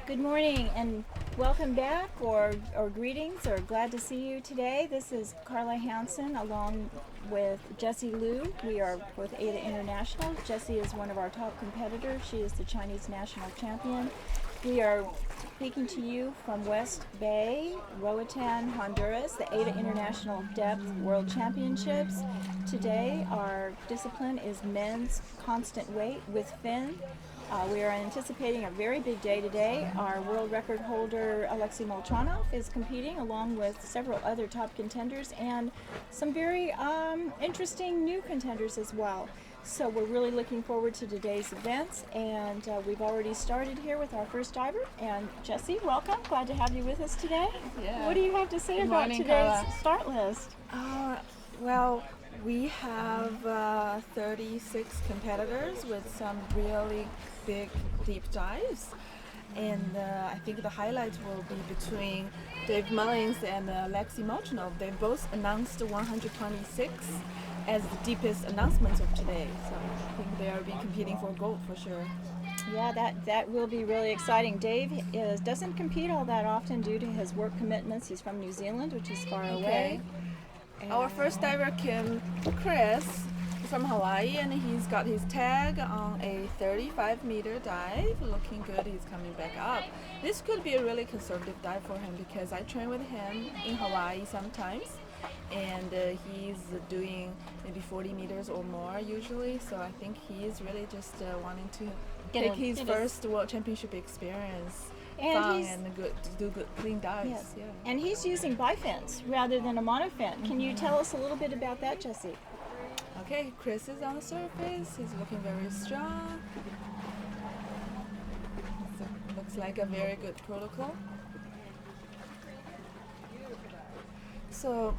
Good morning and welcome back or greetings or glad to see you today. This is Carla Hansen along with Jessie Liu. We are with AIDA International. Jessie is one of our top competitors. She is the Chinese national champion. We are speaking to you from West Bay, Roatan, Honduras, the AIDA International Depth World Championships. Today our discipline is men's constant weight with Finn. We are anticipating a very big day today. Our world record holder Alexei Molchanov is competing along with several other top contenders and some very interesting new contenders as well. So we're really looking forward to today's events, and we've already started here with our first diver. And Jessie, welcome. Glad to have you with us today. Yeah. What do you have to say Good about morning, today's Carla. start list? Well, we have 36 competitors with some really big deep dives, and I think the highlight will be between Dave Mullins and Alexei Molchanov. They both announced 126 as the deepest announcements of today, so I think they'll be competing for gold for sure. Yeah, that will be really exciting. Dave doesn't compete all that often due to his work commitments. He's from New Zealand, which is far away. Our first diver, Chris, from Hawaii, and he's got his tag on a 35-meter dive. Looking good, he's coming back up. This could be a really conservative dive for him because I train with him in Hawaii sometimes, and he's doing maybe 40 meters or more usually, so I think he's really just wanting to take his first World Championship experience. And do good clean dives. Yes. Yeah. And he's using bifins rather than a monofin. Can you tell us a little bit about that, Jessie? Okay, Chris is on the surface. He's looking very strong. So, looks like a very good protocol. So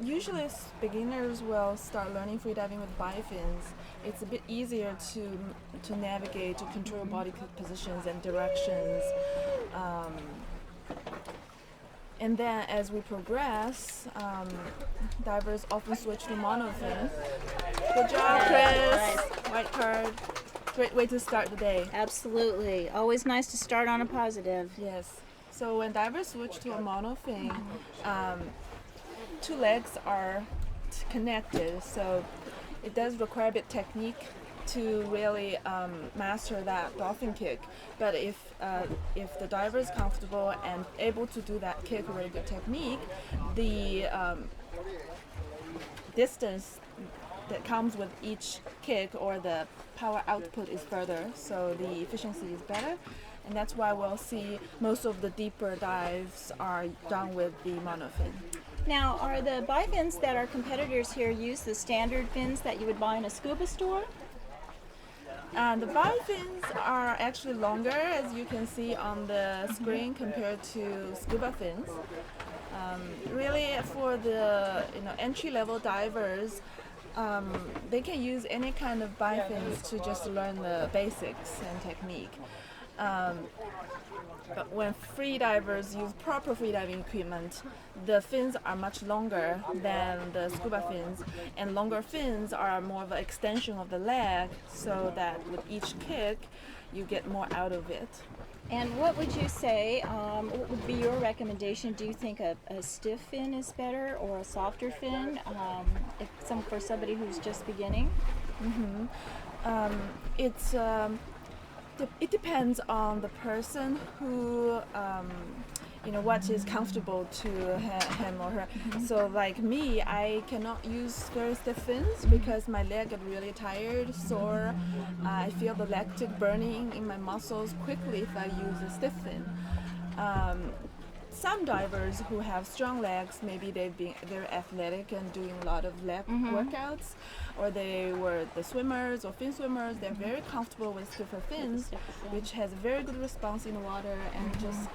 usually beginners will start learning freediving with bifins. It's a bit easier to navigate, to control body positions and directions. And then as we progress, divers often switch to monofin. Good job, Chris. Nice. White card. Great way to start the day. Absolutely. Always nice to start on a positive. Yes. So when divers switch to a monofin, two legs are connected, so it does require a bit technique to really master that dolphin kick. But if the diver is comfortable and able to do that kick with a good technique, the distance that comes with each kick or the power output is further, so the efficiency is better. And that's why we'll see most of the deeper dives are done with the monofin. Now, are the bifins that our competitors here use the standard fins that you would buy in a scuba store? The bifins are actually longer, as you can see on the screen, compared to scuba fins. Really, for the entry-level divers, they can use any kind of bifins to just learn the basics and technique. But when free divers use proper freediving equipment, the fins are much longer than the scuba fins, and longer fins are more of an extension of the leg, so that with each kick, you get more out of it. And what would you say, what would be your recommendation? Do you think a stiff fin is better or a softer fin for somebody who's just beginning? It depends on the person who, what is comfortable to him or her. So like me, I cannot use very stiff fins because my leg get really tired, sore. I feel the lactic burning in my muscles quickly if I use a stiff fin. Some divers who have strong legs, maybe they've been very athletic and doing a lot of leg workouts, or they were the swimmers or fin swimmers, they're very comfortable with stiffer fins, which has a very good response in the water and just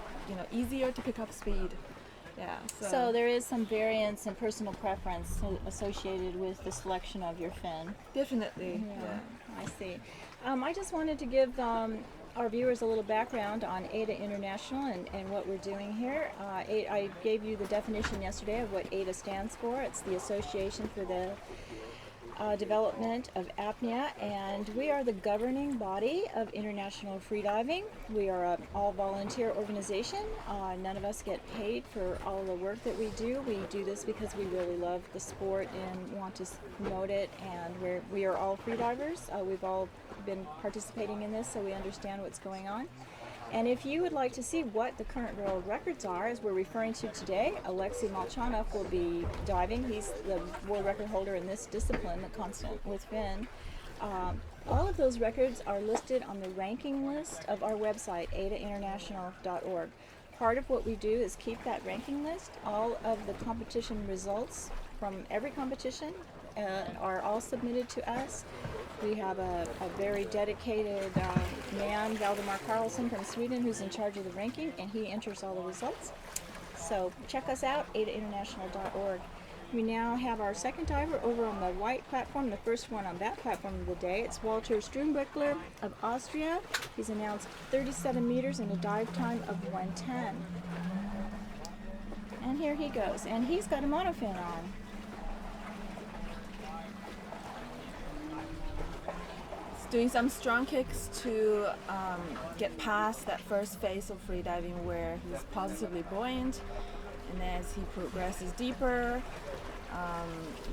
easier to pick up speed. Yeah. So there is some variance and personal preference associated with the selection of your fin. Definitely. Yeah. I see. I just wanted to give our viewers a little background on AIDA International and what we're doing here. I gave you the definition yesterday of what AIDA stands for. It's the Association for the development of apnea, and we are the governing body of international freediving. We are an all-volunteer organization. None of us get paid for all the work that we do. We do this because we really love the sport and want to promote it, and we are all freedivers. We've all been participating in this, so we understand what's going on. And if you would like to see what the current world records are, as we're referring to today, Alexei Molchanov will be diving. He's the world record holder in this discipline, the constant with Finn. All of those records are listed on the ranking list of our website, AIDAinternational.org. Part of what we do is keep that ranking list. All of the competition results from every competition are all submitted to us. We have a very dedicated man, Valdemar Carlson from Sweden, who's in charge of the ranking, and he enters all the results. So check us out, AIDAinternational.org. We now have our second diver over on the white platform, the first one on that platform of the day. It's Walter Strumbuckler of Austria. He's announced 37 meters in a dive time of 1:10. And here he goes, and he's got a monofin on. Doing some strong kicks to get past that first phase of freediving where he's positively buoyant, and as he progresses deeper,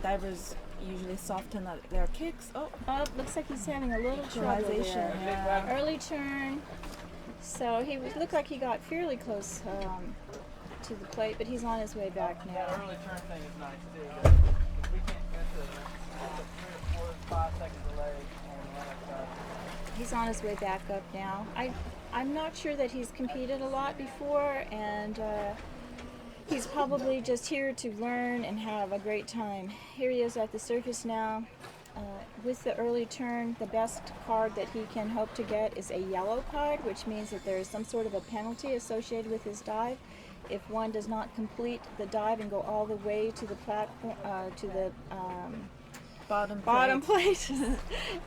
divers usually soften up their kicks. Oh, looks like he's having a little trouble there. Yeah. Early turn. So he looked like he got fairly close to the plate, but he's on his way back now. That early turn thing is nice too. But we can't get the 3 or 4 or 5 second delay on the left side. He's on his way back up now. I'm not sure that he's competed a lot before, and he's probably just here to learn and have a great time. Here he is at the surface now. With the early turn, the best card that he can hope to get is a yellow card, which means that there is some sort of a penalty associated with his dive. If one does not complete the dive and go all the way to the platform, to the bottom plate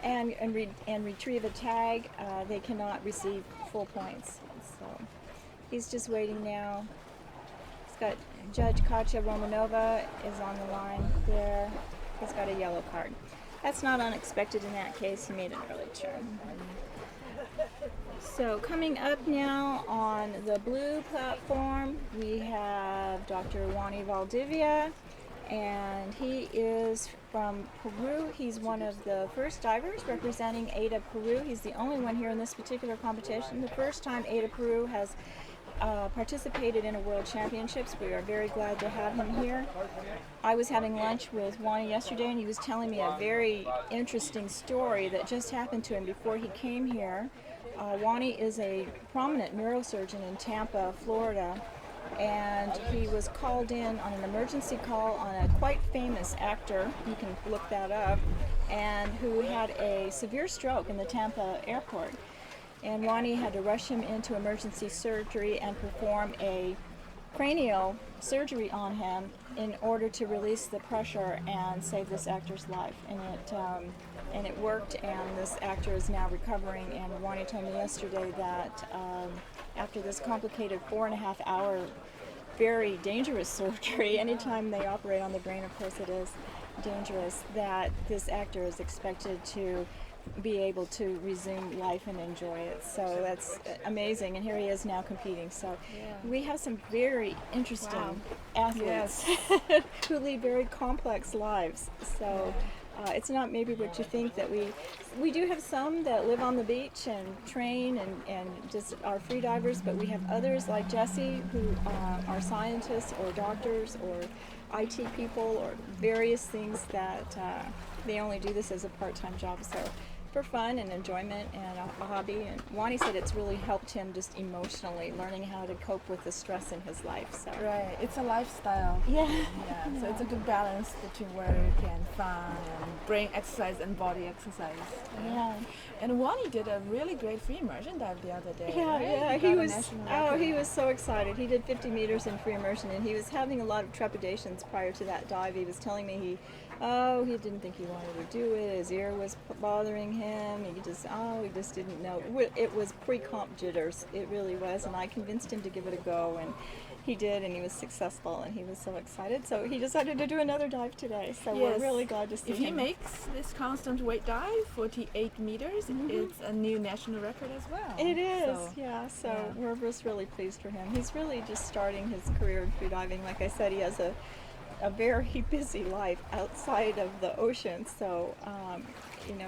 and retrieve a tag, they cannot receive full points. So he's just waiting now. He's got Judge Katya Romanova is on the line there. He's got a yellow card. That's not unexpected in that case. He made an early turn. So coming up now on the blue platform, we have Dr. Wani Valdivia, and he is from Peru. He's one of the first divers representing AIDA Peru. He's the only one here in this particular competition. The first time AIDA Peru has participated in a World Championships. We are very glad to have him here. I was having lunch with Wani yesterday, and he was telling me a very interesting story that just happened to him before he came here. Wani is a prominent neurosurgeon in Tampa, Florida, and he was called in on an emergency call on a quite famous actor, you can look that up, and who had a severe stroke in the Tampa airport. And Wani had to rush him into emergency surgery and perform a cranial surgery on him in order to release the pressure and save this actor's life. And it worked, and this actor is now recovering. And Wani told me yesterday that after this complicated 4.5-hour, very dangerous surgery, anytime they operate on the brain, of course it is dangerous, that this actor is expected to be able to resume life and enjoy it. So that's amazing, and here he is now competing. So we have some very interesting athletes who lead very complex lives. So it's not maybe what you think that we do have some that live on the beach and train and just are free divers, but we have others like Jesse who are scientists or doctors or IT people or various things that they only do this as a part-time job. So for fun and enjoyment and a hobby. And Wani said it's really helped him just emotionally, learning how to cope with the stress in his life. So Right, it's a lifestyle. Yeah. So it's a good balance between work and fun and brain exercise and body exercise. Yeah. And Wani did a really great free immersion dive the other day. Yeah, right? yeah, He he got a was. national Oh, record. he was so excited. He did 50 meters in free immersion, and he was having a lot of trepidations prior to that dive. He was telling me he didn't think he wanted to do it. His ear was bothering him. He just didn't know. It was pre-comp jitters. It really was, and I convinced him to give it a go, and He did, and he was successful, and he was so excited. So he decided to do another dive today. So Yes. we're really glad to see If him. he makes this constant weight dive, 48 meters, it's a new national record as well. It is, So, yeah. So yeah. we're just really pleased for him. He's really just starting his career in free diving. Like I said, he has a very busy life outside of the ocean. So,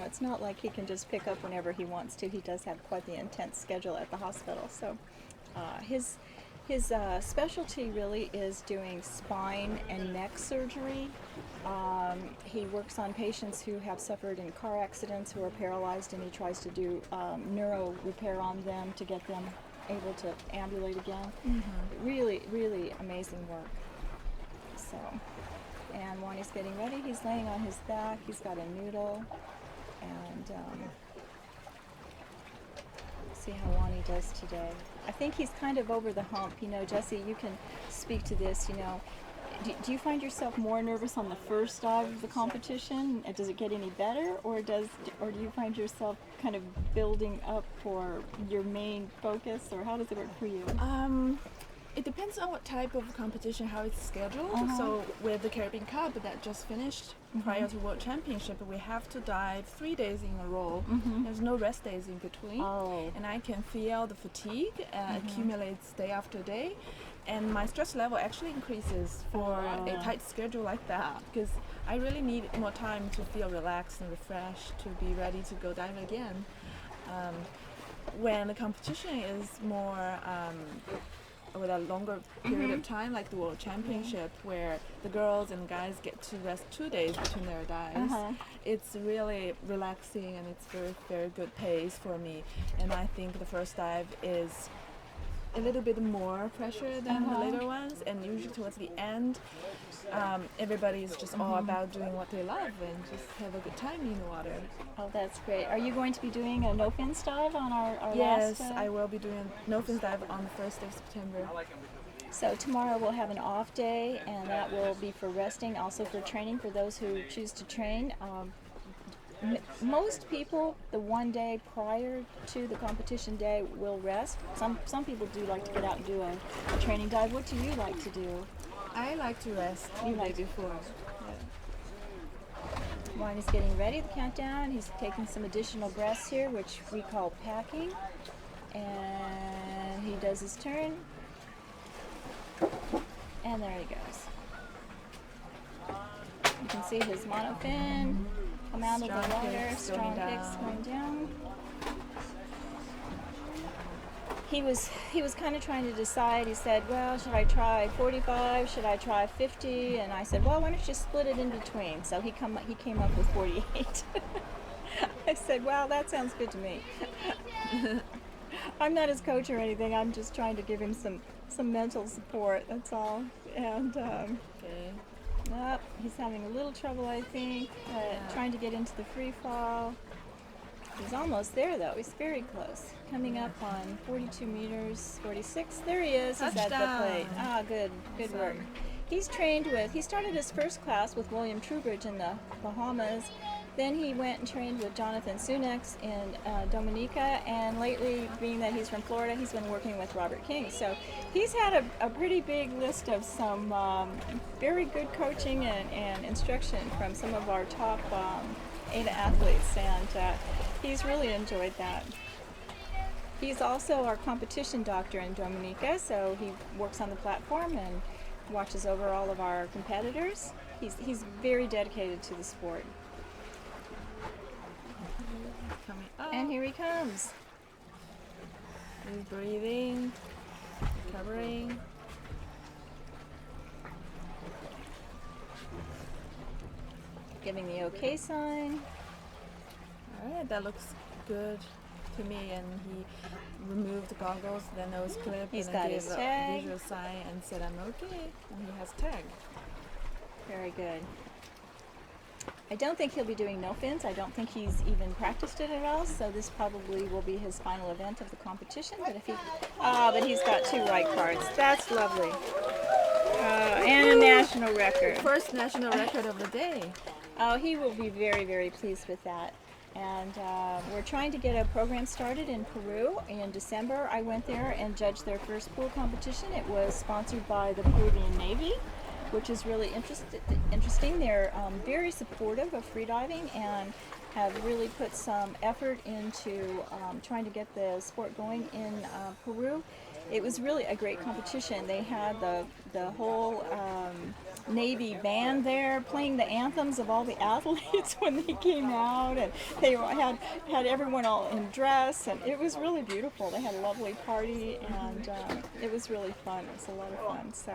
it's not like he can just pick up whenever he wants to. He does have quite the intense schedule at the hospital. So his specialty really is doing spine and neck surgery. He works on patients who have suffered in car accidents, who are paralyzed, and he tries to do neuro repair on them to get them able to ambulate again. Really, really amazing work. So, and when he's getting ready, he's laying on his back. He's got a noodle, and see how Wani does today. I think he's kind of over the hump. Jesse, you can speak to this. Do you find yourself more nervous on the first dive of the competition? And does it get any better, or do you find yourself kind of building up for your main focus, or how does it work for you? It depends on what type of competition, how it's scheduled. So with the Caribbean Cup that just finished prior to World Championship, we have to dive 3 days in a row. There's no rest days in between. And I can feel the fatigue accumulates day after day. And my stress level actually increases for a tight schedule like that, because I really need more time to feel relaxed and refreshed to be ready to go dive again. When the competition is more with a longer period of time, like the World Championship, where the girls and guys get to rest 2 days between their dives, it's really relaxing, and it's very, very good pace for me. And I think the first dive is a little bit more pressure than the later ones, and usually towards the end, everybody is just all about doing what they love and just have a good time in the water. Oh, that's great. Are you going to be doing a no fins dive on our Yes, last? I will be doing no fins dive on the 1st of September. So tomorrow we'll have an off day, and that will be for resting, also for training for those who choose to train. Most people, the one day prior to the competition day, will rest. Some people do like to get out and do a training dive. What do you like to do? I like to rest the day before. Wine is getting ready, the countdown. He's taking some additional breaths here, which we call packing. And he does his turn. And there he goes. You can see his monofin come out of the water, strong kicks going down. He was kind of trying to decide. He said, well, should I try 45? Should I try 50? And I said, well, why don't you split it in between? So he came up with 48. I said, well, that sounds good to me. I'm not his coach or anything. I'm just trying to give him some mental support, that's all. And he's having a little trouble, I think, trying to get into the free fall. He's almost there, though. He's very close. Coming up on 42 meters, 46. There he is. He's at the plate. Ah, good work. He started his first class with William Trubridge in the Bahamas. Then he went and trained with Jonathan Sunex in Dominica, and lately, being that he's from Florida, he's been working with Robert King. So he's had a pretty big list of some very good coaching and instruction from some of our top AIDA athletes, and he's really enjoyed that. He's also our competition doctor in Dominica, so he works on the platform and watches over all of our competitors. He's very dedicated to the sport. Coming up. And here he comes. He's breathing, recovering. Giving the okay sign. All right, that looks good to me. And he removed the goggles, the nose clip, He's and got then his gave a tag. visual sign and said, "I'm okay." And he has tag. Very good. I don't think he'll be doing no fins. I don't think he's even practiced it at all. So this probably will be his final event of the competition. But he's got 2 white cards. That's lovely. And a national record. First national record of the day. Oh, he will be very, very pleased with that. And we're trying to get a program started in Peru. In December, I went there and judged their first pool competition. It was sponsored by the Peruvian Navy, which is really interesting. They're very supportive of freediving and have really put some effort into trying to get the sport going in Peru. It was really a great competition. They had the whole Navy band there playing the anthems of all the athletes when they came out, and they had everyone all in dress, and it was really beautiful. They had a lovely party, and it was really fun. It was a lot of fun. So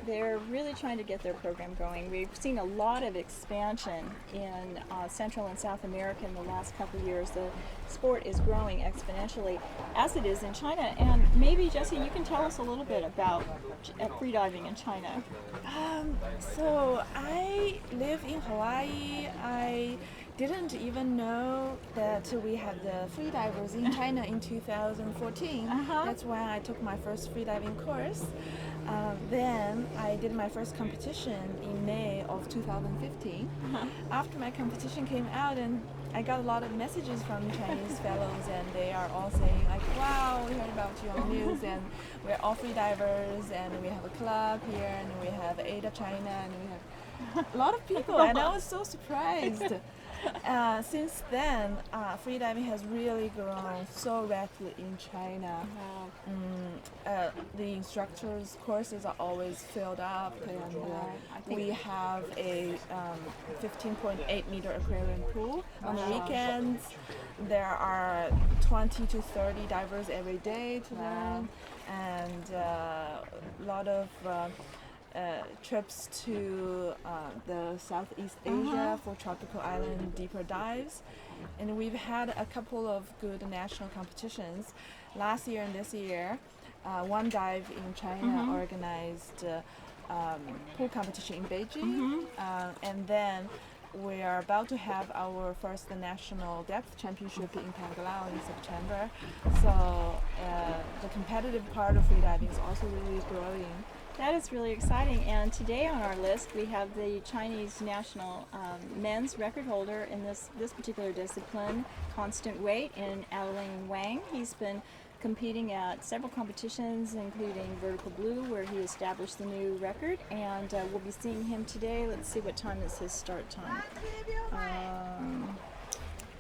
they're really trying to get their program going. We've seen a lot of expansion in Central and South America in the last couple of years. The sport is growing exponentially, as it is in China. And maybe, Jesse, you can tell us a little bit about freediving in China. So I live in Hawaii. I didn't even know that we had the freedivers in China in 2014. That's when I took my first freediving course. Then I did my first competition in May of 2015. After my competition came out, and I got a lot of messages from Chinese fellows, and they are all saying like, wow, we heard about you on the news, and we're all freedivers, and we have a club here, and we have AIDA China, and we have a lot of people, and I was so surprised. Since then, freediving has really grown so rapidly in China. The instructors' courses are always filled up, and we have a 15.8 meter aquarium pool. On the weekends, there are 20 to 30 divers every day to learn, and a lot of trips to the Southeast Asia for tropical island deeper dives. And we've had a couple of good national competitions. Last year and this year, One Dive in China organized pool competition in Beijing, and then we are about to have our first national depth championship in Pangalao in September. So the competitive part of freediving is also really growing. That is really exciting. And today on our list we have the Chinese national men's record holder in this particular discipline, constant weight, in Adeline Wang. He's been competing at several competitions, including Vertical Blue, where he established the new record, and we'll be seeing him today. Let's see what time is his start time.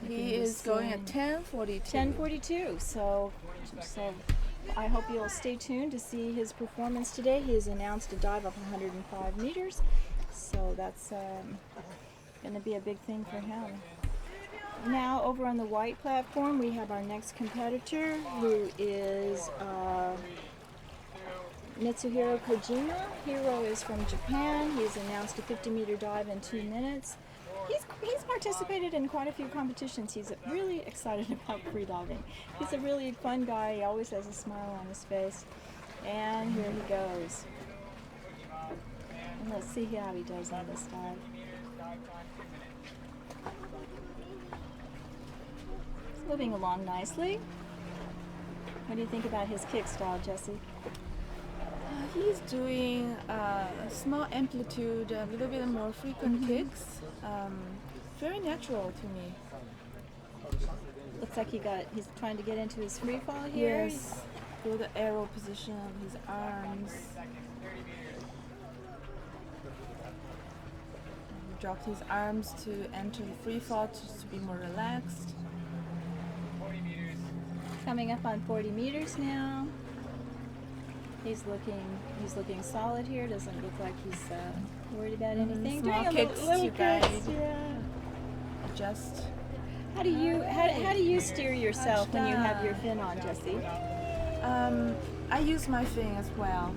He is going at 10:42. 10:42. So I hope you'll stay tuned to see his performance today. He has announced a dive of 105 meters, so that's going to be a big thing for him. Now, over on the white platform, we have our next competitor, who is Mitsuhiro Kojima. Hiro is from Japan. He's announced a 50-meter dive in 2 minutes. He's participated in quite a few competitions. He's really excited about freediving. He's a really fun guy. He always has a smile on his face. And here he goes. And let's see how he does on this dive. He's moving along nicely. What do you think about his kick style, Jesse? He's doing a small amplitude, a little bit more frequent kicks. Very natural to me. Looks like he's trying to get into his free fall here. Yes, good arrow position of his arms. He dropped his arms to enter the free fall to be more relaxed. Coming up on 40 meters now. He's looking solid here. Doesn't look like he's worried about anything. Small Doing kicks little to guide. kicks, yeah. Adjust. How do you steer yourself when you have your fin on, Jesse? I use my fin as well,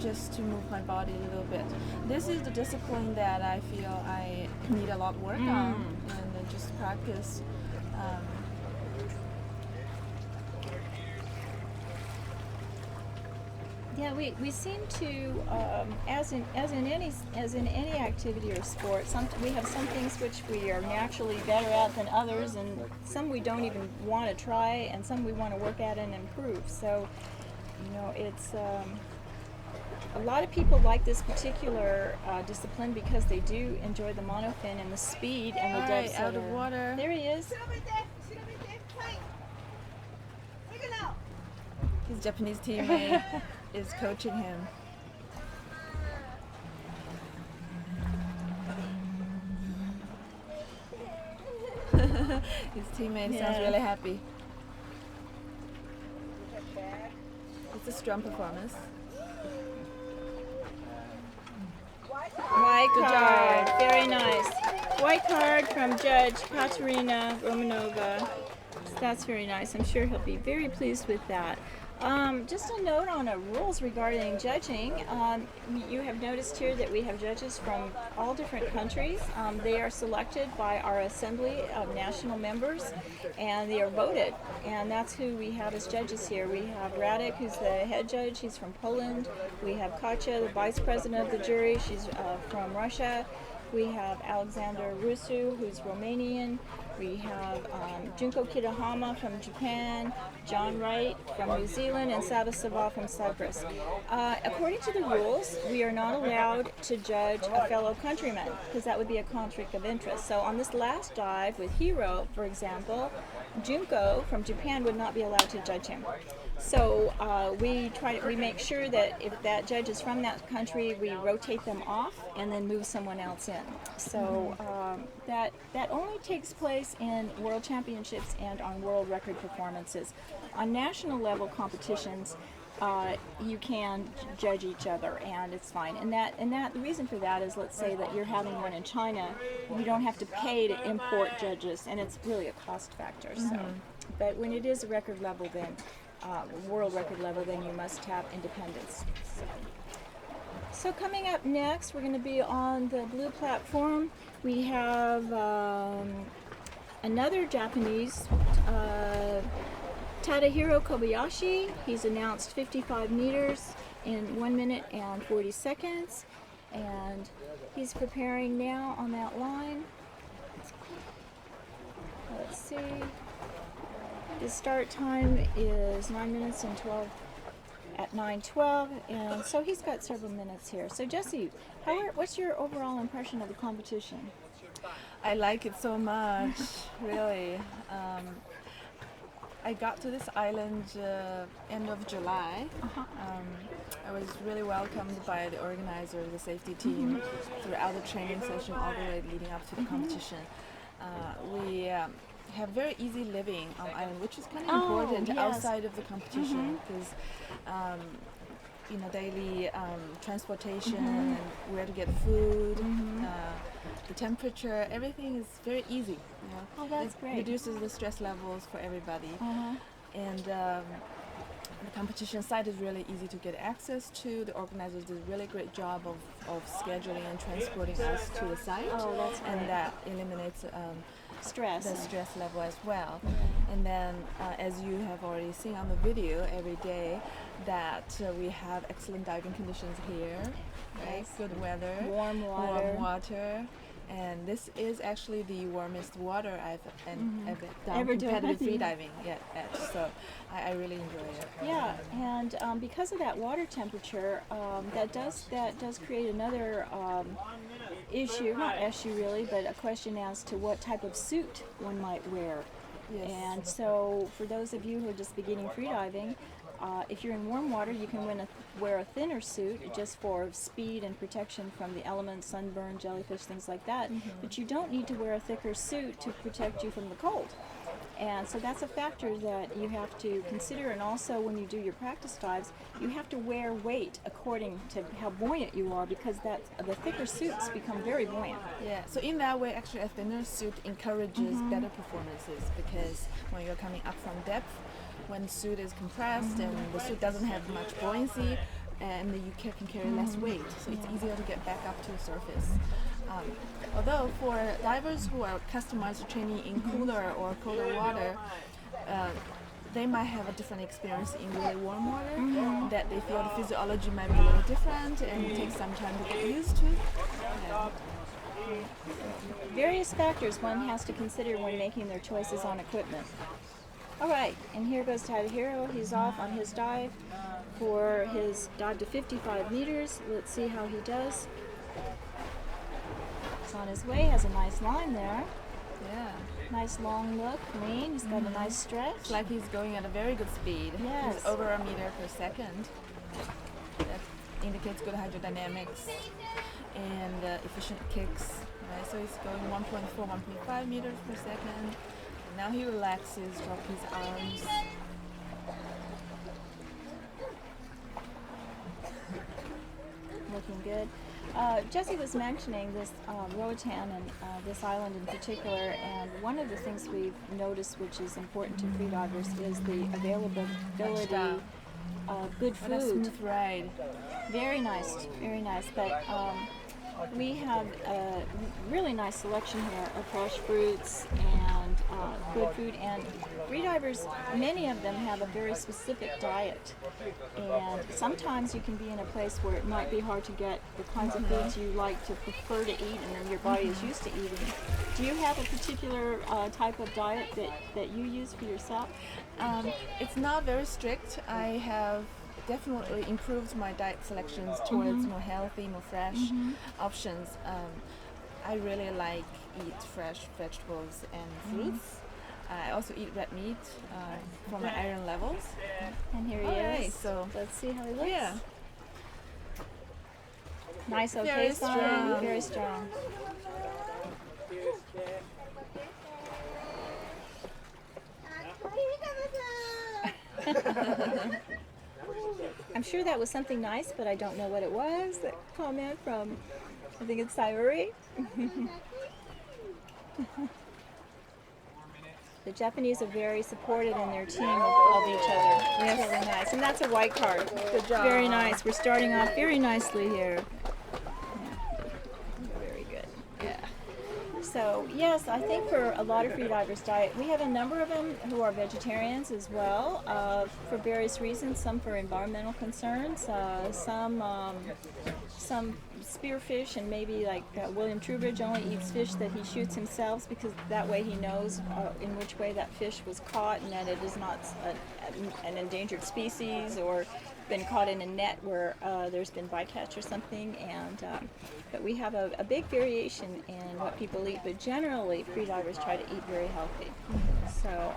just to move my body a little bit. This is the discipline that I feel I need a lot of work on, and just practice. Yeah, we seem to, as in any activity or sport, we have some things which we are naturally better at than others, and some we don't even want to try, and some we want to work at and improve. So, it's a lot of people like this particular discipline because they do enjoy the monofin and the speed and the All depths right, out that of are- water. There he is. His Japanese teammate is coaching him. His teammate sounds Yeah. really happy. It's a strong performance. White Good card. job. Very nice. White card from Judge Katerina Romanova. That's very nice. I'm sure he'll be very pleased with that. Just a note on rules regarding judging. You have noticed here that we have judges from all different countries. They are selected by our assembly of national members, and they are voted. And that's who we have as judges here. We have Radek, who's the head judge. He's from Poland. We have Katya, the vice president of the jury. She's from Russia. We have Alexander Rusu, who's Romanian. We have Junko Kitahama from Japan, John Wright from New Zealand, and Saba Sava from Cyprus. According to the rules, we are not allowed to judge a fellow countryman because that would be a conflict of interest. So on this last dive with Hiro, for example, Junko from Japan would not be allowed to judge him. So we make sure that if that judge is from that country, we rotate them off and then move someone else in. So that only takes place in world championships and on world record performances. On national level competitions, you can judge each other, and it's fine. And the reason for that is, let's say that you're having one in China, you don't have to pay to import judges, and it's really a cost factor. So, but when it is a record level, then world record level, then you must have independence. So coming up next, we're going to be on the blue platform. We have another Japanese, Tadahiro Kobayashi. He's announced 55 meters in 1 minute and 40 seconds, and he's preparing now on that line. Let's see. The start time is 9 minutes and 12 at 9:12, and so he's got several minutes here. So Jesse, what's your overall impression of the competition? I like it so much, really. I got to this island end of July. I was really welcomed by the organizer, the safety team, throughout the training session all the way leading up to the competition. We have very easy living on island, which is kind of important outside of the competition, because daily transportation and where to get food, the temperature, everything is very easy. Oh, that's it great. reduces the stress levels for everybody, and the competition site is really easy to get access to. The organizers did a really great job of scheduling and transporting us to the site, that's great. and that eliminates Stress. the stress level as well. And then as you have already seen on the video every day, that we have excellent diving conditions here, right? Yes. Good weather, Warm water. and this is actually the warmest water I've done Ever done. competitive free diving yet at, so I really enjoy it. Yeah, and because of that water temperature, that does create another issue, not issue really, but a question as to what type of suit one might wear. Yes. And so for those of you who are just beginning freediving, if you're in warm water, you can wear a thinner suit just for speed and protection from the elements, sunburn, jellyfish, things like that. But you don't need to wear a thicker suit to protect you from the cold. And so that's a factor that you have to consider. And also when you do your practice dives, you have to wear weight according to how buoyant you are, because the thicker suits become very buoyant. Yeah, so in that way, actually, a thinner suit encourages better performances, because when you're coming up from depth, when the suit is compressed and the suit doesn't have much buoyancy, and you can carry less weight, so it's easier to get back up to the surface. Although for divers who are customized to training in cooler or colder water, they might have a different experience in really warm water, that they feel the physiology might be a little different and it takes some time to get used to. Yeah. Various factors one has to consider when making their choices on equipment. All right, and here goes Tadahiro. He's off on his dive for his dive to 55 meters. Let's see how he does. He's on his way, has a nice line there. Yeah. Nice long look, lean. He's got a nice stretch. It's like he's going at a very good speed. Yes. He's over a meter per second. That indicates good hydrodynamics and efficient kicks. Right? So he's going 1.4, 1.5 meters per second. And now he relaxes, drops his arms. Looking good. Jesse was mentioning this Roatan and this island in particular, and one of the things we've noticed, which is important to freedivers, is the availability of good What a food. smooth ride. Very nice, very nice. But we have a really nice selection here of fresh fruits and good food. And freedivers, many of them have a very specific diet. And sometimes you can be in a place where it might be hard to get the kinds of foods you like to prefer to eat and then your body is used to eating. Do you have a particular type of diet that you use for yourself? It's not very strict. I have definitely improved my diet selections towards more healthy, more fresh options. I really like eat fresh vegetables and fruits. I also eat red meat for my iron levels. And here he Alright, is. so Let's see how he looks. yeah, Nice, okay, Very sign. strong. Very strong. I'm sure that was something nice, but I don't know what it was. That comment from, I think it's Sayuri. The Japanese are very supportive in their team of each other. It's really nice. And that's a white card. good job. Very nice. We're starting off very nicely here. Very good. Yeah. So, yes, I think for a lot of freedivers' diet, we have a number of them who are vegetarians as well, for various reasons. Some for environmental concerns, some spearfish, and maybe like William Trubridge only eats fish that he shoots himself because that way he knows in which way that fish was caught and that it is not an endangered species or been caught in a net where there's been bycatch or something. And but we have a big variation in what people eat, but generally freedivers try to eat very healthy. So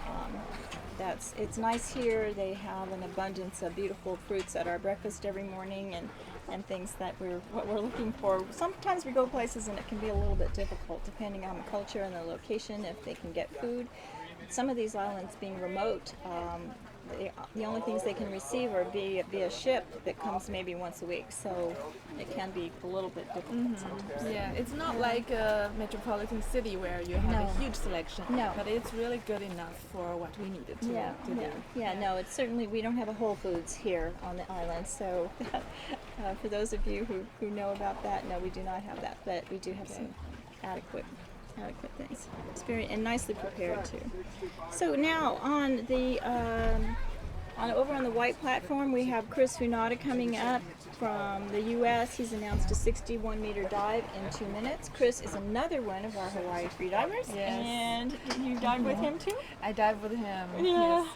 it's nice here. They have an abundance of beautiful fruits at our breakfast every morning and things that what we're looking for. Sometimes we go places and it can be a little bit difficult depending on the culture and the location if they can get food. Some of these islands being remote, the only things they can receive are via ship that comes maybe once a week, so it can be a little bit difficult sometimes. Yeah, it's not like a metropolitan city where you have No. a huge selection, No. but it's really good enough for what we needed to do. No, it's certainly, we don't have a Whole Foods here on the island, so for those of you who know about that, no, we do not have that, but we do have some adequate things. It's very and nicely prepared too. So now on the over on the white platform, we have Chris Funada coming up from the U.S. He's announced a 61-meter dive in 2 minutes. Chris is another one of our Hawaii freedivers, Yes. and you dive with him too? I dive with him. Yeah. Yes.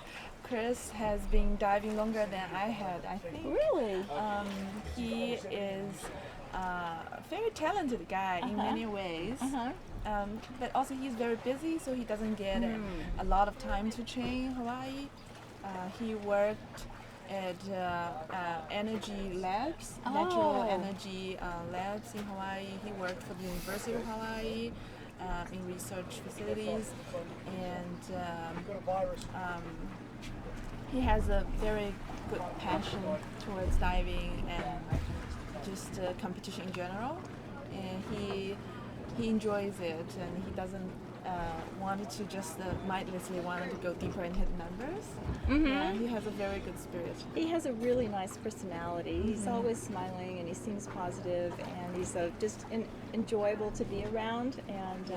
Chris has been diving longer than I had, I think. Really? He is a very talented guy in many ways. But also he's very busy, so he doesn't get a lot of time to train in Hawaii. He worked at energy labs, natural energy labs in Hawaii. He worked for the University of Hawaii in research facilities, and he has a very good passion towards diving and just competition in general. And he enjoys it, and he doesn't want to just mindlessly want to go deeper and hit numbers. Yeah, he has a very good spirit. He has a really nice personality. He's always smiling and he seems positive, and he's just enjoyable to be around. And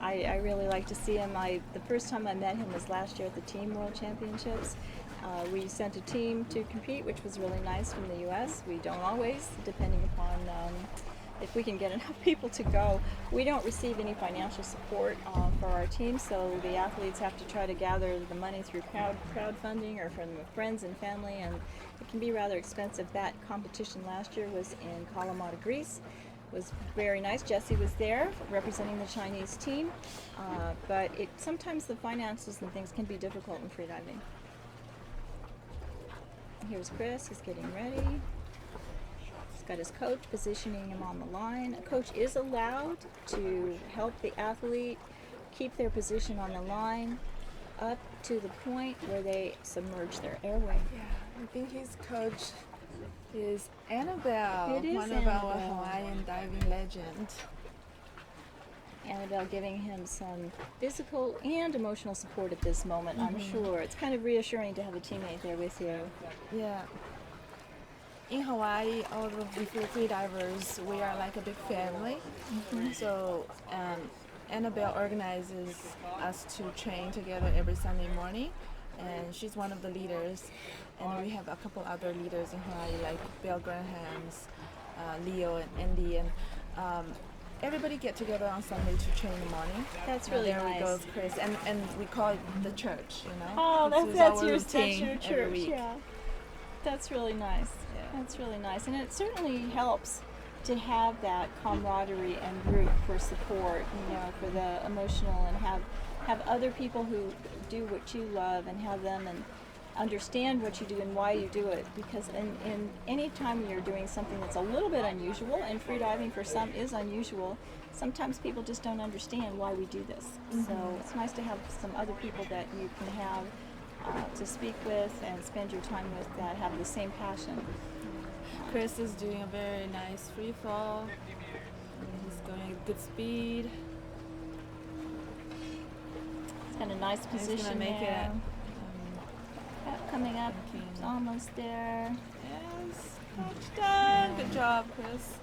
I really like to see him. The first time I met him was last year at the Team World Championships. We sent a team to compete, which was really nice from the U.S. We don't always, depending upon if we can get enough people to go. We don't receive any financial support for our team, so the athletes have to try to gather the money through crowdfunding or from friends and family, and it can be rather expensive. That competition last year was in Kalamata, Greece. It was very nice. Jessie was there representing the Chinese team, but sometimes the finances and things can be difficult in freediving. Here's Chris, he's getting ready. He's got his coach positioning him on the line. A coach is allowed to help the athlete keep their position on the line up to the point where they submerge their airway. Yeah, I think his coach is Annabelle, It is one of our Annabelle. Hawaiian diving legends. Annabelle giving him some physical and emotional support at this moment, I'm sure. It's kind of reassuring to have a teammate there with you. Yeah. In Hawaii, all of the free divers, we are like a big family. So Annabelle organizes us to train together every Sunday morning, and she's one of the leaders. And we have a couple other leaders in Hawaii, like Bill Graham's, Leo and Andy, and everybody get together on Sunday to train in the morning. That's And really there nice. we go, Chris, and we call it the church, you know. Oh, This is that's our your routine every church, week. yeah. That's really nice. Yeah. That's really nice. And it certainly helps to have that camaraderie and group for support, for the emotional, and have other people who do what you love and have them and understand what you do and why you do it, because in any time when you're doing something that's a little bit unusual, and freediving for some is unusual, sometimes people just don't understand why we do this. So it's nice to have some other people that you can have to speak with and spend your time with that have the same passion. Chris is doing a very nice free fall. He's going at good speed. It's got a nice He's position gonna make there. it. Coming up, Thinking. it's almost there. Yes, touchdown. Good job, Chris.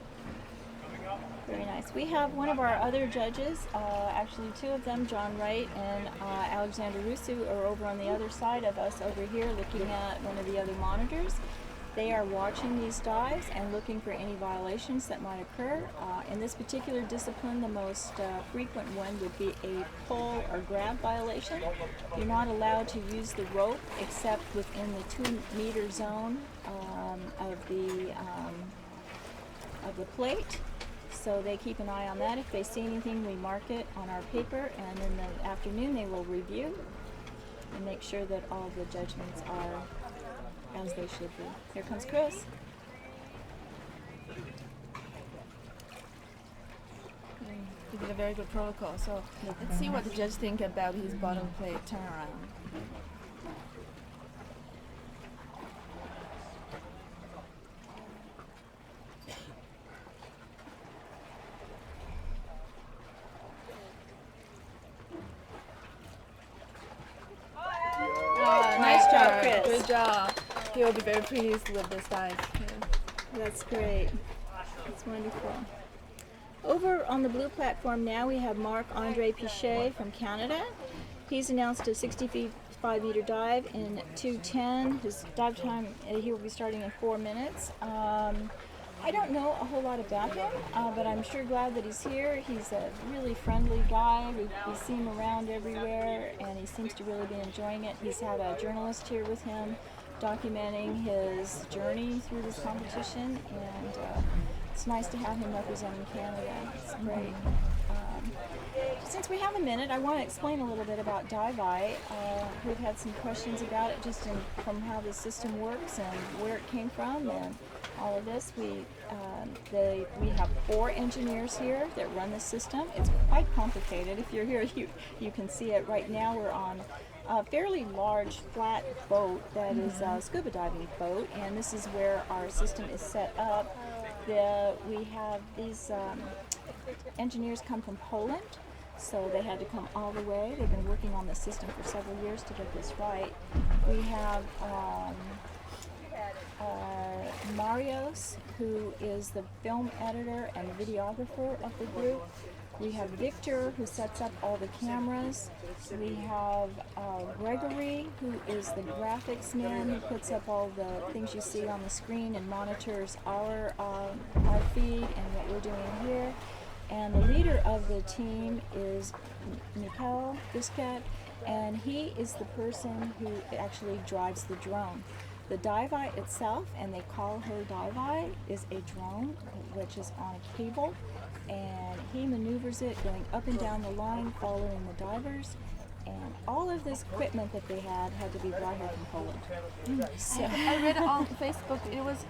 Very nice. We have one of our other judges, actually two of them, John Wright and Alexander Rusu, are over on the other side of us over here looking at one of the other monitors. They are watching these dives and looking for any violations that might occur. In this particular discipline, the most frequent one would be a pull or grab violation. You're not allowed to use the rope except within the 2-meter zone of the plate. So they keep an eye on that. If they see anything, we mark it on our paper, and in the afternoon they will review and make sure that all of the judgments are as they should be. Here comes Chris. He did a very good protocol. So let's see what the judge think about his bottom plate turnaround. Nice job, Chris. Good job. He'll be very pleased with this dive. That's great. That's wonderful. Over on the blue platform now we have Marc-Andre Pichet from Canada. He's announced a 65-meter dive in 2:10. His dive time, he will be starting in 4 minutes. I don't know a whole lot about him, but I'm sure glad that he's here. He's a really friendly guy. We see him around everywhere, and he seems to really be enjoying it. He's had a journalist here with him documenting his journey through this competition, and it's nice to have him representing Canada. It's great. Since we have a minute, I want to explain a little bit about Dive Eye. We've had some questions about it just from how the system works and where it came from and all of this. We have 4 engineers here that run the system. It's quite complicated. If you're here, you can see it. Right now we're on a fairly large flat boat that is a scuba diving boat, and this is where our system is set up. We have these engineers come from Poland, so they had to come all the way. They've been working on the system for several years to get this right. We have Marios, who is the film editor and videographer of the group. We have Victor, who sets up all the cameras. We have Gregory, who is the graphics man, who puts up all the things you see on the screen and monitors our feed and what we're doing here. And the leader of the team is Mikhail Biscat, and he is the person who actually drives the drone. The dive-eye itself, and they call her dive-eye, is a drone which is on a cable, and he maneuvers it going up and down the line following the divers, and all of this equipment that they had to be brought here from Poland. So I read on Facebook it was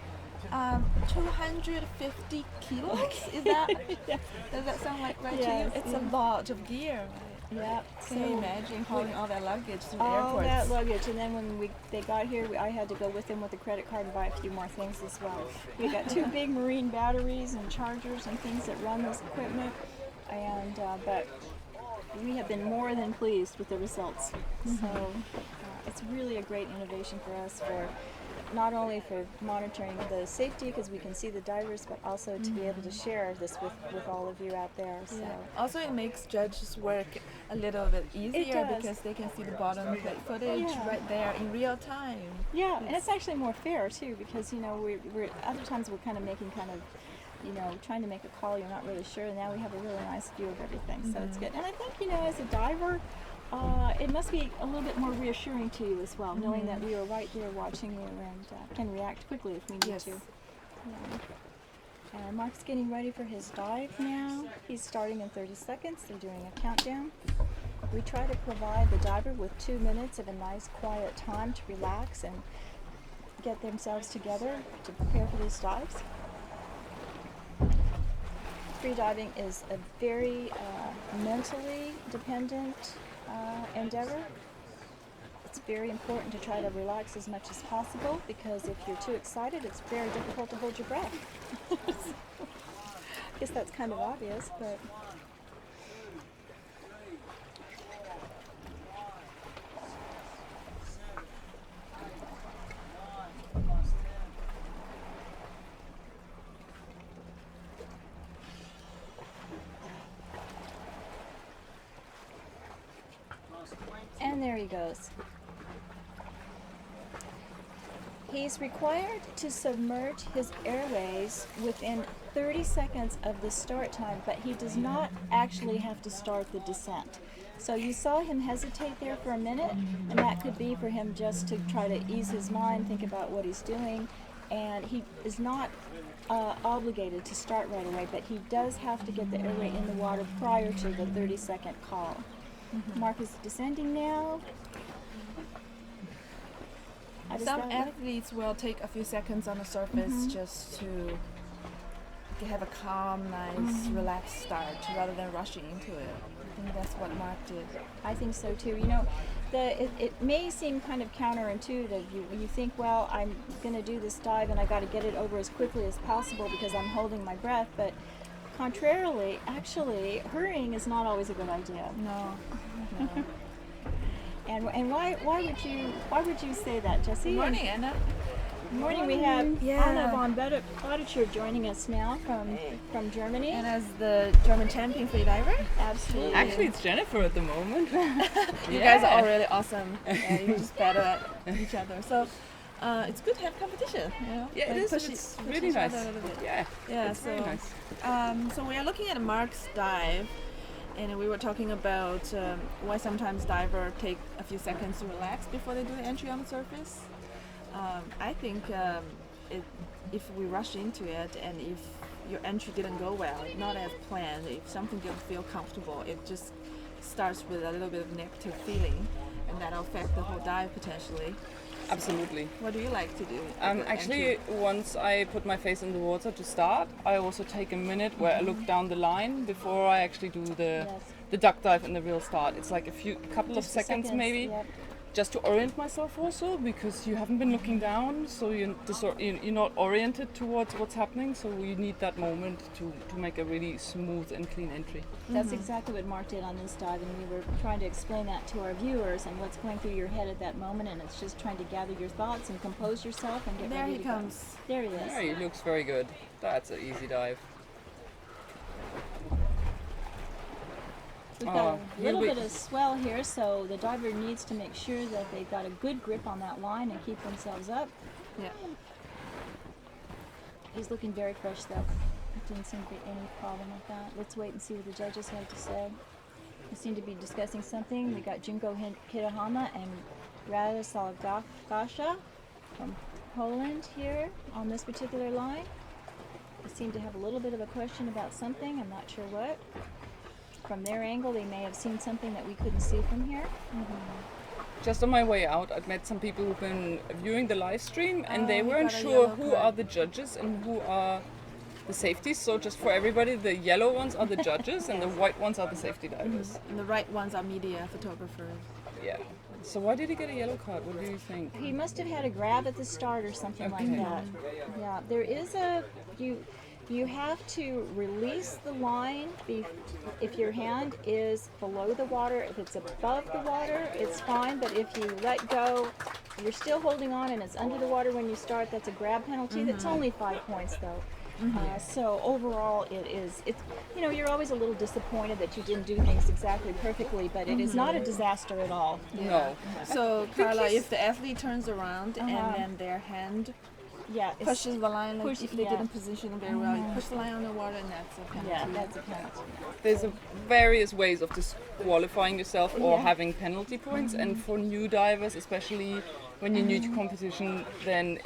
250 kilos. Is that? Yeah. Does that sound like right Yes, to you? It's yeah. a lot of gear. Right? yeah, Can you imagine hauling all that luggage to the all airports? that luggage, and then when they got here, I had to go with them with a credit card and buy a few more things as well. We got 2 big marine batteries and chargers and things that run this equipment, and but we have been more than pleased with the results. So it's really a great innovation for us, for not only for monitoring the safety because we can see the divers, but also to be able to share this with all of you out there. So. Yeah. Also, it makes judges' work a little bit easier does. because they can see the bottom plate footage Yeah. right there in real time. Yeah, and it's actually more fair too, because we're other times we're kind of making trying to make a call, you're not really sure, and now we have a really nice view of everything, so it's good. And I think as a diver, it must be a little bit more reassuring to you as well, knowing that we are right there watching you and can react quickly if we need Yes. to. Yeah. And Mark's getting ready for his dive now. He's starting in 30 seconds. They're doing a countdown. We try to provide the diver with 2 minutes of a nice quiet time to relax and get themselves together to prepare for these dives. Freediving is a very mentally dependent endeavor. It's very important to try to relax as much as possible, because if you're too excited, it's very difficult to hold your breath. I guess that's kind of obvious, but and there he goes. He's required to submerge his airways within 30 seconds of the start time, but he does not actually have to start the descent. So you saw him hesitate there for a minute, and that could be for him just to try to ease his mind, think about what he's doing, and he is not obligated to start right away, but he does have to get the airway in the water prior to the 30-second call. Mark is descending now. How does Some that look? athletes will take a few seconds on the surface just to have a calm, nice, relaxed start rather than rushing into it. I think that's what Mark did. I think so too. It may seem kind of counterintuitive. You think, well, I'm going to do this dive and I got to get it over as quickly as possible because I'm holding my breath, but contrarily, actually, hurrying is not always a good idea. No. And why would you say that, Jesse? Good morning, Anna. Good morning. We have Yeah. Anna von Bodecher joining us now from Germany. Anna's the German champion freediver. Absolutely. Actually, it's Jennifer at the moment. You guys are all really awesome. You're just better at each other. So it's good to have competition. Yeah, it is. It's really each nice. other a little bit. Yeah, Yeah, it's very nice. So we are looking at Mark's dive, and we were talking about why sometimes divers take a few seconds to relax before they do the entry on the surface. I think if we rush into it, and if your entry didn't go well, not as planned, if something didn't feel comfortable, it just starts with a little bit of negative feeling, and that'll affect the whole dive potentially. Absolutely. What do you like to do? at the Actually, entry? once I put my face in the water to start, I also take a minute where I look down the line before I actually do the duck dive and the real start. It's like a couple of Just a seconds maybe, Yep. just to orient myself also, because you haven't been looking down, so you're not oriented towards what's happening, so you need that moment to make a really smooth and clean entry. That's exactly what Mark did on this dive, and we were trying to explain that to our viewers and what's going through your head at that moment, and it's just trying to gather your thoughts and compose yourself and get There ready he to comes. go. There he is. Yeah, it looks very good. That's an easy dive. We've got a little here bit of swell here, so the diver needs to make sure that they've got a good grip on that line and keep themselves up. Yeah. He's looking very fresh though. Didn't seem to be any problem with that. Let's wait and see what the judges have to say. We seem to be discussing something. We got Junko Kitahama and Radoslav Gasha from Poland here on this particular line. They seem to have a little bit of a question about something. I'm not sure what. From their angle, they may have seen something that we couldn't see from here. Just on my way out, I've met some people who've been viewing the live stream, and they he weren't got a sure yellow who card. are the judges and who are the safeties. So just for everybody, the yellow ones are the judges, and the white ones are the safety divers. And the right ones are media photographers. Yeah. So why did he get a yellow card? What do you think? He must have had a grab at the start or something like Okay. that. Yeah, there is a you have to release the line if your hand is below the water. If it's above the water, it's fine. But if you let go, you're still holding on and it's under the water when you start. That's a grab penalty. That's only 5 points though. So overall, it's you're always a little disappointed that you didn't do things exactly perfectly, but it is not a disaster at all. No. So Carla, if the athlete turns around and then their hand Yeah, it's, pushes the line, like push- if they yeah. didn't position it very well, you push the line on the water and that's a penalty. yeah, that's a penalty. There's various ways of disqualifying yourself or Yeah. having penalty points, and for new divers, especially when you're new to competition, then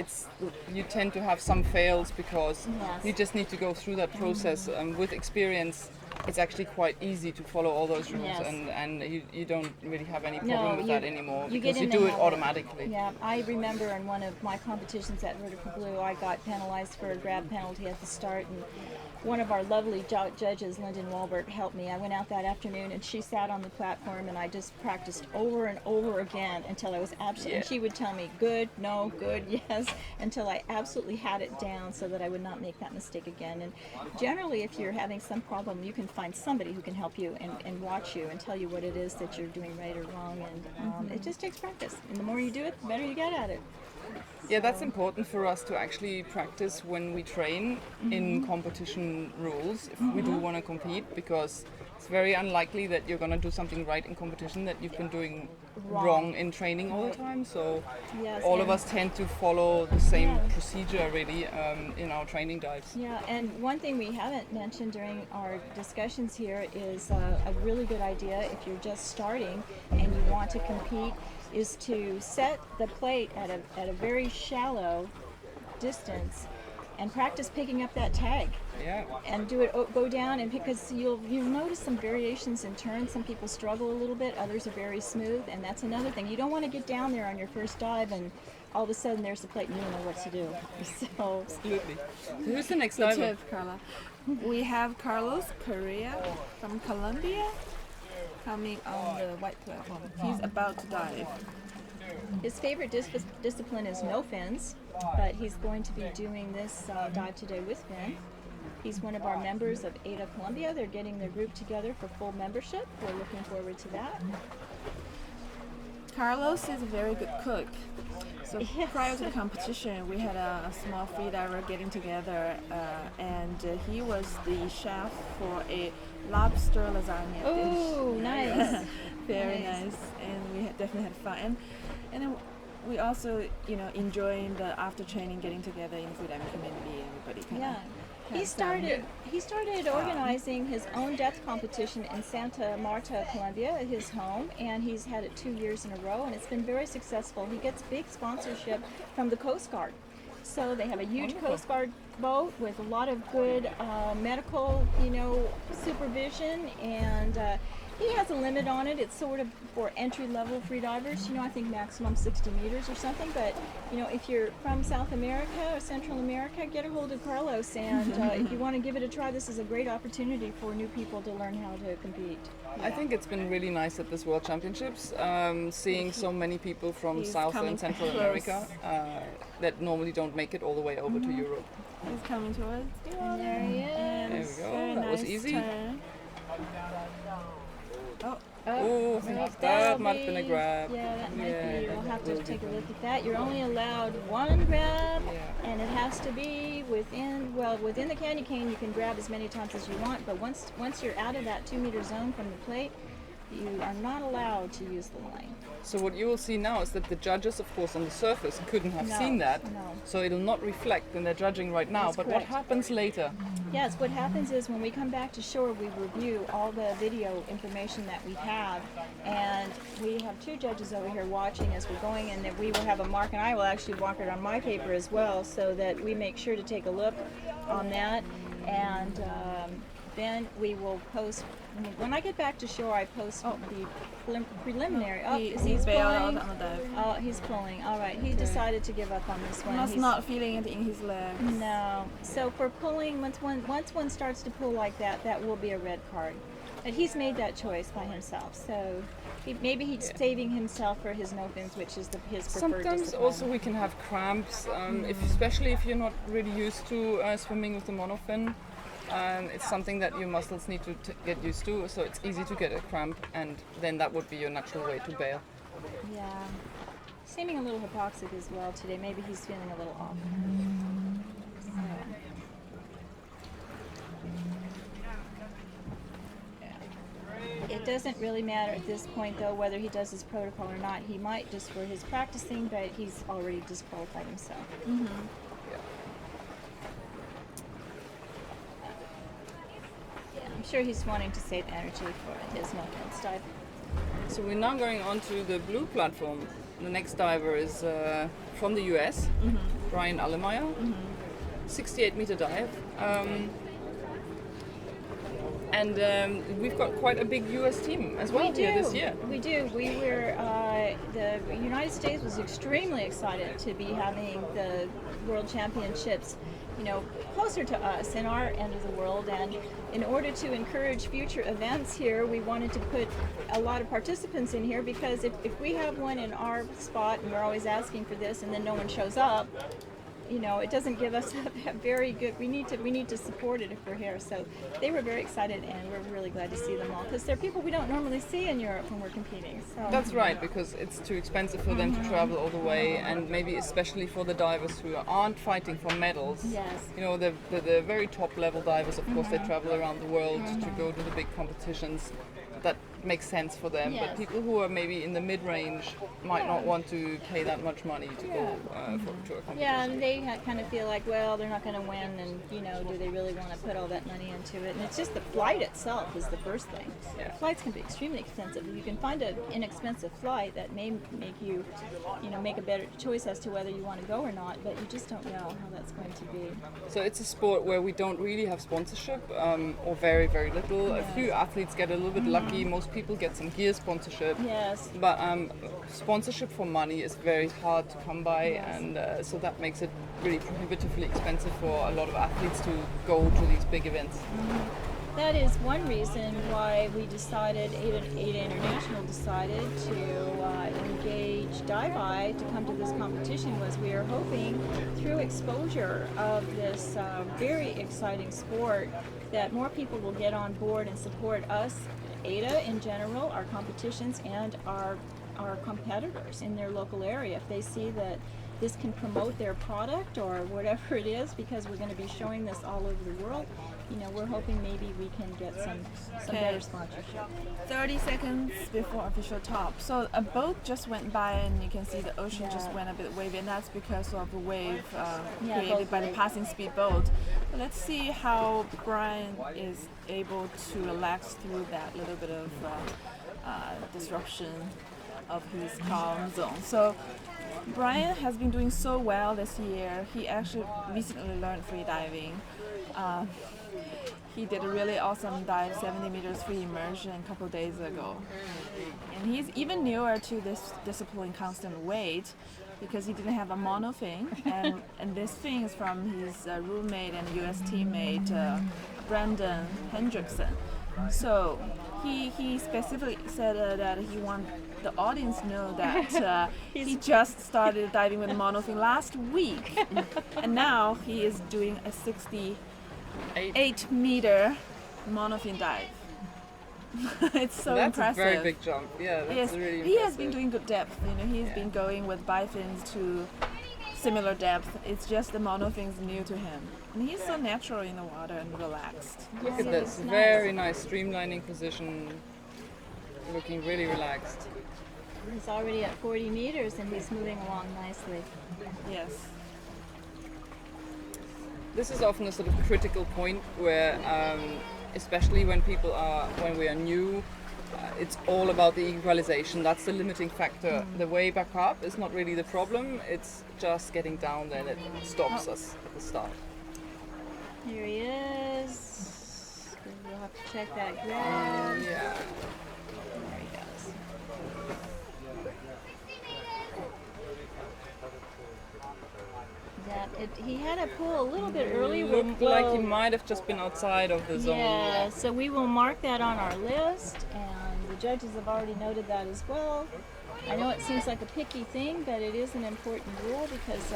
you tend to have some fails because Yes. you just need to go through that process. With experience, it's actually quite easy to follow all those rules, Yes. and you don't really have any No, problem with you- that anymore you because get you in the do it habit. automatically. Yeah, I remember in one of my competitions at Vertical Blue, I got penalized for a grab penalty at the start, and one of our lovely judges, Lyndon Walbert, helped me. I went out that afternoon, and she sat on the platform, and I just practiced over and over again until I was absolutely. Yeah. And she would tell me, "Good, no, good, yes," until I absolutely had it down, so that I would not make that mistake again. And generally, if you're having some problem, you can find somebody who can help you and watch you and tell you what it is that you're doing right or wrong. And it just takes practice. And the more you do it, the better you get at it. Yeah, that's important for us to actually practice when we train in competition rules if we do want to compete, because it's very unlikely that you're going to do something right in competition that you've been doing wrong in training all the time. So Yes, all of and- us tend to follow the same Yeah. procedure really in our training dives. Yeah, and one thing we haven't mentioned during our discussions here is a really good idea if you're just starting and you want to compete is to set the plate at a very shallow distance and practice picking up that tag Yeah. and do it go down, and because you'll notice some variations in turns. Some people struggle a little bit, others are very smooth, and that's another thing. You don't want to get down there on your first dive and all of a sudden there's the plate and you don't know what to do. So Absolutely. So who's the next Good diver? tip, Carla. We have Carlos Correa from Colombia coming on the white platform. He's about to dive. his favorite discipline is no fins, but he's going to be doing this dive today with fin. He's one of our members of AIDA Colombia. They're getting their group together for full membership. We're looking forward to that. Carlos is a very good cook. So Yes. prior to the competition, we had a small freediver getting together, and he was the chef for a lobster lasagna dish. Oh, nice. Very Nice. nice, and we definitely had fun. And then we also, enjoying the after training getting together in the freediving community. Everybody kind Yeah. of He started organizing his own depth competition in Santa Marta, Colombia, at his home, and he's had it 2 years in a row, and it's been very successful. He gets big sponsorship from the Coast Guard. So they have a huge Coast Guard boat with a lot of good medical, supervision, and he has a limit on it. It's sort of for entry-level freedivers. I think maximum 60 meters or something. But if you're from South America or Central America, get a hold of Carlos. And if you want to give it a try, this is a great opportunity for new people to learn how to compete. I think it's been really nice at this World Championships, seeing so many people from He's South coming and Central close. America that normally don't make it all the way over to Europe. He's coming towards the water. There he is. And There we go. very That was nice easy. turn. Oh, Oh, that might have been a grab. Yeah, that might Yeah, be. that We'll have to will be take a good. look at that. You're only allowed one grab, Yeah. and it has to be within the candy cane. You can grab as many times as you want, but once you're out of that 2-meter zone from the plate, you are not allowed to use the line. So what you will see now is that the judges, of course, on the surface couldn't have No, seen that. no. So it'll not reflect when they're judging right now. That's But correct. what happens later? Yes, what happens is when we come back to shore, we review all the video information that we have, and we have 2 judges over here watching as we're going, and that we will have a mark, and I will actually mark it on my paper as well, so that we make sure to take a look on that, and then we will post. When I get back to shore, I post the preliminary. Oh, He he's bailed out pulling. on the dive. Oh, he's pulling. All right, he decided to give up on this one. Must He's- not feeling it in his legs. No. So for pulling, once one starts to pull like that, that will be a red card. And he's made that choice by himself. So maybe he's saving himself for his no fins, which is his preferred Sometimes discipline. also we can have cramps, especially if you're not really used to swimming with the monofin. It's something that your muscles need to get used to, so it's easy to get a cramp, and then that would be your natural way to bail. Yeah. Seeming a little hypoxic as well today. Maybe he's feeling a little off. So. It doesn't really matter at this point, though, whether he does his protocol or not. He might just for his practicing, but he's already disqualified himself. Yeah, I'm sure he's wanting to save energy for his no-fins dive. So we're now going on to the blue platform. The next diver is from the US, Brian Allemeyer, 68-meter dive. And we've got quite a big US team as well here this year. We do. We were, the United States was extremely excited to be having the World Championships, closer to us in our end of the world. And in order to encourage future events here, we wanted to put a lot of participants in here, because if we have one in our spot and we're always asking for this and then no one shows up, it doesn't give us a very good. We need to support it if we're here. So they were very excited, and we're really glad to see them all, because they're people we don't normally see in Europe when we're competing. So That's right, because it's too expensive for them to travel all the way, and maybe especially for the divers who aren't fighting for medals. Yes. The very top level divers, of course, they travel around the world to go to the big competitions. That makes sense for them, Yes. but people who are maybe in the mid-range might not want to pay that much money to go to a competition. Yeah, and they kind of feel like, well, they're not going to win, and do they really want to put all that money into it? And it's just the flight itself is the first thing. Yeah. Flights can be extremely expensive. You can find an inexpensive flight that may make you, make a better choice as to whether you want to go or not, but you just don't know how that's going to be. So it's a sport where we don't really have sponsorship, or very, very little. A few athletes get a little bit lucky. Most people get some gear sponsorship. Yes. But sponsorship for money is very hard to come by, and so that makes it really prohibitively expensive for a lot of athletes to go to these big events. That is one reason why we decided, AIDA International decided to engage Dive Eye to come to this competition. Was we are hoping through exposure of this very exciting sport that more people will get on board and support us, AIDA in general, our competitions, and our competitors in their local area. If they see that this can promote their product or whatever it is, because we're going to be showing this all over the world, we're hoping maybe we can get some better sponsorship. 30 seconds before official top. So a boat just went by, and you can see the ocean just went a bit wavy, and that's because of a wave created by the passing speed boat. But let's see how Brian is able to relax through that little bit of disruption of his calm zone. So Brian has been doing so well this year. He actually recently learned free diving. He did a really awesome dive, 70 meters free immersion, a couple days ago. And he's even newer to this discipline, constant weight, because he didn't have a mono fin. And this fin is from his roommate and US teammate, Brandon Hendrickson. So he specifically said that he wanted the audience to know that he just started diving with monofin last week, and now he is doing a 68-meter monofin dive. It's so That's impressive. a very big jump. Yeah, that's Yes, really impressive. he has been doing good depth. He's been going with bifins to similar depth. It's just the monofins new to him, and he's so natural in the water and relaxed. Look at this, Nice. very nice streamlining position, looking really relaxed. He's already at 40 meters and he's moving along nicely. Yes. This is often a sort of critical point where, especially when we are new, it's all about the equalization. That's the limiting factor. The way back up is not really the problem. It's just getting down there that stops us at the start. Here he is. We'll have to check that grab. Yeah. There he goes. He had a pull a little bit early. Looked like he might have just been outside of the zone. Yeah, so we will mark that on our list, and the judges have already noted that as well. I know it seems like a picky thing, but it is an important rule because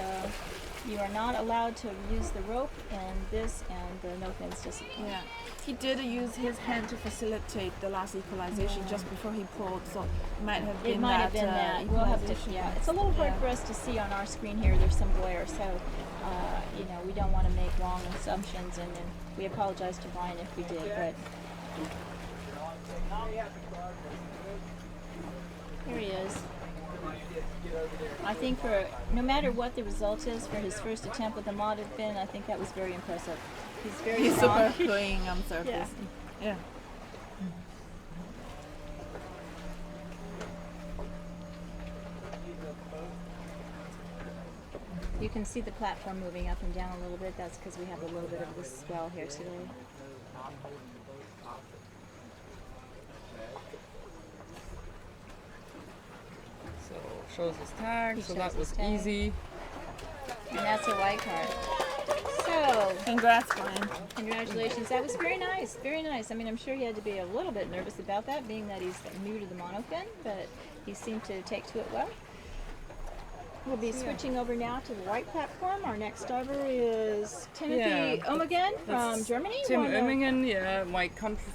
you are not allowed to use the rope in this and the no fins discipline. Yeah. He did use his hand to facilitate the last equalization just before he pulled, so it might have been It might have been that. We'll have to. equalization. Yeah, it's a little hard for us to see on our screen here. There's some glare, so we don't want to make wrong assumptions, and we apologize to Ryan if we did. But here he is. I think for no matter what the result is for his first attempt with the modded fin, I think that was very impressive. He's very He's strong. super clean on surface. Yeah. You can see the platform moving up and down a little bit. That's because we have a little bit of this swell here today. So shows his tag, He so shows that his was tag. easy. And that's a white card. So, Congrats, Ryan. congratulations. That was very nice, very nice. I mean, I'm sure he had to be a little bit nervous about that, being that he's new to the monofin, but he seemed to take to it well. We'll be switching over now to the white platform. Our next diver is Timothy Omegan from That's Germany. Tim One of- Oemmingen, yeah, my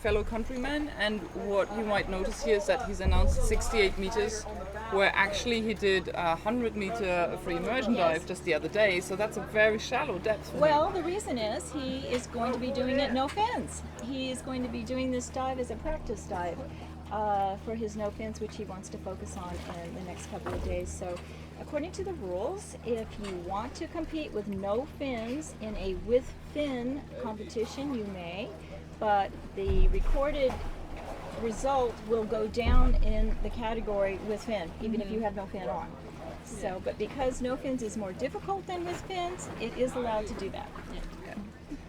fellow countryman. And what you might notice here is that he's announced 68 meters, where actually he did a 100-meter free immersion dive just the other day. So that's a very shallow depth. For him. Well, the reason is he is going to be doing it no fins. He is going to be doing this dive as a practice dive for his no fins, which he wants to focus on in the next couple of days. So, according to the rules, if you want to compete with no fins in a with fin competition, you may, but the recorded result will go down in the category with fin, even if you have no fin on. So, but because no fins is more difficult than with fins, it is allowed to do that.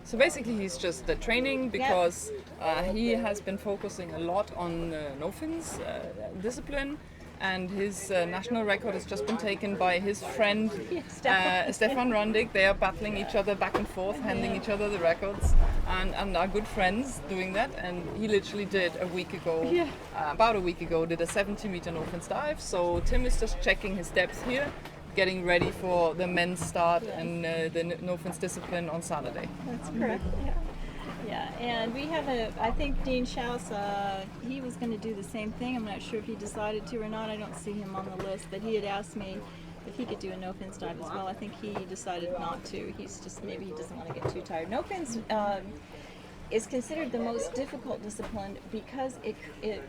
So basically, he's just training because he has been focusing a lot on no fins discipline. And his national record has just been taken by his friend Stefan Rundig. They are battling each other back and forth, handing each other the records, and are good friends doing that. And he literally did about a week ago, did a 70-meter no fins dive. So Tim is just checking his depth here, getting ready for the men's start and the no fins discipline on Saturday. That's correct. Yeah, and we have I think Dean Schaus, he was going to do the same thing. I'm not sure if he decided to or not. I don't see him on the list, but he had asked me if he could do a no fins dive as well. I think he decided not to. Maybe he doesn't want to get too tired. No fins is considered the most difficult discipline because it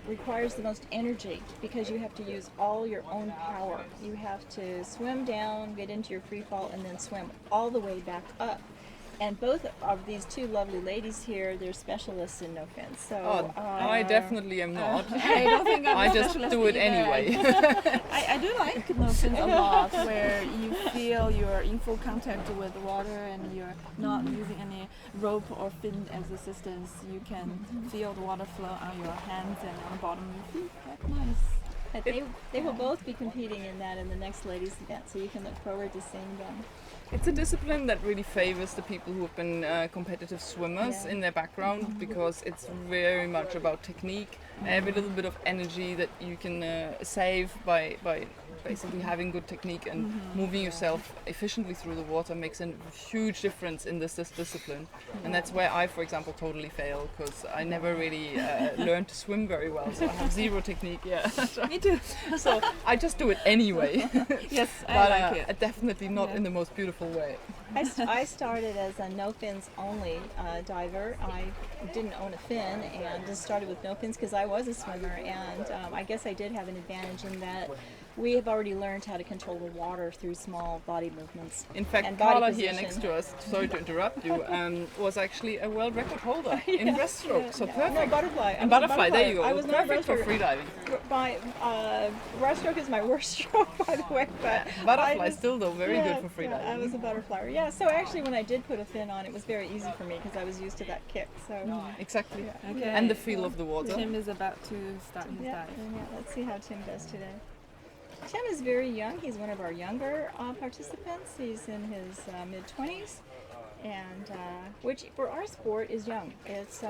requires the most energy, because you have to use all your own power. You have to swim down, get into your free fall, and then swim all the way back up. And both of these two lovely ladies here, they're specialists in no fins. So I definitely am not. I don't think I'm I a just specialist do it either. anyway. I do like no fins a lot, where you feel you're in full contact with the water and you're not using any rope or fin as assistance. You can feel the water flow on your hands and on the bottom of your feet. That's nice. But they will both be competing in that in the next ladies event, so you can look forward to seeing them. It's a discipline that really favors the people who have been competitive swimmers in their background, because it's very much about technique, every little bit of energy that you can save by basically having good technique and moving yourself efficiently through the water makes a huge difference in this discipline. And that's where I, for example, totally fail, because I never really learned to swim very well, so I have zero technique. Yeah, Me too. so I just do it anyway. Yes, But I like it. definitely not Yeah. in the most beautiful way. I started as a no fins only diver. I didn't own a fin and just started with no fins because I was a swimmer, and I guess I did have an advantage in that we have already learned how to control the water through small body movements. In fact, and body Carla here position. next to us, sorry to interrupt you, was actually a world record holder in breaststroke. So perfect. No, butterfly. I And was a butterfly, there you go. I was not a Perfect for breaststroke. freediving. My breaststroke is my worst stroke, by the way. But Butterfly I just- still though very good yeah, for freediving. Yeah, I was a butterflyer. Yeah, so actually when I did put a fin on, it was very easy for me because I was used to that kick. So Exactly. Okay. And the feel of the water. Tim is about to start his yeah, dive. let's see how Tim does today. Tim is very young. He's one of our younger participants. He's in his mid-20s, and which for our sport is young. It's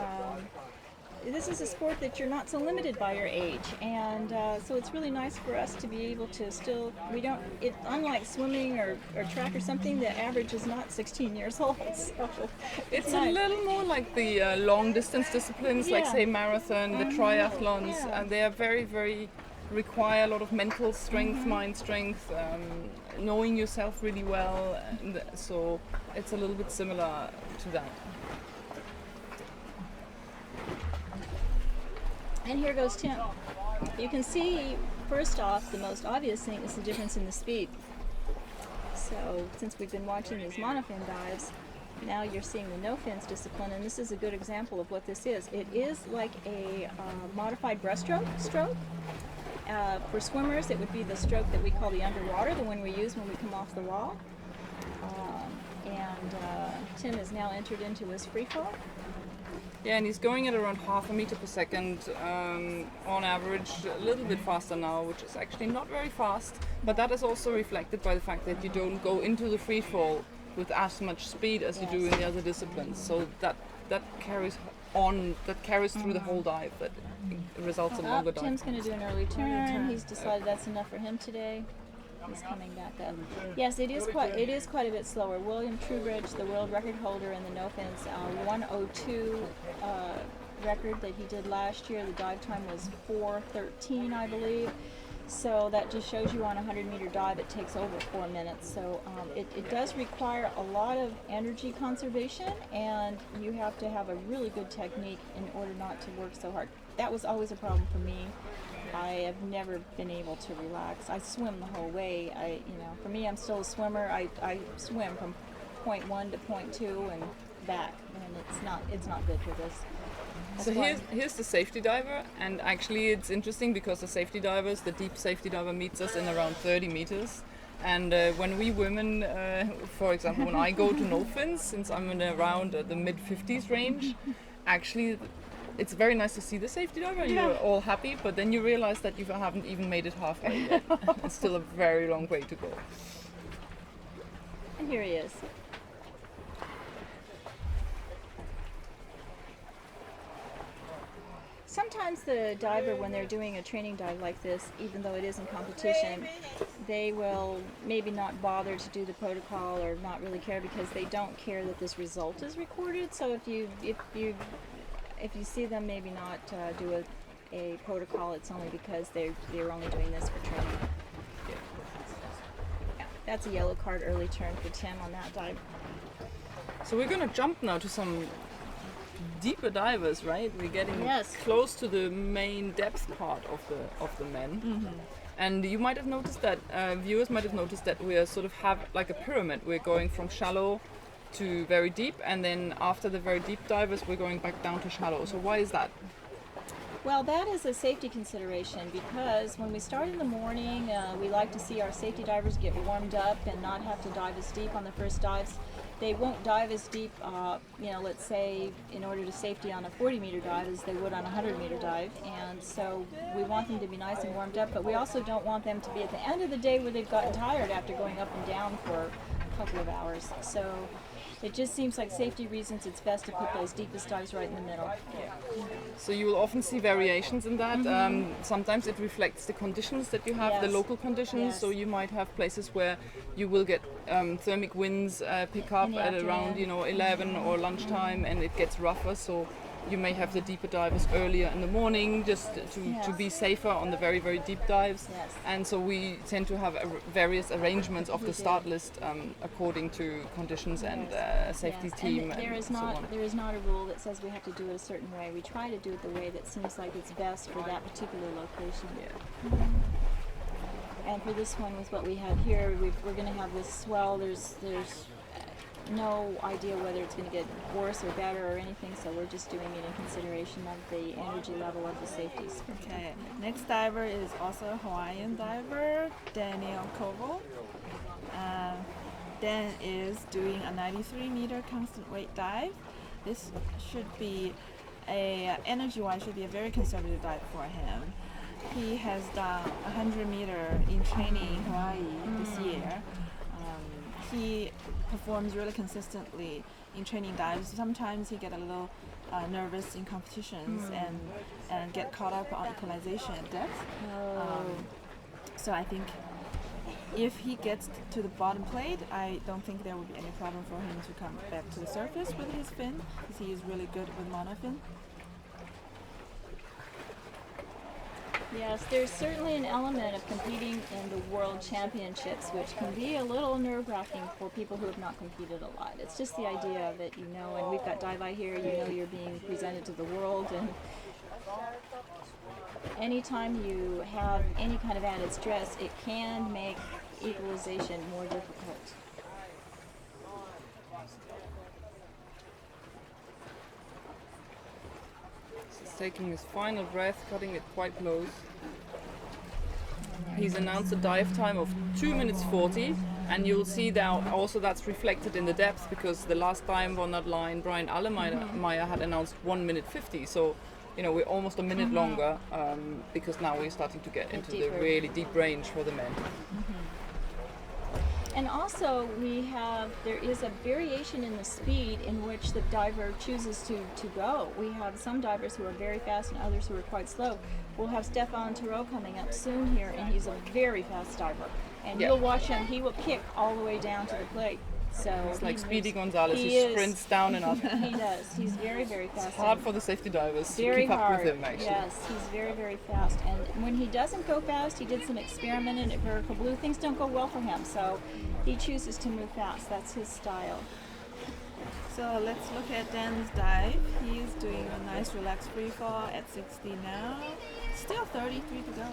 this is a sport that you're not so limited by your age, and so it's really nice for us to be able to still. We don't. It unlike swimming or track or something. The average is not 16 years old. So It's nice. a little more like the long distance disciplines, like Yeah. say marathon, the triathlons, Yeah. and they are very, very require a lot of mental strength, mind strength, knowing yourself really well, and so it's a little bit similar to that. And here goes Tim. You can see, first off, the most obvious thing is the difference in the speed. So, since we've been watching these monofin dives, now you're seeing the no fins discipline, and this is a good example of what this is. It is like a modified breaststroke. For swimmers, it would be the stroke that we call the underwater, the one we use when we come off the wall. And Tim is now entered into his free fall. Yeah, and he's going at around 0.5 meter per second on average, a little bit faster now, which is actually not very fast, but that is also reflected by the fact that you don't go into the free fall with as much speed as you do in the other disciplines. So that carries on, that carries through the whole dive, that results in longer dive. Tim's going to do an early turn. He's decided that's enough for him today. He's coming back up. Yes, it is quite a bit slower. William Trubridge, the world record holder in the no fins, 1:02 record that he did last year. The dive time was 4:13, I believe. So that just shows you on a 100-meter dive it takes over 4 minutes. So it does require a lot of energy conservation, and you have to have a really good technique in order not to work so hard. That was always a problem for me. I have never been able to relax. I swim the whole way. For me, I'm still a swimmer. I swim from point 1 to point 2 and back, and it's not good for this. So here's the safety diver, and actually it's interesting because the safety divers, the deep safety diver meets us in around 30 meters. And when we women, for example, when I go to no fins, since I'm in around the mid-50s range, actually it's very nice to see the safety diver, and you're all happy, but then you realize that you haven't even made it halfway yet. It's still a very long way to go. And here he is. Sometimes the diver, when they're doing a training dive like this, even though it is in competition, they will maybe not bother to do the protocol or not really care because they don't care that this result is recorded. So if you see them maybe not do a protocol, it's only because they're only doing this for training. Yeah, that's a yellow card early turn for Tim on that dive. So we're gonna jump now to some deeper divers, right? We're getting close to the main depth part of the men. Mm-hmm. And you might have noticed that, viewers might have noticed that we are sort of have like a pyramid. We're going from shallow to very deep, and then after the very deep divers, we're going back down to shallow. So why is that? Well, that is a safety consideration because when we start in the morning, we like to see our safety divers get warmed up and not have to dive as deep on the first dives. They won't dive as deep, let's say in order to safety on a 40-meter dive as they would on a 100-meter dive. And so we want them to be nice and warmed up, but we also don't want them to be at the end of the day where they've gotten tired after going up and down for a couple of hours. So it just seems like safety reasons it's best to put those deepest dives right in the middle. So you will often see variations in that. Sometimes it reflects the conditions that you have, the Yes. local conditions. Yes. So you might have places where you will get thermic winds pick up In the at around afternoon. 11 or lunchtime, and it gets rougher. So you may have the deeper divers earlier in the morning, just to be safer on the very, very deep dives. Yes. And so we tend to have various arrangements of We the do. start list according to conditions and safety Yes. team And there is so not on. there is not a rule that says we have to do it a certain way. We try to do it the way that seems like it's best for that particular location. And for this one, with what we have here, we're going to have this swell. There's no idea whether it's going to get worse or better or anything, so we're just doing it in consideration of the energy level of the safeties. Okay, next diver is also a Hawaiian diver, Daniel Koval. Dan is doing a 93-meter constant weight dive. This should be energy-wise, should be a very conservative dive for him. He has done 100-meter in training in Hawaii this year. He performs really consistently in training dives. Sometimes he get a little nervous in competitions and get caught up on equalization at depth. So I think if he gets to the bottom plate, I don't think there would be any problem for him to come back to the surface with his fin, because he is really good with monofin. Yes, there's certainly an element of competing in the World Championships, which can be a little nerve-wracking for people who have not competed a lot. It's just the idea of it, and we've got Dive here, you're being presented to the world, and anytime you have any kind of added stress, it can make equalization more difficult. Taking his final breath, cutting it quite close. He's announced a dive time of 2 minutes 40, and you'll see that also that's reflected in the depth, because the last time on that line, Brian Allemeyer had announced 1 minute 50. So, we're almost a minute longer, because now we're starting to get into the really deep range for the men. And also there is a variation in the speed in which the diver chooses to go. We have some divers who are very fast and others who are quite slow. We'll have Stefan Tarot coming up soon here, and he's a very fast diver. And you'll watch him, he will kick all the way down to the plate. So It's like Speedy Gonzalez, he he is. sprints down and up. He does. He's very, very fast. It's hard for the safety divers to Very keep up hard. with him, actually. Yes, he's very, very fast. And when he doesn't go fast, he did some experimenting at Vertical Blue. Things don't go well for him, so he chooses to move fast. That's his style. So let's look at Dan's dive. He's doing a nice relaxed free fall at 60 now. Still 33 to go.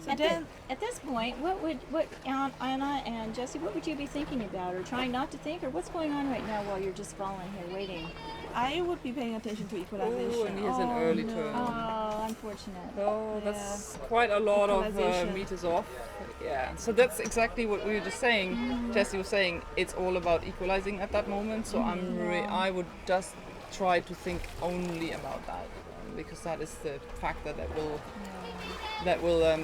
So At this point, what Anna and Jesse, what would you be thinking about, or trying not to think, or what's going on right now while you're just falling here waiting? I would be paying attention to equalization. Oh, and he has an early turn. Oh, unfortunate. Oh, that's quite a lot of Equalization. meters off. Yeah, so that's exactly what we were just saying. Jesse was saying it's all about equalizing at that moment. So I would just try to think only about that, because that is the factor that will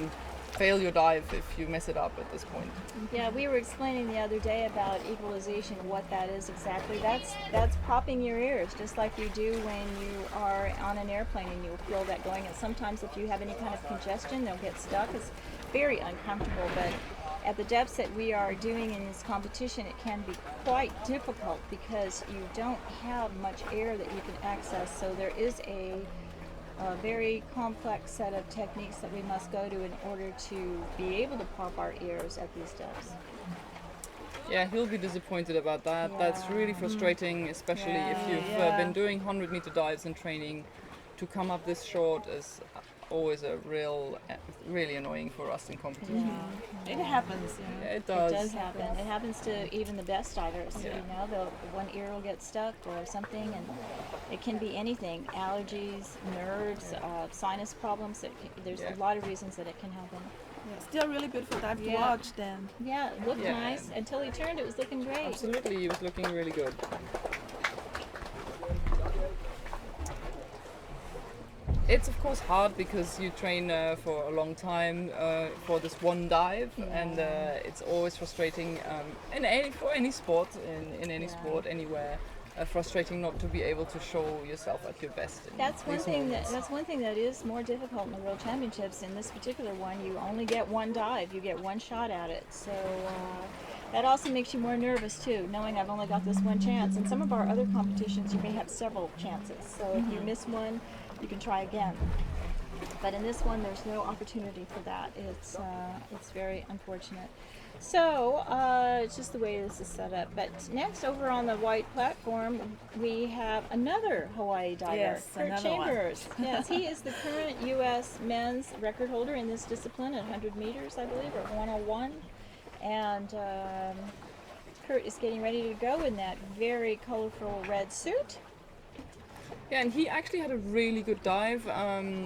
fail your dive if you mess it up at this point. Yeah, we were explaining the other day about equalization, what that is exactly. That's popping your ears, just like you do when you are on an airplane and you feel that going. And sometimes if you have any kind of congestion, they'll get stuck. It's very uncomfortable, but at the depths that we are doing in this competition, it can be quite difficult because you don't have much air that you can access. So there is a very complex set of techniques that we must go to in order to be able to pop our ears at these depths. Yeah, he'll be disappointed about that. That's really frustrating, especially if you've been doing 100-meter dives in training. To come up this short is always really annoying for us in competition. It happens. Yeah, it does. It does happen. It happens to even the best divers. The one ear will get stuck or something, and it can be anything: allergies, nerves, sinus problems. There's a lot of reasons that it can happen. Yeah, still really beautiful dive to watch, Dan. Yeah, it looked nice until he turned. It was looking great. Absolutely, he was looking really good. it's of course hard because you train for a long time for this one dive, and it's always frustrating for any sport, in any sport anywhere. Frustrating not to be able to show yourself at your best. That's one thing that is more difficult in the World Championships. In this particular one, you only get one dive. You get one shot at it. So that also makes you more nervous too, knowing I've only got this one chance. In some of our other competitions, you may have several chances. So if you miss one, you can try again. But in this one, there's no opportunity for that. It's very unfortunate. So it's just the way this is set up. But next, over on the white platform, we have another Hawaii diver, Yes, Kurt another one. Chambers. Yes, he is the current U.S. men's record holder in this discipline at 100 meters, I believe, or 101. And Kurt is getting ready to go in that very colorful red suit. Yeah, and he actually had a really good dive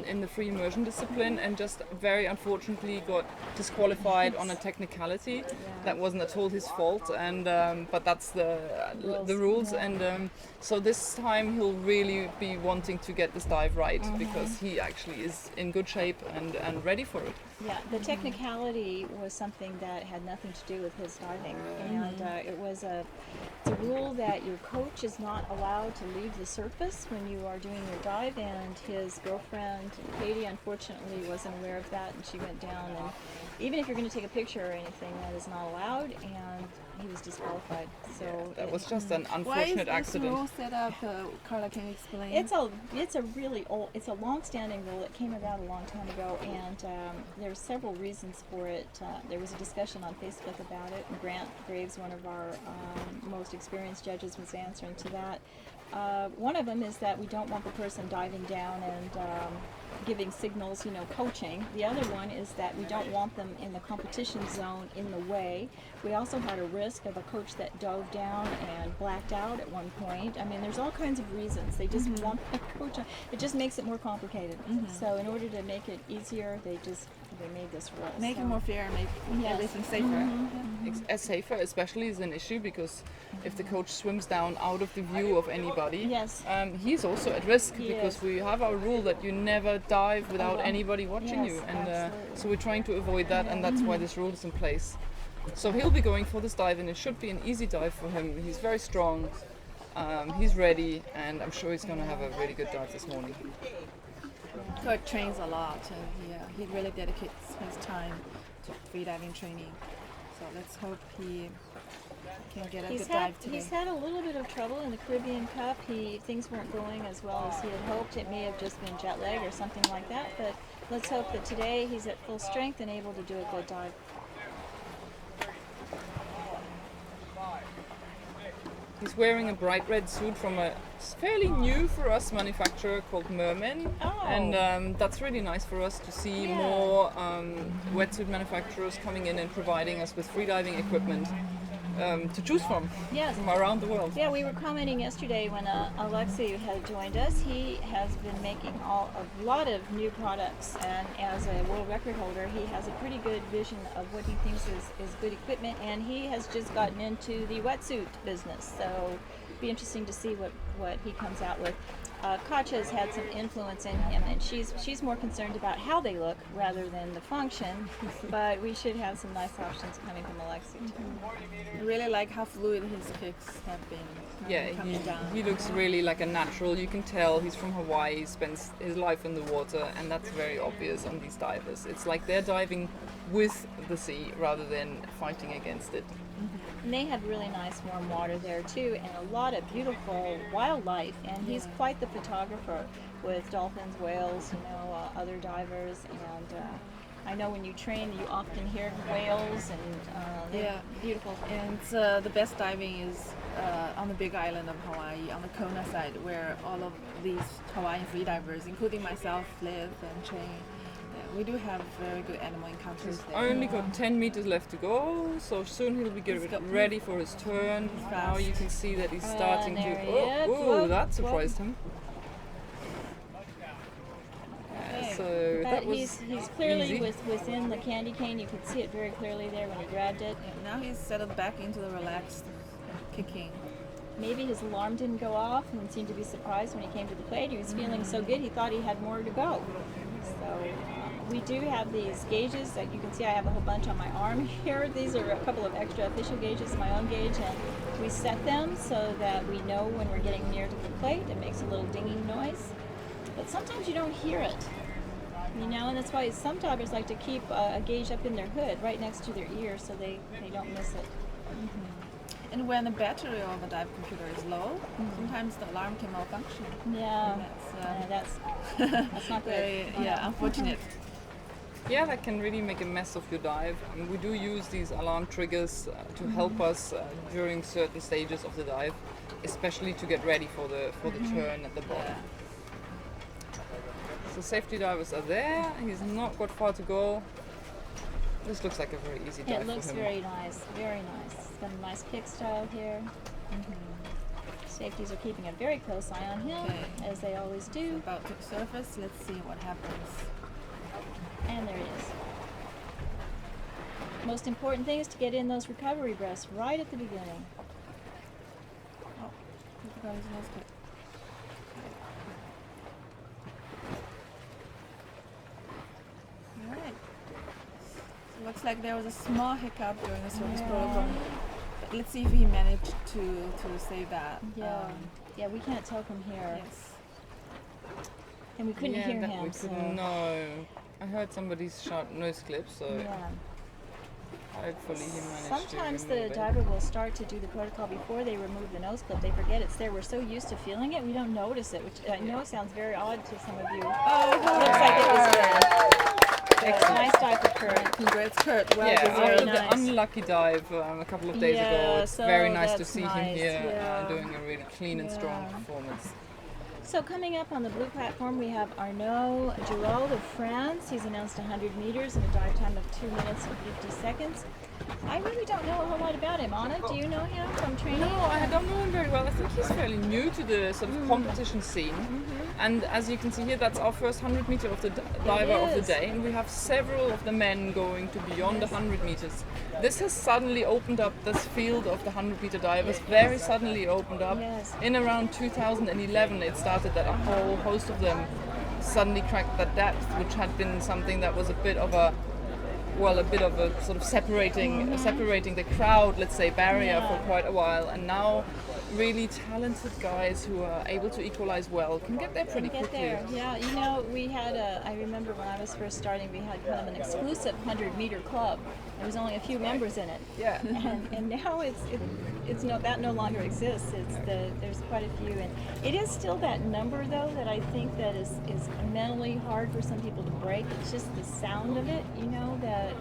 in the free immersion discipline, and just very unfortunately got disqualified on a technicality. That wasn't at all his fault, and but that's the rules. And so this time he'll really be wanting to get this dive right, because he actually is in good shape and ready for it. Yeah, the technicality was something that had nothing to do with his diving, and it's a rule that your coach is not allowed to leave the surface when you are doing your dive, and his girlfriend Katie unfortunately wasn't aware of that, and she went down, and even if you're going to take a picture or anything, that is not allowed, and he was disqualified. So That was just an Why is unfortunate this accident. rule set up? Carla, can you explain? it's a really old, it's a long-standing rule. It came about a long time ago, and there's several reasons for it. There was a discussion on Facebook about it, and Grant Graves, one of our most experienced judges, was answering to that. One of them is that we don't want the person diving down and giving signals, coaching. The other one is that we don't want them in the competition zone in the way. We also had a risk of a coach that dove down and blacked out at one point. I mean, there's all kinds of reasons. They just want the coach. It just makes it more complicated. So in order to make it easier, they made this rule. Make So- it more fair, make Yes. everything safer. As safer especially is an issue, because if the coach swims down out of the view of anybody, Yes. he's also at risk, He because is. we have our rule that you never dive without Alone. anybody watching Yes, you, and absolutely. so we're trying to avoid that, and that's why this rule is in place. So he'll be going for this dive, and it should be an easy dive for him. He's very strong, he's ready, and I'm sure he's going to have a really good dive this morning. Kurt trains a lot, and he really dedicates his time to freediving training. So let's hope he can get a good dive today. He's had a little bit of trouble in the Caribbean Cup. Things weren't going as well as he had hoped. It may have just been jet lag or something like that, but let's hope that today he's at full strength and able to do a good dive. He's wearing a bright red suit from a fairly new for us manufacturer called Men, Oh. and that's really nice for us to see more wetsuit manufacturers coming in and providing us with freediving equipment to choose from around the world. Yeah, we were commenting yesterday when Alexei had joined us. He has been making a lot of new products, and as a world record holder, he has a pretty good vision of what he thinks is good equipment, and he has just gotten into the wetsuit business. So it'll be interesting to see what he comes out with. Katja's had some influence in him, and she's more concerned about how they look rather than the function, but we should have some nice options coming from Alexei too. I really like how fluid his kicks have been coming down. he looks really like a natural. You can tell he's from Hawaii, he spends his life in the water, and that's very obvious on these divers. It's like they're diving with the sea rather than fighting against it. And they have really nice warm water there too, and a lot of beautiful wildlife, and he's quite the photographer with dolphins, whales, other divers, and I know when you train you often hear whales, and they're beautiful. And the best diving is on the big island of Hawaii, on the Kona side, where all of these Hawaiian freedivers, including myself, live and train. We do have very good animal encounters there. Only got 10 meters left to go, so soon he'll be ready for his turn. Now you can see that he's starting there to. he is. Oh, that Whoop, surprised him. So But that was he's clearly easy. within the candy cane. You could see it very clearly there when he grabbed it. And now he's settled back into the relaxed kicking. maybe his alarm didn't go off and seemed to be surprised when he came to the plate. He was feeling so good he thought he had more to go. So we do have these gauges that you can see. I have a whole bunch on my arm here. These are a couple of extra official gauges, my own gauge, and we set them so that we know when we're getting near to the plate. It makes a little dinging noise, but sometimes you don't hear it. You know, and that's why some divers like to keep a gauge up in their hood, right next to their ear, so they don't miss it. And when the battery of a dive computer is low, sometimes the alarm can malfunction. Yeah, And that's not good. very, unfortunate. Yeah, that can really make a mess of your dive. And we do use these alarm triggers to help us during certain stages of the dive, especially to get ready for the turn at the bottom. So safety divers are there. He's not got far to go. This looks like a very easy dive It looks for him. very nice, very nice. It's got a nice kick style here. Safeties are keeping a very close eye on him, Okay. as they always do. About to surface, let's see what happens. And there he is. Most important thing is to get in those recovery breaths right at the beginning. Oh, he forgot his nose clip. Alright. So looks like there was a small hiccup during the service protocol. But let's see if he managed to save that. Yeah, yeah, we can't tell from here, Yes. and we couldn't hear that him. we So couldn't know. I heard somebody's sharp nose clip, so yeah. hopefully he managed Sometimes to the remove it. diver will start to do the protocol before they remove the nose clip. They forget it's there. We're so used to feeling it, we don't notice it, which I know sounds very odd to some of you. Looks like it was good. Nice dive for Kurt. Congrats, Kurt. Well Yeah, deserved. after nice. the unlucky dive a couple of days Yeah, ago, it's so very nice to that's see him nice, here yeah. doing a really clean and strong Yeah. performance. So coming up on the blue platform, we have Arnaud Giraud of France. He's announced 100 meters in a dive time of 2 minutes and 50 seconds. I really don't know a whole lot about him. Anna, do you know him from training? No, I don't know him very well. I think he's fairly new to the sort of competition scene. And as you can see here, that's our first 100 meter of the diver of the is. day. And we have several of the men going to beyond the 100 meters. This has suddenly opened up this field of the 100 meter divers, very suddenly opened up. Yes. In around 2011, it started that a whole host of them suddenly cracked that depth, which had been something that was a bit of a sort of separating the crowd, let's say, barrier for quite a while, and now really talented guys who are able to equalize well can get there pretty Get quickly. there. Yeah, you know, we had I remember when I was first starting, we had kind of an exclusive 100 meter club. There was only a few members in it. Yeah. And now that no longer exists. There's quite a few, and it is still that number though that I think that is mentally hard for some people to break. It's just the sound of it, you know, that.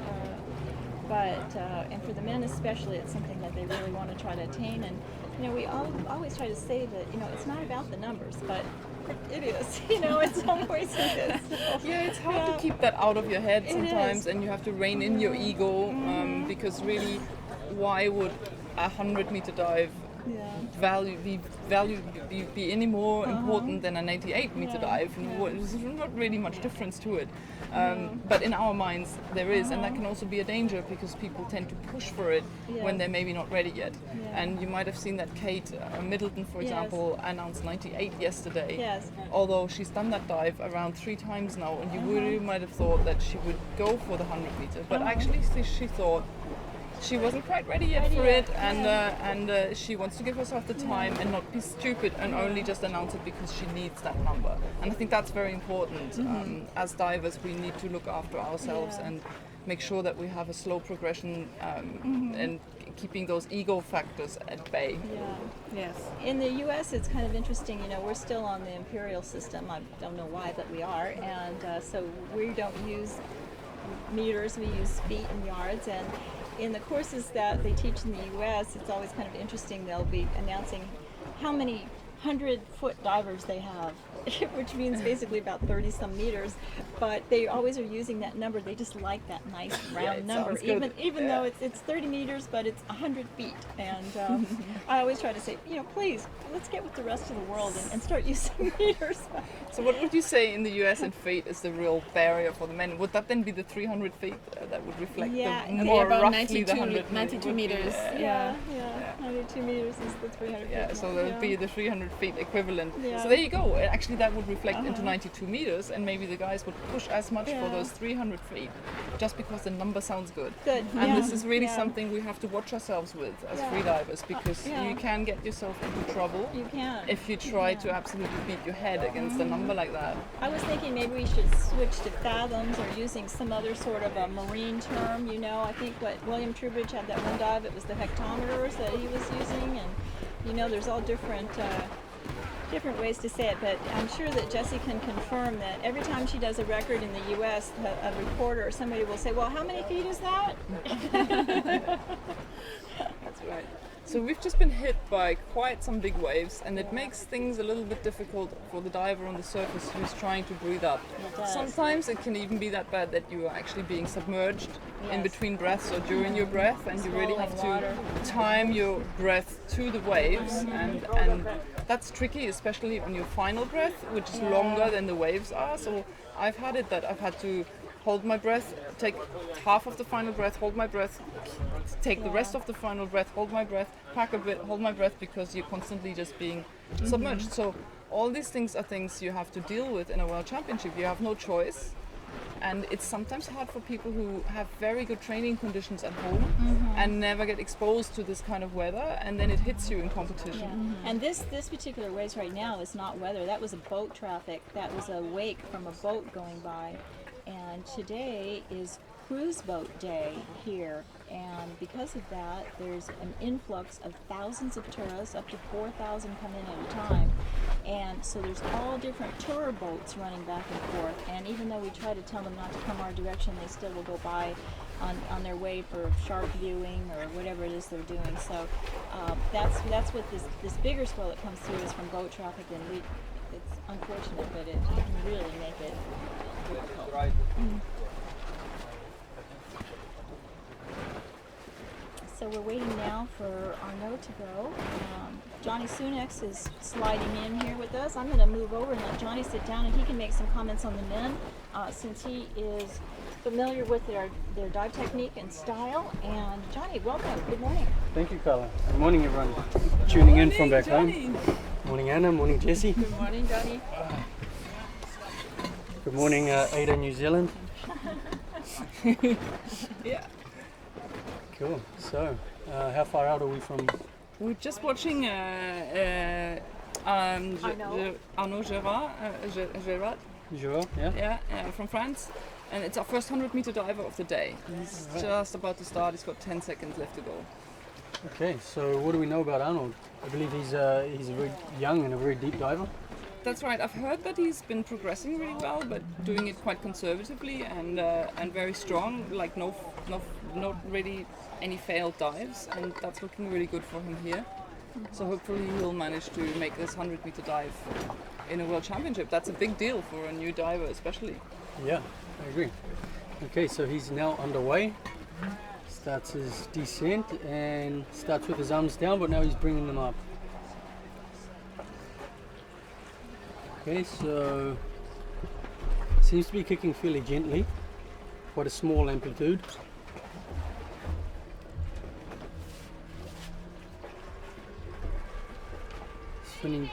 And for the men especially, it's something that they really want to try to attain. And you know, we always try to say that, you know, it's not about the numbers, but it is. You know, in some ways it is. So, Yeah, it's hard to keep that out of your head It sometimes, is. and you have to rein in your ego because really, why would a 100 meter dive be any more important than a 98 meter dive? There's not really much difference to it. But in our minds there is, and that can also be a danger because people tend to push for it when they're maybe not ready yet. And you might have seen that Kate Middleton, for example, announced 98 yesterday. Yes. Although she's done that dive around 3 times now, and you really might have thought that she would go for the 100 meter, but actually she thought she wasn't quite ready yet for it, and she wants to give herself the time and not be stupid and only just announce it because she needs that number. And I think that's very important. As divers, we need to look after ourselves and make sure that we have a slow progression and keeping those ego factors at bay. Yeah. Yes. In the U.S., it's kind of interesting. You know, we're still on the imperial system. I don't know why, but we are, and so we don't use meters. We use feet and yards. And in the courses that they teach in the U.S., it's always kind of interesting. They'll be announcing how many 100-foot divers they have which means basically about 30 some meters. But they always are using that number. They just like that nice round it number, sounds good. even though it's 30 meters, but it's 100 feet. And I always try to say, please, let's get with the rest of the world and start using meters. So what would you say in the US in feet is the real barrier for the men? Would that then be the 300 feet that would reflect Yeah, the yeah, more about roughly the 92 100 would be, meters. Yeah, 92 meters is the 300 feet. Yeah, so that would be the 300 feet equivalent. Yeah. So there you go. Actually, that would reflect into 92 meters, and maybe the guys would push as much for those 300 feet, just because the number sounds good. Good. And this is really something we have to watch ourselves with as freedivers, because yeah. you can get yourself into trouble You can. if you try to absolutely beat your head against a number like that. I was thinking maybe we should switch to fathoms or using some other sort of a marine term. I think what William Trubridge had that one dive, it was the hectometers that he was using, and there's all different ways to say it, but I'm sure that Jessie can confirm that every time she does a record in the U.S., a reporter or somebody will say, well, how many feet is that? That's right. So we've just been hit by quite some big waves, and it makes things a little bit difficult for the diver on the surface who's trying to breathe up. It does. Sometimes it can even be that bad that you are actually being submerged in Yes. between breaths or during your breath, and you really have to Swallowing time your breath to the waves, and that's tricky, especially on your final breath, which is longer than the waves are. So I've had it that I've had to hold my breath, take half of the final breath, hold my breath, take the rest of the final breath, hold my breath, pack a bit, hold my breath, because you're constantly just being submerged. So all these things are things you have to deal with in a World Championship. You have no choice. And it's sometimes hard for people who have very good training conditions at home and never get exposed to this kind of weather, and then it hits you in competition. And this particular race right now is not weather. That was a boat traffic. That was a wake from a boat going by. And today is cruise boat day here, and because of that there's an influx of thousands of tourists, up to 4,000 come in at a time, and so there's all different tour boats running back and forth, and even though we try to tell them not to come our direction, they still will go by on their way for shark viewing or whatever it is they're doing. So that's what this bigger swell that comes through is from boat traffic, and it's unfortunate, but it can really make it difficult. Right. So we're waiting now for Arnaud to go. Johnny Sunex is sliding in here with us. I'm going to move over and let Johnny sit down, and he can make some comments on the men, since he is familiar with their dive technique and style. And Johnny, welcome. Good morning. Thank you, Carla. Good morning, everyone. Tuning in from back home. Morning, Anna. Morning, Jessie. Good morning, Johnny. Good morning, AIDA, New Zealand. Yeah. Cool. So, how far out are we from? We're just watching Arnaud Gerard, Joao? Yeah. from France, and it's our first 100-meter diver of the day. He's just about to start. He's got 10 seconds left to go. Okay. So, what do we know about Arnold? I believe he's a very young and a very deep diver. That's right. I've heard that he's been progressing really well, but doing it quite conservatively and very strong. Like not really any failed dives, and that's looking really good for him here. So hopefully he'll manage to make this 100-meter dive in a World Championship. That's a big deal for a new diver, especially. Yeah, I agree. Okay, so he's now underway. Starts his descent and starts with his arms down, but now he's bringing them up. Okay, so seems to be kicking fairly gently, quite a small amplitude. Spinning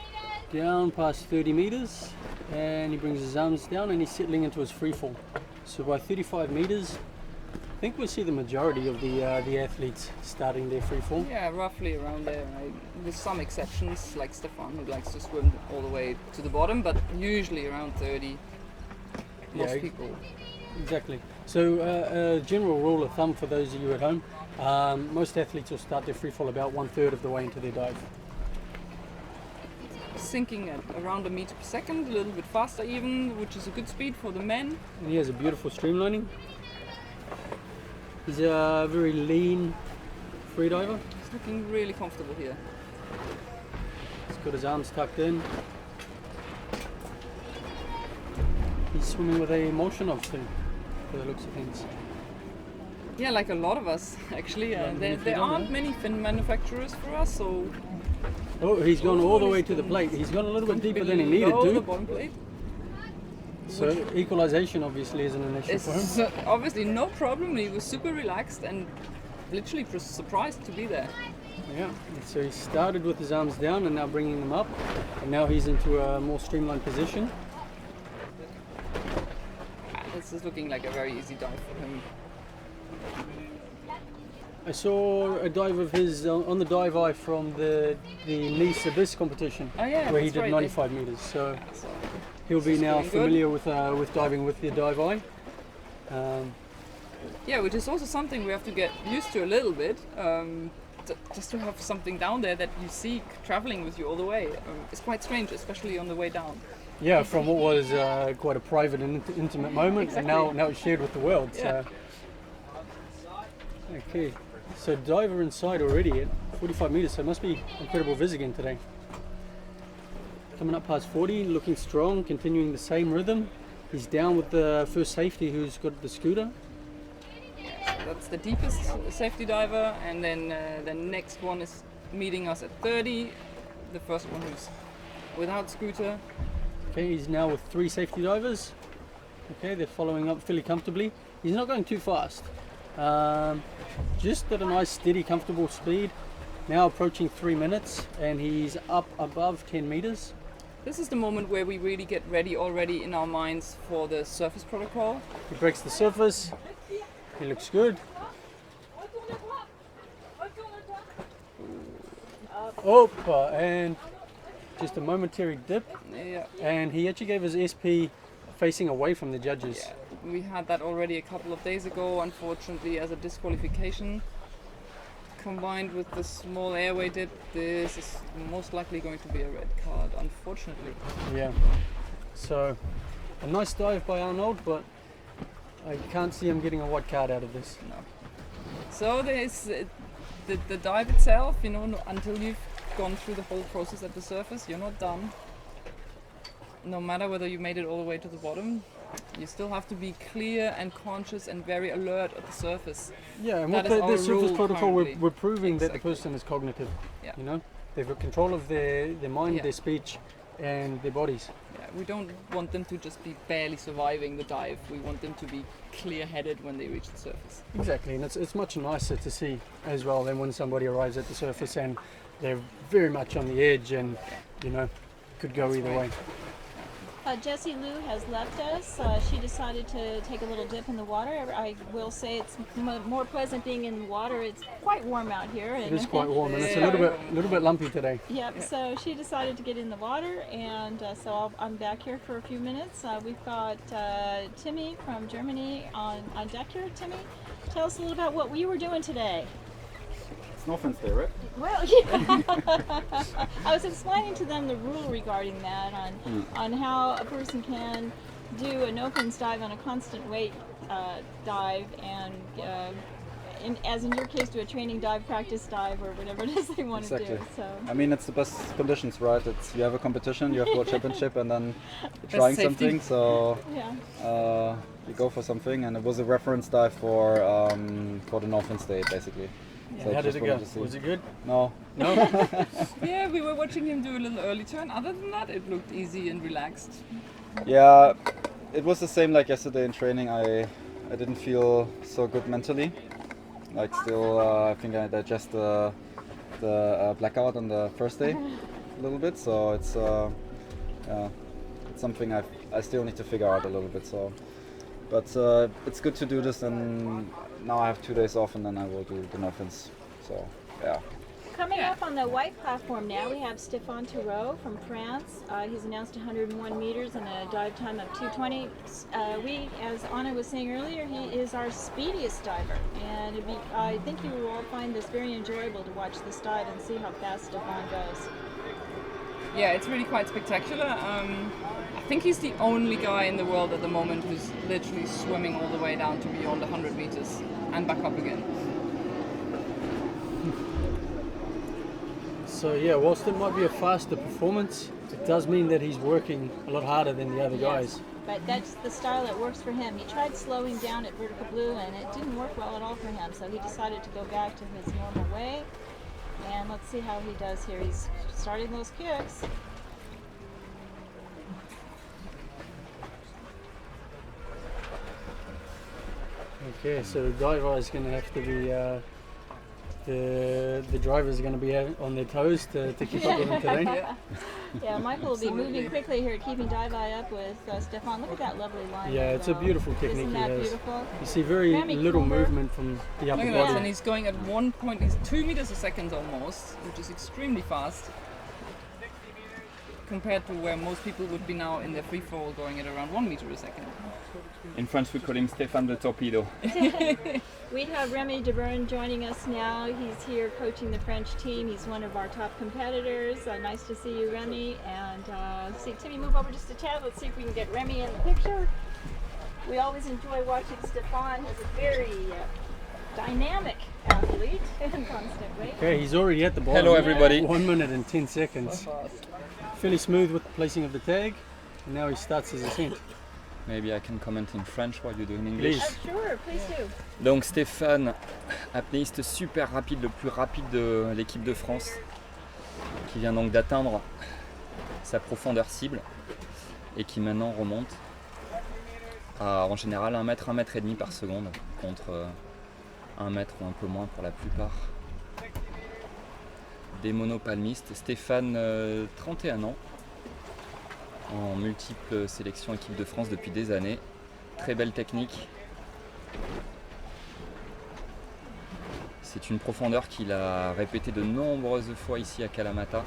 down past 30 meters, and he brings his arms down and he's settling into his free fall. So by 35 meters, I think we'll see the majority of the athletes starting their free fall. Yeah, roughly around there, right? With some exceptions, like Stefan, who likes to swim all the way to the bottom, but usually around 30. Most Yeah, people. Exactly. So a general rule of thumb for those of you at home, most athletes will start their free fall about 1/3 of the way into their dive. Sinking at around a meter per second, a little bit faster even, which is a good speed for the men. And he has a beautiful streamlining. He's a very lean freediver. He's looking really comfortable here. He's got his arms tucked in. he's swimming with a Molchanov's fin, for the looks of things. Yeah, like a lot of us actually. There aren't many fin manufacturers for us, so. Oh, he's gone all the way to the plate. He's gone a little bit deeper than he needed below the to. bottom plate. So equalization obviously isn't an issue for him. It's obviously no problem. He was super relaxed and literally surprised to be there. Yeah, so he started with his arms down and now bringing them up, and now he's into a more streamlined position. This is looking like a very easy dive for him. I saw a dive of his on the dive eye from the Nice Abyss competition, Oh yeah, where he that's did right. 95 meters. So So, he'll be This is now going good. familiar with diving with the dive eye. yeah, which is also something we have to get used to a little bit. Just to have something down there that you see traveling with you all the way. It's quite strange, especially on the way down. Yeah, from what was quite a private and intimate moment, and now it's shared with the world. Yeah. So. Okay, so diver inside already at 45 meters, so it must be incredible viz again today. Coming up past 40, looking strong, continuing the same rhythm. He's down with the first safety who's got the scooter. That's the deepest safety diver, and then the next one is meeting us at 30. The first one who's without scooter. Okay, he's now with 3 safety divers. Okay, they're following up fairly comfortably. He's not going too fast. Just at a nice, steady, comfortable speed. Now approaching 3 minutes, and he's up above 10 meters. This is the moment where we really get ready already in our minds for the surface protocol. He breaks the surface. He looks good. And just a momentary dip. Yeah. And he actually gave his SP facing away from the judges. Yeah, we had that already a couple of days ago, unfortunately, as a disqualification. Combined with the small airway dip, this is most likely going to be a red card, unfortunately. Yeah. So, a nice dive by Arnold, but I can't see him getting a white card out of this. No. So there's the dive itself, you know, until you've gone through the whole process at the surface, you're not done. No matter whether you made it all the way to the bottom, you still have to be clear and conscious and very alert at the surface. Yeah, and That with is the our surface rule protocol, currently. we're proving that the Exactly. person is cognitive. Yeah. You know, they've got control of their mind, Yeah. their speech, and their bodies. Yeah, we don't want them to just be barely surviving the dive. We want them to be clear-headed when they reach the surface. Exactly, and it's much nicer to see as well than when somebody arrives at the surface and they're very much on the edge and, you know, could go That's either right. way. Jessie Lou has left us. She decided to take a little dip in the water. I will say it's more pleasant being in the water. It's quite warm out here. It And is quite warm and it's a Yeah. little bit lumpy today. Yep, so she decided to get in the water, and so I'm back here for a few minutes. We've got Timmy from Germany on deck here. Timmy, tell us a little about what we were doing today. It's no offense there, right? Well, yeah. I was explaining to them the rule regarding that on how a person can do a no-fins dive on a constant weight dive and as in your case, do a training dive, practice dive, or whatever it is they want to Exactly. do. So. I mean, it's the best conditions, right? It's you have a competition, you have World Championship, and then you're trying safety. something. So Yeah. you go for something, and it was a reference dive for the Northern State, basically. So How just did it go? wanted to see. Was it good? No, No? Yeah, we were watching him do a little early turn. Other than that, it looked easy and relaxed. yeah, it was the same like yesterday in training. I didn't feel so good mentally. Like still, I think I digest the blackout on the first day a little bit. So it's it's something I still need to figure out a little bit. So, but it's good to do this, and now I have 2 days off, and then I will do the Northins. So yeah. Coming up on the white platform now, we have Stéphane Thureau from France. He's announced 101 meters and a dive time of 2:20. As Anna was saying earlier, he is our speediest diver, and I think you will all find this very enjoyable to watch this dive and see how fast Stéphane goes. Yeah, it's really quite spectacular. I think he's the only guy in the world at the moment who's literally swimming all the way down to beyond 100 meters and back up again. So yeah, whilst it might be a faster performance, it does mean that he's working a lot harder than the other guys. But that's the style that works for him. He tried slowing down at vertical blue and it didn't work well at all for him, so he decided to go back to his normal way. And let's see how he does here. He's starting those kicks. Okay, so the diver is going to have to be, the drivers are going to be on their toes to keep up with him today. Yeah, Michael will be moving quickly here, keeping dive eye up with Stefan. Look at that lovely line. Yeah, it's a beautiful technique Isn't he that has. beautiful? You see very Remy little Kummer. movement from the upper Look at that, and body. he's going at 1 point, he's 2 meters a second almost, which is extremely fast compared to where most people would be now in their free fall going at around 1 meter a second. In French, we call him Stéphane the Torpedo. We have Remy de Bern joining us now. He's here coaching the French team. He's one of our top competitors. Nice to see you, Remy. And see Timmy move over just a tad. Let's see if we can get Remy in the picture. We always enjoy watching Stefan. He's a very dynamic athlete and constantly. Okay, he's already at the bottom. Hello, everybody. 1 minute and 10 seconds. Fairly smooth with the placing of the tag, and now he starts his ascent. Maybe I can comment in French while you do in English. Please. Sure, please do. Donc Stéphane, apnéiste super rapide, le plus rapide de l'équipe de France, qui vient donc d'atteindre sa profondeur cible et qui maintenant remonte à en général 1 mètre, 1 mètre et demi par seconde contre 1 mètre ou un peu moins pour la plupart des monopalmistes. Stéphane, 31 ans, en multiples sélections équipe de France depuis des années. Très belle technique. C'est une profondeur qu'il a répétée de nombreuses fois ici à Kalamata.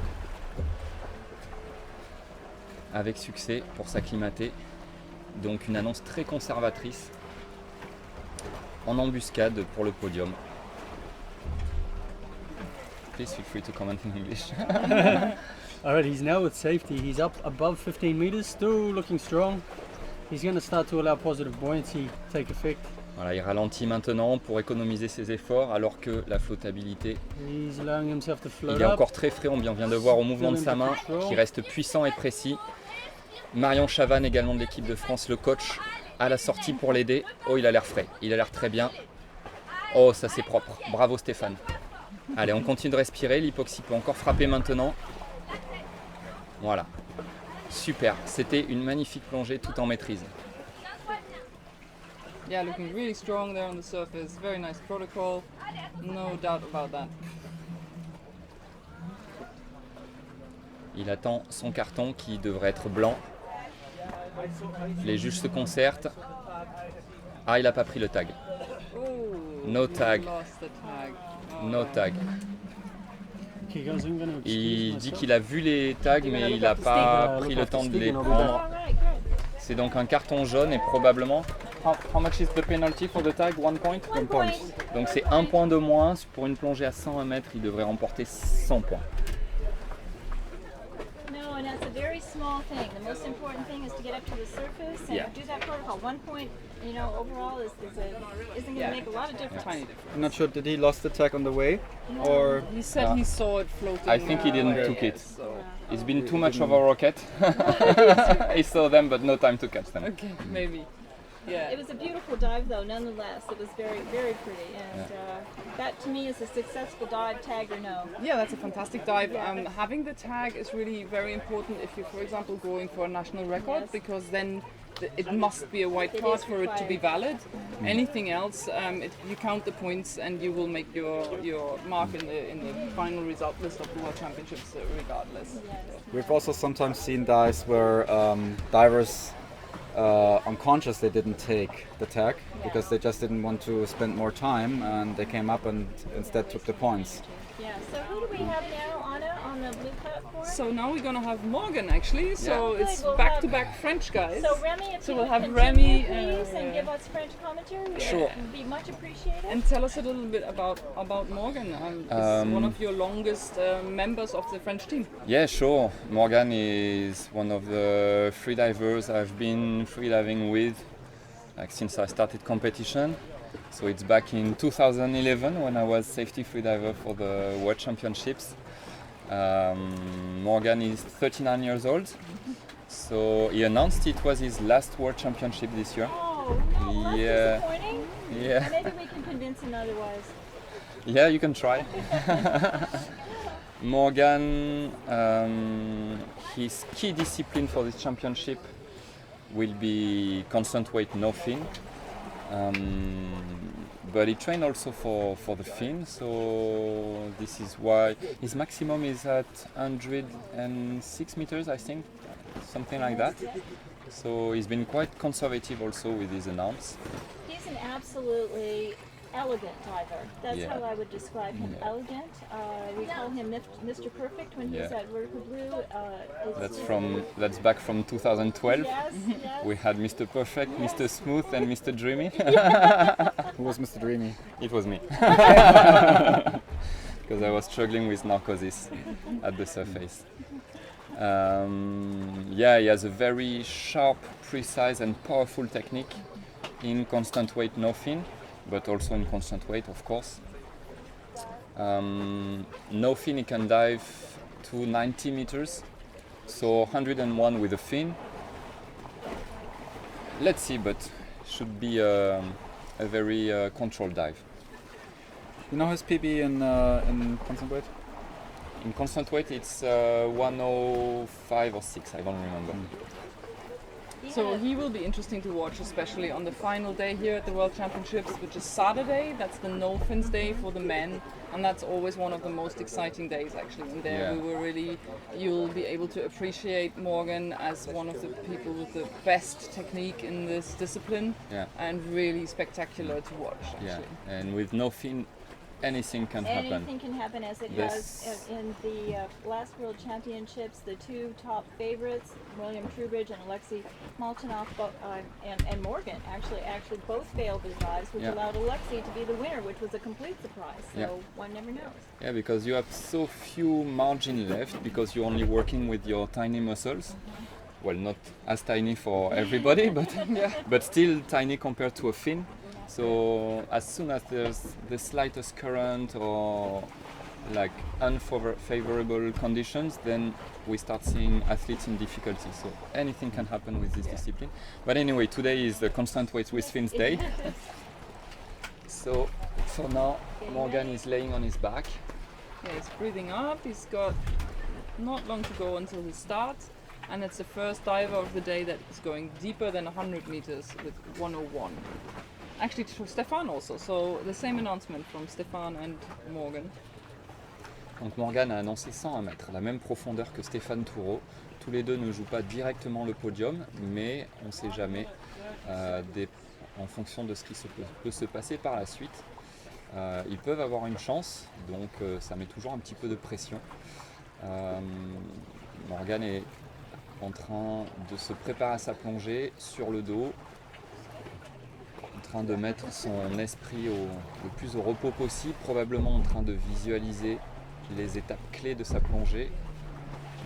Avec succès pour s'acclimater. Donc une annonce très conservatrice en embuscade pour le podium. Please feel free to comment in English. Alright, he's now with safety. He's up above 15 meters, still looking strong. He's going to start to allow positive buoyancy take effect. Voilà, il ralentit maintenant pour économiser ses efforts alors que la flottabilité, He's allowing himself to float il est up. encore très frais, on vient de voir au mouvement de sa main, qui reste puissant et précis. Marion Chavannes également de l'équipe de France, le coach, à la sortie pour l'aider. Oh, il a l'air frais, il a l'air très bien. Oh, ça c'est propre, bravo Stéphane. Allez, on continue de respirer, l'hypoxie peut encore frapper maintenant. Voilà, super, c'était une magnifique plongée tout en maîtrise. Yeah, looking really strong there on the surface. Very nice protocol. No doubt about that. Il attend son carton qui devrait être blanc. Les juges se concertent. Ah, il n'a pas pris le tag. Oh, No tag. lost the tag. Oh. No tag. Okay, guys, I'm going to excuse Il dit myself. qu'il a vu les tags mais il n'a pas pris le temps de les prendre. All right, good. C'est donc un carton jaune et probablement... How much is the penalty for the tag? 1 point? 1 point. Donc c'est 1 point de moins. Pour une plongée à 101 mètres, il devrait remporter 100 points. No, and that's a very small thing. The most important thing is to get up to the surface and Yeah. do that protocol. 1 point, overall isn't going to make a lot of difference. Tiny difference. I'm not sure, did he lost the tag on the way? Or He said he saw it floating. I think he didn't away, took it. So. It's been too much of a rocket. He saw them but no time to catch them. Okay, maybe. Yeah. It was a beautiful dive, though, nonetheless. It was very, very pretty. And that, to me, is a successful dive, tag or no. Yeah, that's a fantastic dive. Having the tag is really very important if you're, for example, going for a national record, Yes. because then it must be a white It card is for it to be required. valid. Anything else, you count the points and you will make your mark in the final result list of the World Championships regardless. We've also sometimes seen dives where divers unconscious they didn't take the tag because they just didn't want to spend more time and they came up and instead took the points. Yeah, so who do we have now, Anna, on the blue platform? So now we're gonna have Morgan actually. So Yeah. it's Good, we'll back-to-back French guys. So Remy, if So you we'll would have continue, Remy, please, and give us French commentary, Sure. it would be much appreciated. And tell us a little bit about Morgan. He's one of your longest members of the French team. Yeah, sure. Morgan is one of the freedivers I've been freediving with since I started competition. So it's back in 2011 when I was safety freediver for the World Championships. Morgan is 39 years old, So he announced it was his last World Championship this year. Oh, no, that's Yeah. disappointing. Yeah, Maybe we can convince him otherwise. yeah, you can try. Morgan, his key discipline for this championship will be constant weight, no fin. But he trained also for the fin, so this is why his maximum is at 106 meters, I think, something like that. So he's been quite conservative also with his announce. He's an absolutely elegant diver. That's Yeah. how I would describe him. Yeah. Elegant. We call him Mr. Perfect when he's Yeah. at Vertical Blue. That's back from 2012. Yes, yes. We had Mr. Perfect, Mr. Smooth, and Mr. Dreamy. Who was Mr. Dreamy? It was me. Because I was struggling with narcosis at the surface. Yeah, he has a very sharp, precise, and powerful technique in constant weight, no fin, but also in constant weight, of course. No fin, he can dive to 90 meters, so 101 with a fin. Let's see, but should be a very controlled dive. You know his PB in constant weight? In constant weight, it's 105 or 6, I don't remember. So he will be interesting to watch, especially on the final day here at the World Championships, which is Saturday. That's the no fins day for the men, and that's always one of the most exciting days actually. And there Yeah. we will really, you'll be able to appreciate Morgan as one of the people with the best technique in this discipline, Yeah. and really spectacular to watch actually. Yeah, and with no fin, anything can happen. Anything can happen, as it This- has in the last World Championships. The two top favorites, William Trubridge and Alexei Molchanov, and Morgan, actually both failed their dives, which Yeah. allowed Alexei to be the winner, which was a complete surprise. So Yeah. one never knows. Yeah, because you have so few margin left because you're only working with your tiny muscles. Well, not as tiny for everybody, but still tiny compared to a fin. So as soon as there's the slightest current or like unfavorable conditions, then we start seeing athletes in difficulty. So anything can happen with this discipline. But anyway, today is the constant weight with fins day. So for now, Morgan is laying on his back. Yeah, he's breathing up. He's got not long to go until he starts, and it's the first diver of the day that is going deeper than 100 meters with 101. Actually, to Stefan also. So the same announcement from Stefan and Morgan. Donc Morgan a annoncé 101 mètres, la même profondeur que Stéphane Toureau. Tous les deux ne jouent pas directement le podium, mais on ne sait jamais en fonction de ce qui peut se passer par la suite. Ils peuvent avoir une chance, donc ça met toujours un petit peu de pression. Morgan est en train de se préparer à sa plongée sur le dos, en train de mettre son esprit le plus au repos possible, probablement en train de visualiser les étapes clés de sa plongée,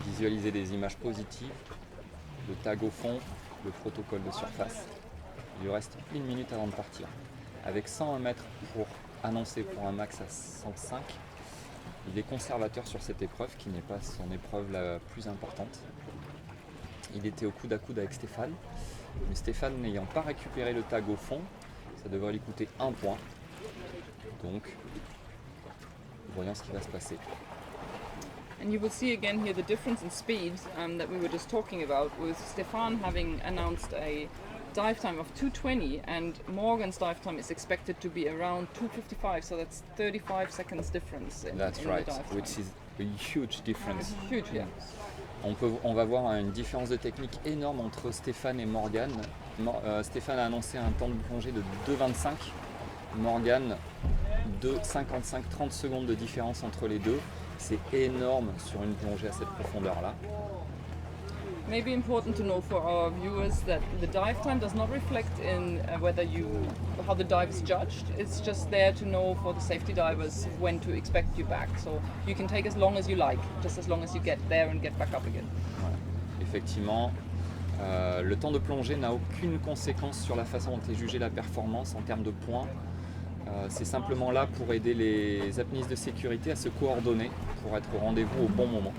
visualiser des images positives, le tag au fond, le protocole de surface. Il lui reste 1 minute avant de partir. Avec 101 mètres pour annoncer pour un max à 105, il est conservateur sur cette épreuve qui n'est pas son épreuve la plus importante. Il était au coude à coude avec Stéphane, mais Stéphane n'ayant pas récupéré le tag au fond, ça devrait lui coûter 1 point. Donc, voyons ce qui va se passer. And you will see again here the difference in speed that we were just talking about, with Stefan having announced a dive time of 2:20 and Morgan's dive time is expected to be around 2:55, so that's 35 seconds difference in, That's in right, the dive which time. is a huge difference. Huge, yeah. On va voir une différence de technique énorme entre Stéphane et Morgan. Stéphane a annoncé un temps de plongée de 2,25. Morgan, 2,55, 30 secondes de différence entre les deux. C'est énorme sur une plongée à cette profondeur-là. Maybe important to know for our viewers that the dive time does not reflect in how the dive is judged. It's just there to know for the safety divers when to expect you back. So you can take as long as you like, just as long as you get there and get back up again. Voilà. Effectivement, le temps de plongée n'a aucune conséquence sur la façon dont est jugée la performance en termes de points. C'est simplement là pour aider les apnéistes de sécurité à se coordonner pour être au rendez-vous au bon moment.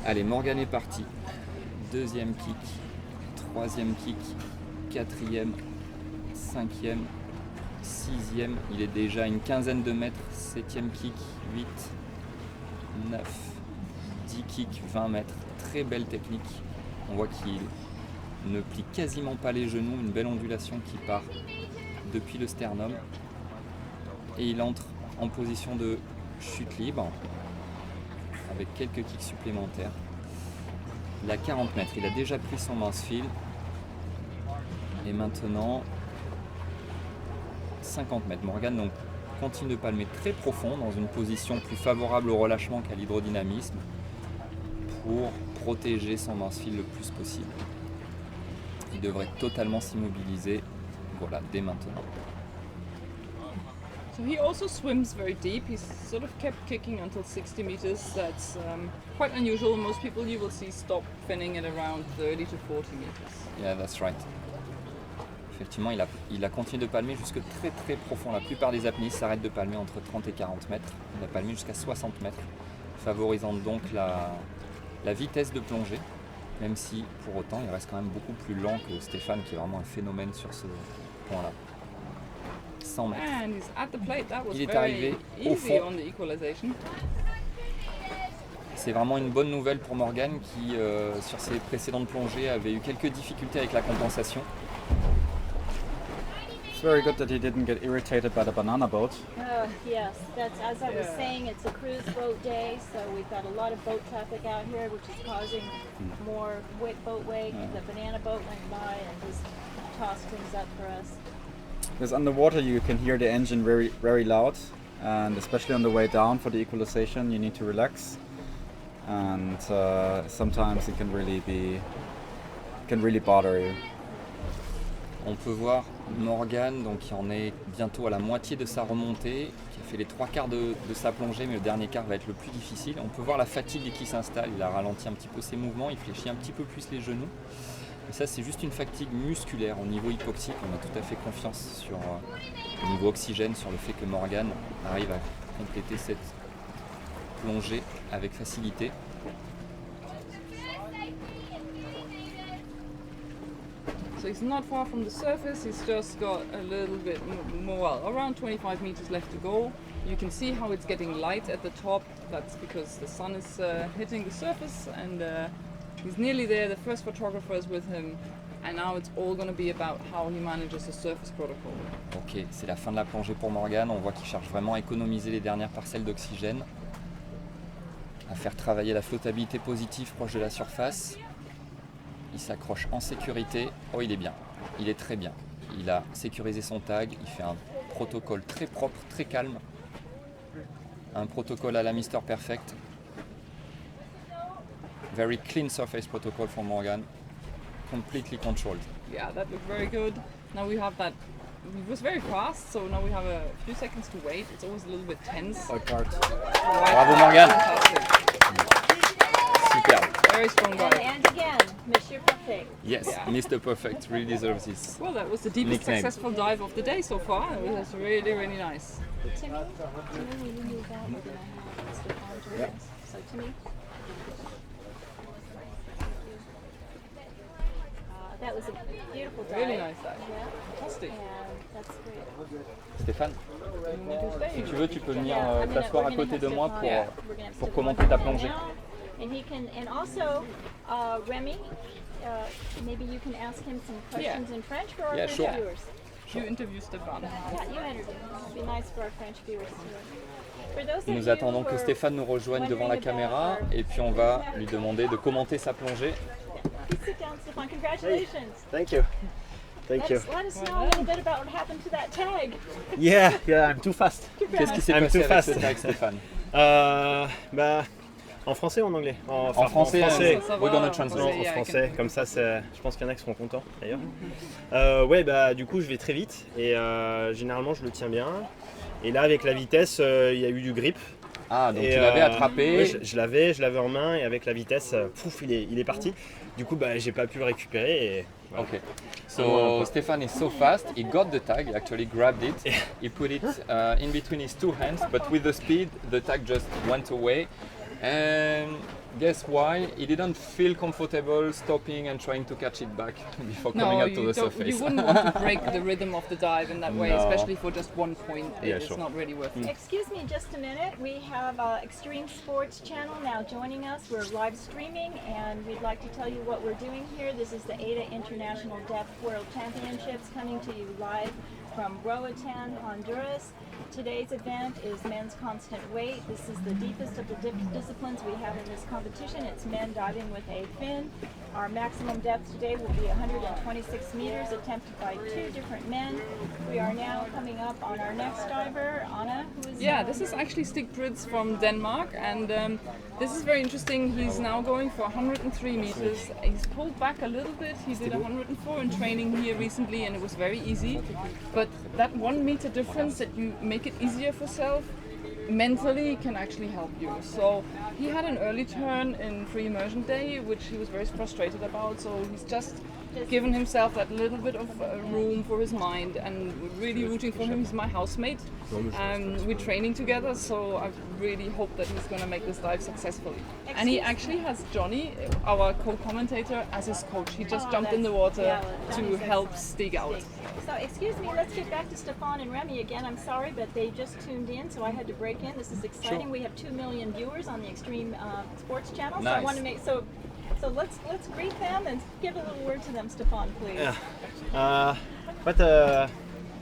Allez, Morgan est parti. deuxième kick, troisième kick, quatrième, cinquième, sixième, il est déjà à une quinzaine de mètres, septième kick, 8, 9, 10 kicks, 20 mètres, très belle technique. On voit qu'il ne plie quasiment pas les genoux, une belle ondulation qui part depuis le sternum. Et il entre en position de chute libre avec quelques kicks supplémentaires. Il a 40 mètres, il a déjà pris son mince fil. Et maintenant 50 mètres. Morgan donc continue de palmer très profond dans une position plus favorable au relâchement qu'à l'hydrodynamisme pour protéger son mince fil le plus possible. Il devrait totalement s'immobiliser, voilà, dès maintenant. So he also swims very deep. He's sort of kept kicking until 60 meters. That's quite unusual. Most people you will see stop finning at around 30 to 40 meters. Yeah, that's right. Effectivement, il a continué de palmer jusque très très profond. La plupart des apnéistes s'arrêtent de palmer entre 30 et 40 mètres. Il a palmé jusqu'à 60 mètres, favorisant donc la vitesse de plongée, même si pour autant il reste quand même beaucoup plus lent que Stéphane, qui est vraiment un phénomène sur ce point-là. 100 mètres. And he's at the plate. That was Il est very arrivé au easy fond. on the equalization. C'est vraiment une bonne nouvelle pour Morgan qui, sur ses précédentes plongées, avait eu quelques difficultés avec la compensation. It's very good that he didn't get irritated by the banana boat. Yes, that's as I was saying. It's a cruise boat day, so we've got a lot of boat traffic out here, which is causing more boat wake. The banana boat went by and just tossed things up for us. Because underwater you can hear the engine very, very loud, and especially on the way down for the equalization you need to relax, and sometimes it can really bother you. On peut voir Morgan donc, qui en est bientôt à la moitié de sa remontée, qui a fait les 3/4 de sa plongée, mais le dernier quart va être le plus difficile. On peut voir la fatigue qui s'installe, il a ralenti un petit peu ses mouvements, il fléchit un petit peu plus les genoux. Et ça, c'est juste une fatigue musculaire. Au niveau hypoxique, on a tout à fait confiance sur le niveau oxygène, sur le fait que Morgan arrive à compléter cette plongée avec facilité. So he's not far from the surface, he's just got a little bit more, well, around 25 meters left to go. You can see how it's getting light at the top. That's because the sun is hitting the surface, and he's nearly there. The first photographer is with him, and now it's all going to be about how he manages the surface protocol. Ok, c'est la fin de la plongée pour Morgan. On voit qu'il cherche vraiment à économiser les dernières parcelles d'oxygène, à faire travailler la flottabilité positive proche de la surface. Il s'accroche en sécurité. Oh, il est bien. Il est très bien. Il a sécurisé son tag. Il fait un protocole très propre, très calme. Un protocole à la Mr. Perfect. Very clean surface protocol for Morgan. Completely controlled. Yeah, that looked very good. Now we have that. It was very fast, so now we have a few seconds to wait. It's always a little bit tense. Bravo Morgan. Super. Very strong dive. And again, Monsieur Perfect. Yes, Mr. Perfect really deserves this. Well, that was the deepest Nickname. successful dive of the day so far. It was really, really nice. Timmy, will you move that? We're gonna have Stefan join us. So Timmy. That was a beautiful dive. Really nice dive. Yeah, Fantastic. and that's great. Stéphane, si tu veux, tu peux venir Yeah, I'm gonna- t'asseoir we're à gonna côté have de moi Stefan- pour, we're gonna have pour Stefan commenter ta come plongée. now, and he can, and also Remy, maybe you can ask him some questions in French for our Yeah, French sure. viewers. You interview Stefan. Yeah, you interview. It'd be nice for our French viewers too. For those of Nous you attendons who que are Stéphane nous rejoigne devant la wondering caméra about our- et puis on va lui demander de commenter sa plongée. Please sit down, Stefan. Congratulations. Thank you. Thank you. Let us know a little bit about what happened to that tag. Yeah, I'm too fast. Qu'est-ce qui s'est I'm passé too avec fast. ce tag, Stéphane? Bah, en français ou en anglais? En français, Ça we're gonna va, translate. Non, en Yeah, I français, comme ça, je pense qu'il y en a qui seront contents d'ailleurs. Ouais, bah du coup, je vais très vite et généralement, je le tiens bien. Et là, avec la vitesse, il y a eu du grip. Ah, donc Et, tu l'avais attrapé. ouais, je l'avais en main et avec la vitesse, pouf, il est parti. Du coup, bah, j'ai pas pu le récupérer. Et, voilà. Okay. So Stefan is so fast, he got the tag, he actually grabbed it, he put it in between his two hands, but with the speed, the tag just went away. And guess why? He didn't feel comfortable stopping and trying to catch it back before coming up to the surface. You wouldn't want to break the rhythm of the dive in that way, No. especially for just one point. Yeah, It's sure. not really worth it. Excuse me just a minute. We have Extreme Sports Channel now joining us. We're live streaming and we'd like to tell you what we're doing here. This is the AIDA International Depth World Championships coming to you live from Roatan, Honduras. Today's event is men's constant weight. This is the deepest of the disciplines we have in this competition. It's men diving with a fin. Our maximum depth today will be 126 meters, attempted by 2 different men. We are now coming up on our next diver, Anna, who is... Yeah, this is actually Stig Brits from Denmark, and this is very interesting. He's now going for 103 meters. He's pulled back a little bit. He did 104 in training here recently, and it was very easy. But that 1 meter difference that you make it easier for yourself mentally can actually help you. So he had an early turn in free immersion day, which he was very frustrated about. So he's just given himself that little bit of room for his mind, and we're really rooting for him. He's my housemate. We're training together, so I really hope that he's going to make this dive successfully. And he actually has Johnny, our co-commentator, as his coach. He just jumped in the water to help Stig out. So, excuse me, let's get back to Stefan and Remy again. I'm sorry, but they just tuned in, so I had to break in. This is exciting. Sure. We have 2 million viewers on the Extreme Sports Channel, so Nice. I want to make so let's greet them and give a little word to them, Stefan, please. Yeah.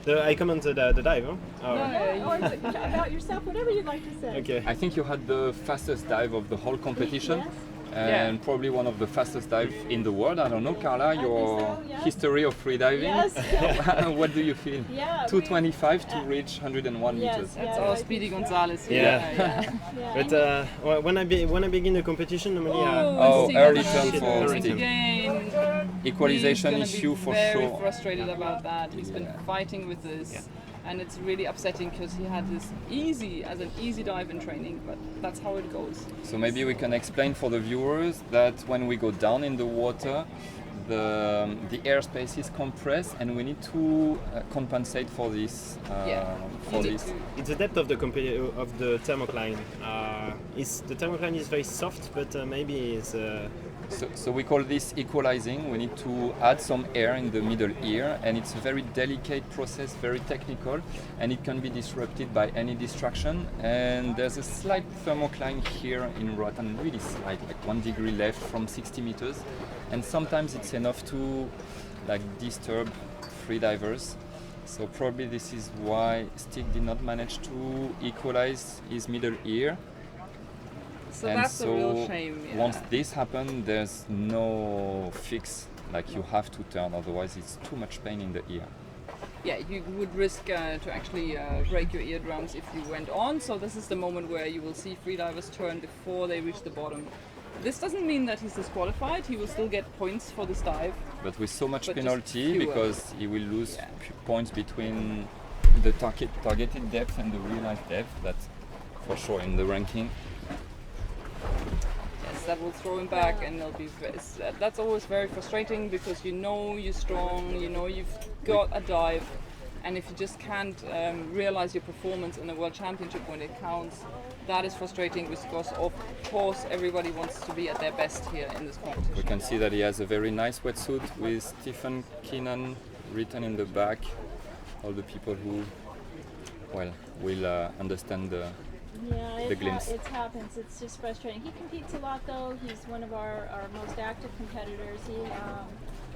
I commented the dive, huh? Or about yourself, whatever you'd like to say. Okay. I think you had the fastest dive of the whole competition. Yes. And probably one of the fastest dives in the world. I don't know, Carla, your so, yeah. history of freediving. Yes. What do you feel? Yeah, 225 to reach 101 Yes, meters. That's yeah, our I Speedy think so. Gonzalez here. Yeah. Yeah. But when I begin the competition, normally Oh, Stig early is turn gonna for do it Stig. again. Equalization He's gonna issue be for very sure. frustrated about that. He's been fighting with this, and it's really upsetting because he had this easy dive in training, but that's how it goes. So maybe we can explain for the viewers that when we go down in the water, the airspace is compressed, and we need to compensate for this. it's the depth of the thermocline. The thermocline is very soft, but maybe it's. So we call this equalizing. We need to add some air in the middle ear, and it's a very delicate process, very technical, and it can be disrupted by any distraction. And there's a slight thermocline here in Roatan, really slight, like 1 degree left from 60 meters. And sometimes it's enough to disturb freedivers. So probably this is why Stig did not manage to equalize his middle ear. So And that's a real shame. Yeah. once this happens, there's no fix. Like you have to turn, otherwise it's too much pain in the ear. Yeah, you would risk to actually break your eardrums if you went on. So this is the moment where you will see freedivers turn before they reach the bottom. This doesn't mean that he's disqualified. He will still get points for this dive. But with so much But just penalty, fewer. because he will lose points between the targeted depth and the real life depth. That's for sure in the ranking. Yes, that will throw him back, and they'll be. That's always very frustrating because you know you're strong, you know you've got a dive, and if you just can't realize your performance in a world championship when it counts, that is frustrating because of course everybody wants to be at their best here in this competition. We can see that he has a very nice wetsuit with Stephen Keenan written in the back. All the people who, will understand the Yeah, glimpse. it happens. It's just frustrating. He competes a lot, though. He's one of our most active competitors.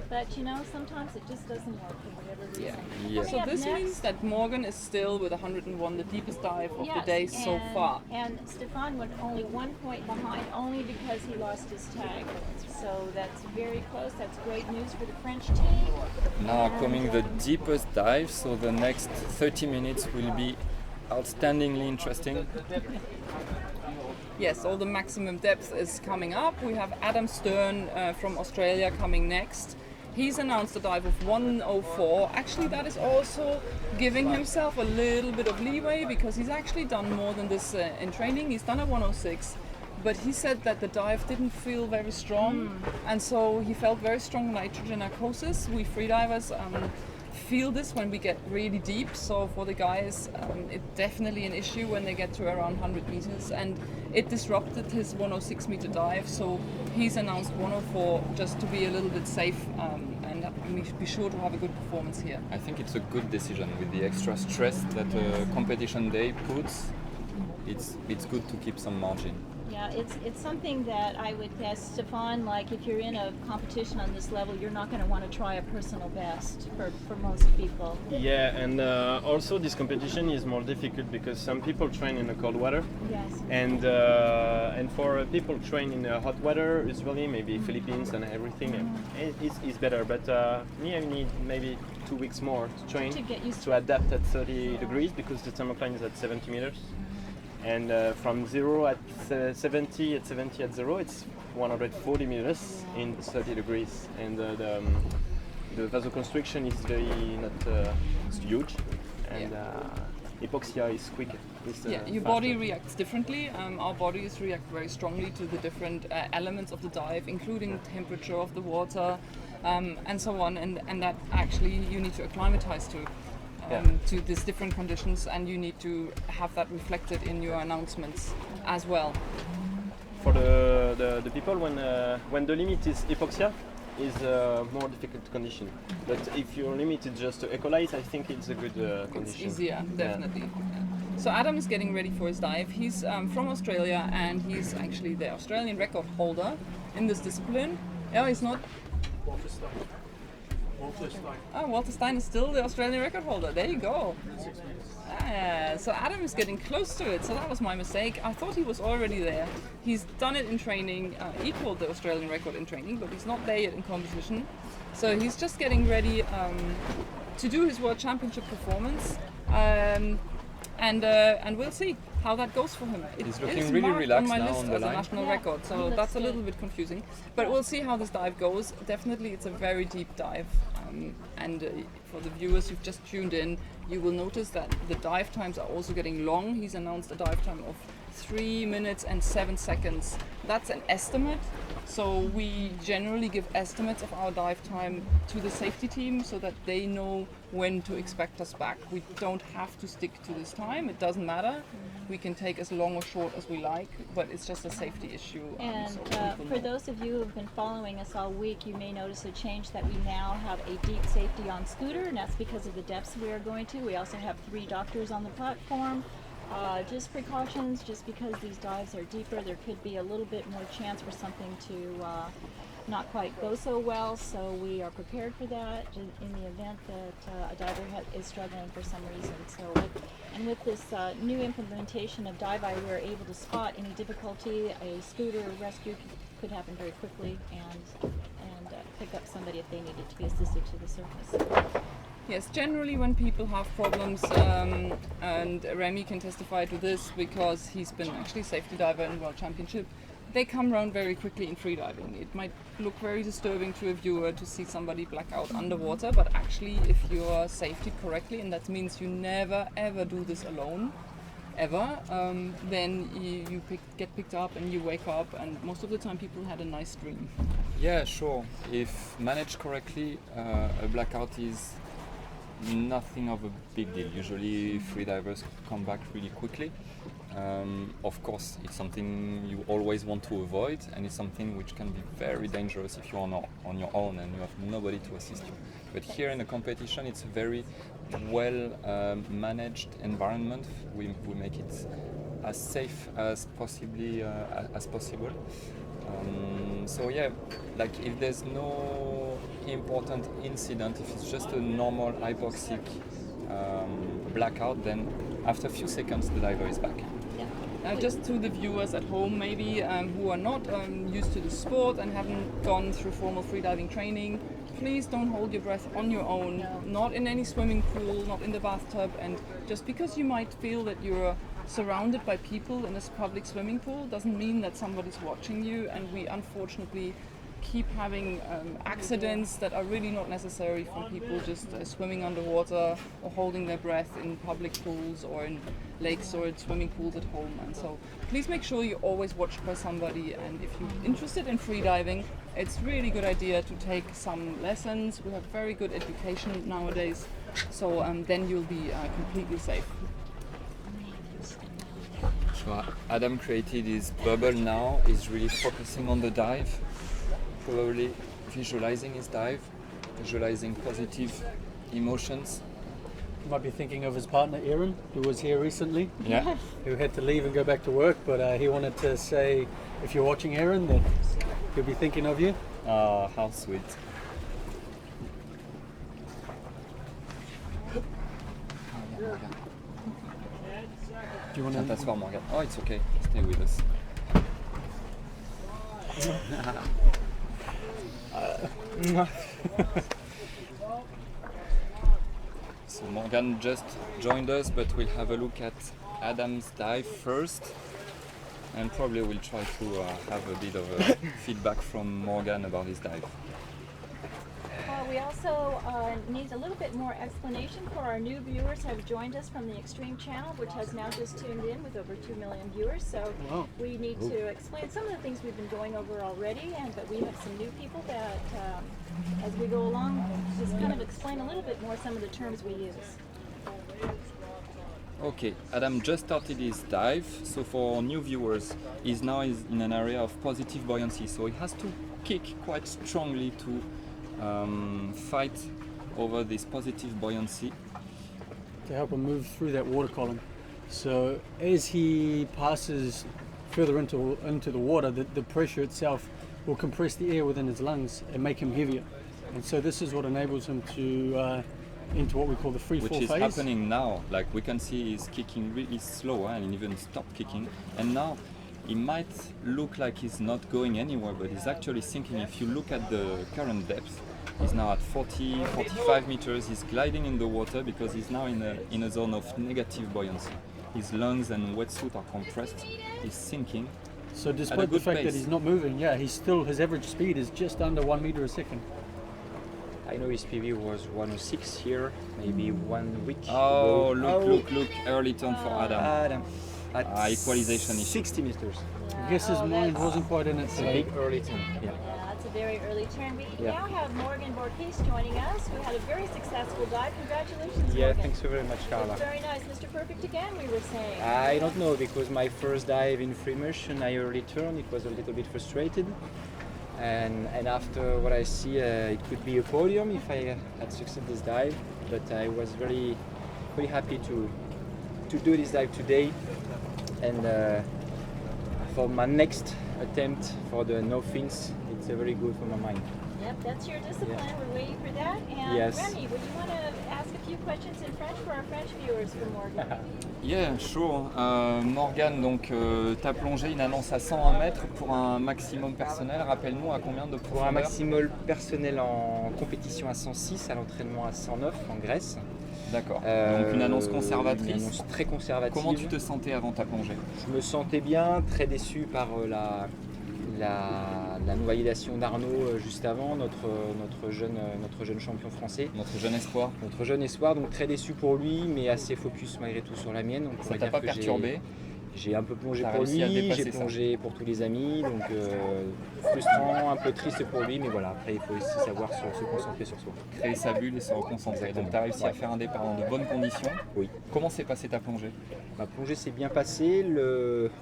But sometimes it just doesn't work for whatever reason. Yeah. Coming So up this next- means that Morgan is still with 101, the deepest dive of the Yes, day so far. And Stefan went only 1 point behind, only because he lost his tag. So that's very close. That's great news for the French team. Now And, coming the deepest dive, so the next 30 minutes will be outstandingly interesting. Yes, all the maximum depth is coming up. We have Adam Stern from Australia coming next. He's announced a dive of 104. Actually, that is also giving himself a little bit of leeway because he's actually done more than this in training. He's done a 106, but he said that the dive didn't feel very strong, and so he felt very strong nitrogen narcosis. We freedivers feel this when we get really deep. So for the guys, it's definitely an issue when they get to around 100 meters, and it disrupted his 106 meter dive. So he's announced 104 just to be a little bit safe, and be sure to have a good performance here. I think it's a good decision with the extra stress that a competition day puts. It's good to keep some margin. Yeah, it's something that I would guess, Stefan, like if you're in a competition on this level, you're not going to want to try a personal best for most people. Yeah, and also this competition is more difficult because some people train in the cold water. Yes. And for people train in hot weather, usually maybe Philippines and everything, it's better. But me, I need maybe 2 weeks more to train To get used to adapt at 30 degrees because the thermocline is at 70 meters. And from 0 at 70 at 0, it's 140 meters in 30 degrees. And the vasoconstriction is it's huge. And hypoxia is quick. Your body reacts differently. Our bodies react very strongly to the different elements of the dive, including temperature of the water, and so on. And that actually you need to acclimatize to. To these different conditions, and you need to have that reflected in your announcements as well. For the people, when the limit is hypoxia, is a more difficult condition. But if your limit is just to ecolyte, I think it's a good condition. It's easier, definitely. Yeah. So Adam is getting ready for his dive. He's from Australia, and he's actually the Australian record holder in this discipline. Oh, he's not. Oh, Walter Stein is still the Australian record holder. There you go. So Adam is getting close to it. So that was my mistake. I thought he was already there. He's done it in training, equaled the Australian record in training, but he's not there yet in competition. So he's just getting ready to do his World Championship performance. And we'll see how that goes for him. He's looking really relaxed on my now list on the as a line. national record, so that's a little bit confusing. But we'll see how this dive goes. Definitely, it's a very deep dive. And for the viewers who've just tuned in, you will notice that the dive times are also getting long. He's announced a dive time of 3 minutes and 7 seconds. That's an estimate. So we generally give estimates of our dive time to the safety team so that they know when to expect us back. We don't have to stick to this time. It doesn't matter. We can take as long or short as we like, but it's just a safety issue. And for those of you who have been following us all week, you may notice a change that we now have a deep safety on scooter, and that's because of the depths we are going to. We also have 3 doctors on the platform. Just precautions, just because these dives are deeper, there could be a little bit more chance for something to not quite go so well, so we are prepared for that in the event that a diver is struggling for some reason. So, with this new implementation of Dive-Eye, we are able to spot any difficulty. A scooter rescue could happen very quickly and pick up somebody if they needed to be assisted to the surface. Yes, generally when people have problems, and Remy can testify to this because he's been actually safety diver in World Championship, they come around very quickly in freediving. It might look very disturbing to a viewer to see somebody black out underwater, but actually if you're safetied correctly, and that means you never ever do this alone, ever, then you get picked up and you wake up, and most of the time people had a nice dream. Yeah, sure. If managed correctly, a blackout is nothing of a big deal. Usually freedivers come back really quickly. Of course, it's something you always want to avoid, and it's something which can be very dangerous if you're on your own and you have nobody to assist you. But here in the competition, it's a very well managed environment. We make it as safe as possible. So yeah, like if there's no important incident, if it's just a normal hypoxic blackout, then after a few seconds the diver is back. Just to the viewers at home maybe who are not used to the sport and haven't gone through formal freediving training, please don't hold your breath on your own, not in any swimming pool, not in the bathtub, and just because you might feel that you're surrounded by people in this public swimming pool doesn't mean that somebody's watching you, and we unfortunately keep having accidents that are really not necessary from people just swimming underwater or holding their breath in public pools or in lakes or in swimming pools at home. And so please make sure you're always watched by somebody, and if you're interested in freediving, it's really good idea to take some lessons. We have very good education nowadays, so then you'll be completely safe. So Adam created his bubble now. He's really focusing on the dive, probably visualizing his dive, visualizing positive emotions. You might be thinking of his partner Aaron, who was here recently, Yeah. who had to leave and go back to work, but he wanted to say, if you're watching Aaron, that he'll be thinking of you. Oh, how sweet. Do you want Tiens, to? t'asseoir, Morgan. Oh, it's okay. Stay with us. So Morgan just joined us, but we'll have a look at Adam's dive first, and probably we'll try to have a bit of a feedback from Morgan about his dive. We also need a little bit more explanation for our new viewers who have joined us from the Extreme channel, which has now just tuned in with over 2 million viewers. So Wow. we need to explain some of the things we've been going over already, but we have some new people that, as we go along, just kind of explain a little bit more some of the terms we use. Okay, Adam just started his dive, so for new viewers, he's now in an area of positive buoyancy, so he has to kick quite strongly to fight over this positive buoyancy. To help him move through that water column. So as he passes further into the water, the pressure itself will compress the air within his lungs and make him heavier. And so this is what enables him to into what we call the free fall Which is phase. happening now. Like we can see he's kicking really slow and even stopped kicking. And now he might look like he's not going anywhere, but he's actually sinking. If you look at the current depth, he's now at 40, 45 meters. He's gliding in the water because he's now in a zone of negative buoyancy. His lungs and wetsuit are compressed. He's sinking. So at a despite the good fact pace. that he's not moving, his average speed is just under 1 meter a second. I know his PV was 106 here, maybe 1 week Oh, ago. look, early turn for Adam. At Equalization issue. 60 meters. I guess his mind wasn't quite in it It's a today. big early turn. Yeah. That's a very early turn. We Yeah. now have Morgan Borquise joining us, who had a very successful dive. Congratulations, Yeah, Morgan. thanks so very much, Carla. It's very nice. Mr. Perfect again, we were saying. I don't know, because my first dive in free immersion, I early turned, it was a little bit frustrated. And after what I see, it could be a podium if I had succeeded this dive. But I was very happy to do this dive today. And for my next attempt for the no fins, it's very good for my mind. Yep, that's your discipline. Yeah. We're waiting for that. And Yes. Remy, would you want to ask a few questions in French for our French viewers for Morgan? Yeah, sure. Morgan, donc ta plongée, une annonce à 101 mètres pour un maximum personnel. Rappelle-nous à combien de Pour un profondeur? maximum personnel en compétition à 106, à l'entraînement à 109 en Grèce. D'accord. Donc une annonce Une conservatrice. annonce très conservative. Comment tu te sentais avant ta plongée? Je me sentais bien, très déçu par la non-validation d'Arnaud juste avant, notre jeune champion français. Notre jeune espoir. Notre jeune espoir, donc très déçu pour lui, mais assez focus malgré tout sur la mienne. Donc on Ça va t'a dire pas que perturbé? J'ai un peu plongé T'as pour réussi à lui, dépasser j'ai ça. plongé pour tous les amis, donc frustrant, un peu triste pour lui, mais voilà, après il faut aussi savoir se concentrer sur soi. Créer sa bulle et se reconcentrer. Donc tu as réussi à faire un départ dans de bonnes conditions. Oui. Comment s'est passée ta plongée? Ma plongée s'est bien passée,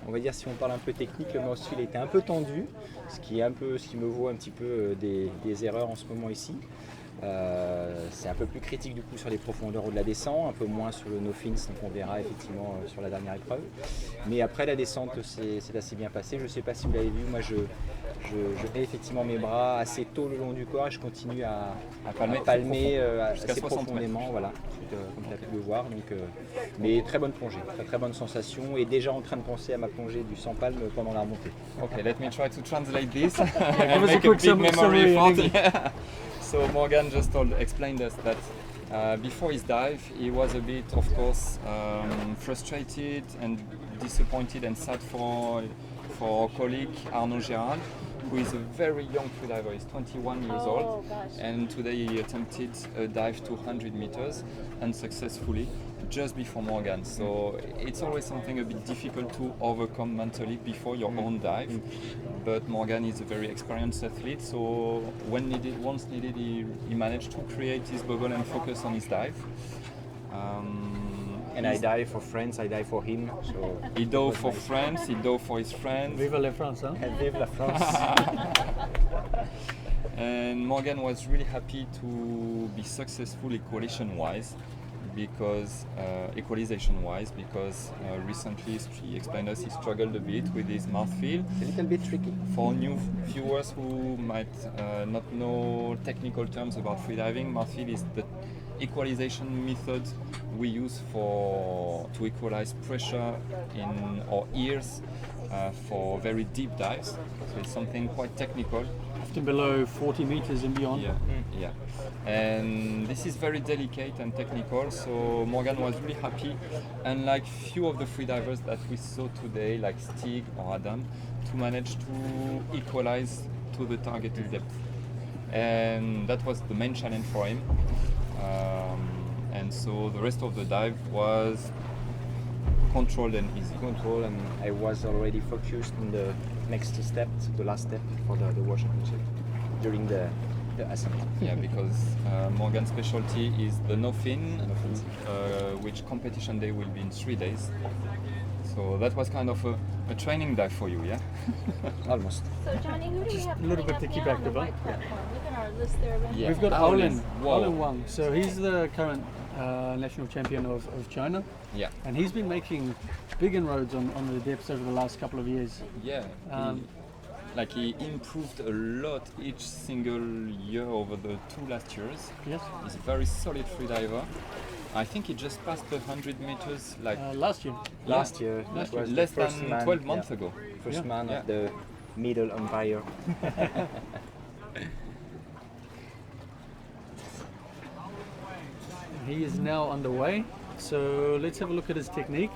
on va dire si on parle un peu technique, le mouthfeel était un peu tendu, ce qui me vaut un petit peu des erreurs en ce moment ici. C'est un peu plus critique du coup sur les profondeurs au de la descente, un peu moins sur le no fins, donc on verra effectivement sur la dernière épreuve. Mais après la descente c'est assez bien passé, je ne sais pas si vous l'avez vu, moi je mets effectivement mes bras assez tôt le long du corps et je continue à palmer jusqu'à assez 60 mètres. profondément, voilà, comme tu as pu le voir. Donc, mais très bonne plongée, très bonne sensation et déjà en train de penser à ma plongée du 100 palmes pendant la remontée. Okay, let me try to translate this Give and us a make a quick big memory summary in effort. English. Yeah. So Morgan just explained us that before his dive, he was a bit, of course, frustrated and disappointed and sad for our colleague Arnaud Gérald, who is a very young freediver. He's 21 years old, gosh. and today he attempted a dive to 100 meters unsuccessfully just before Morgan. So it's always something a bit difficult to overcome mentally before your own dive. But Morgan is a very experienced athlete, so once needed, he managed to create his bubble and focus on his dive. And I dive for friends, I dive for him. So He dove for friends, he dove for his friends. Vive la France, huh? and vive la France. And Morgan was really happy to be successful equalization-wise, because recently he explained us he struggled a bit with his mouthfeel. A little bit tricky. For new viewers who might not know technical terms about freediving, mouthfeel is the equalization method we use to equalize pressure in our ears for very deep dives. So it's something quite technical. Often below 40 meters and beyond. Yeah. And this is very delicate and technical, so Morgan was really happy, unlike few of the freedivers that we saw today, like Stig or Adam, to manage to equalize to the targeted depth. And that was the main challenge for him. And so the rest of the dive was controlled and easy. Control, and I was already focused on the next step, the last step for the World Championship during the ascent. Yeah, because Morgan's specialty is the no-fin, which competition day will be in 3 days. So that was kind of a training dive for you, yeah? Almost. So Johnny, who do we have a little coming bit to up keep now on active, the huh? white platform? Look at our list there. Randy. Yeah. We've got Aolin. Aolin Wang. So he's the current national champion of China, Yeah. and he's been making big inroads on the depths over the last couple of years. Yeah. He improved a lot each single year over the 2 last years. Yes. He's a very solid freediver. I think he just passed the 100 meters Last year. Last year, Last it was year, the less first than man, 12 months ago. First Yeah. man Yeah. of the middle umpire. He is now underway. So let's have a look at his technique.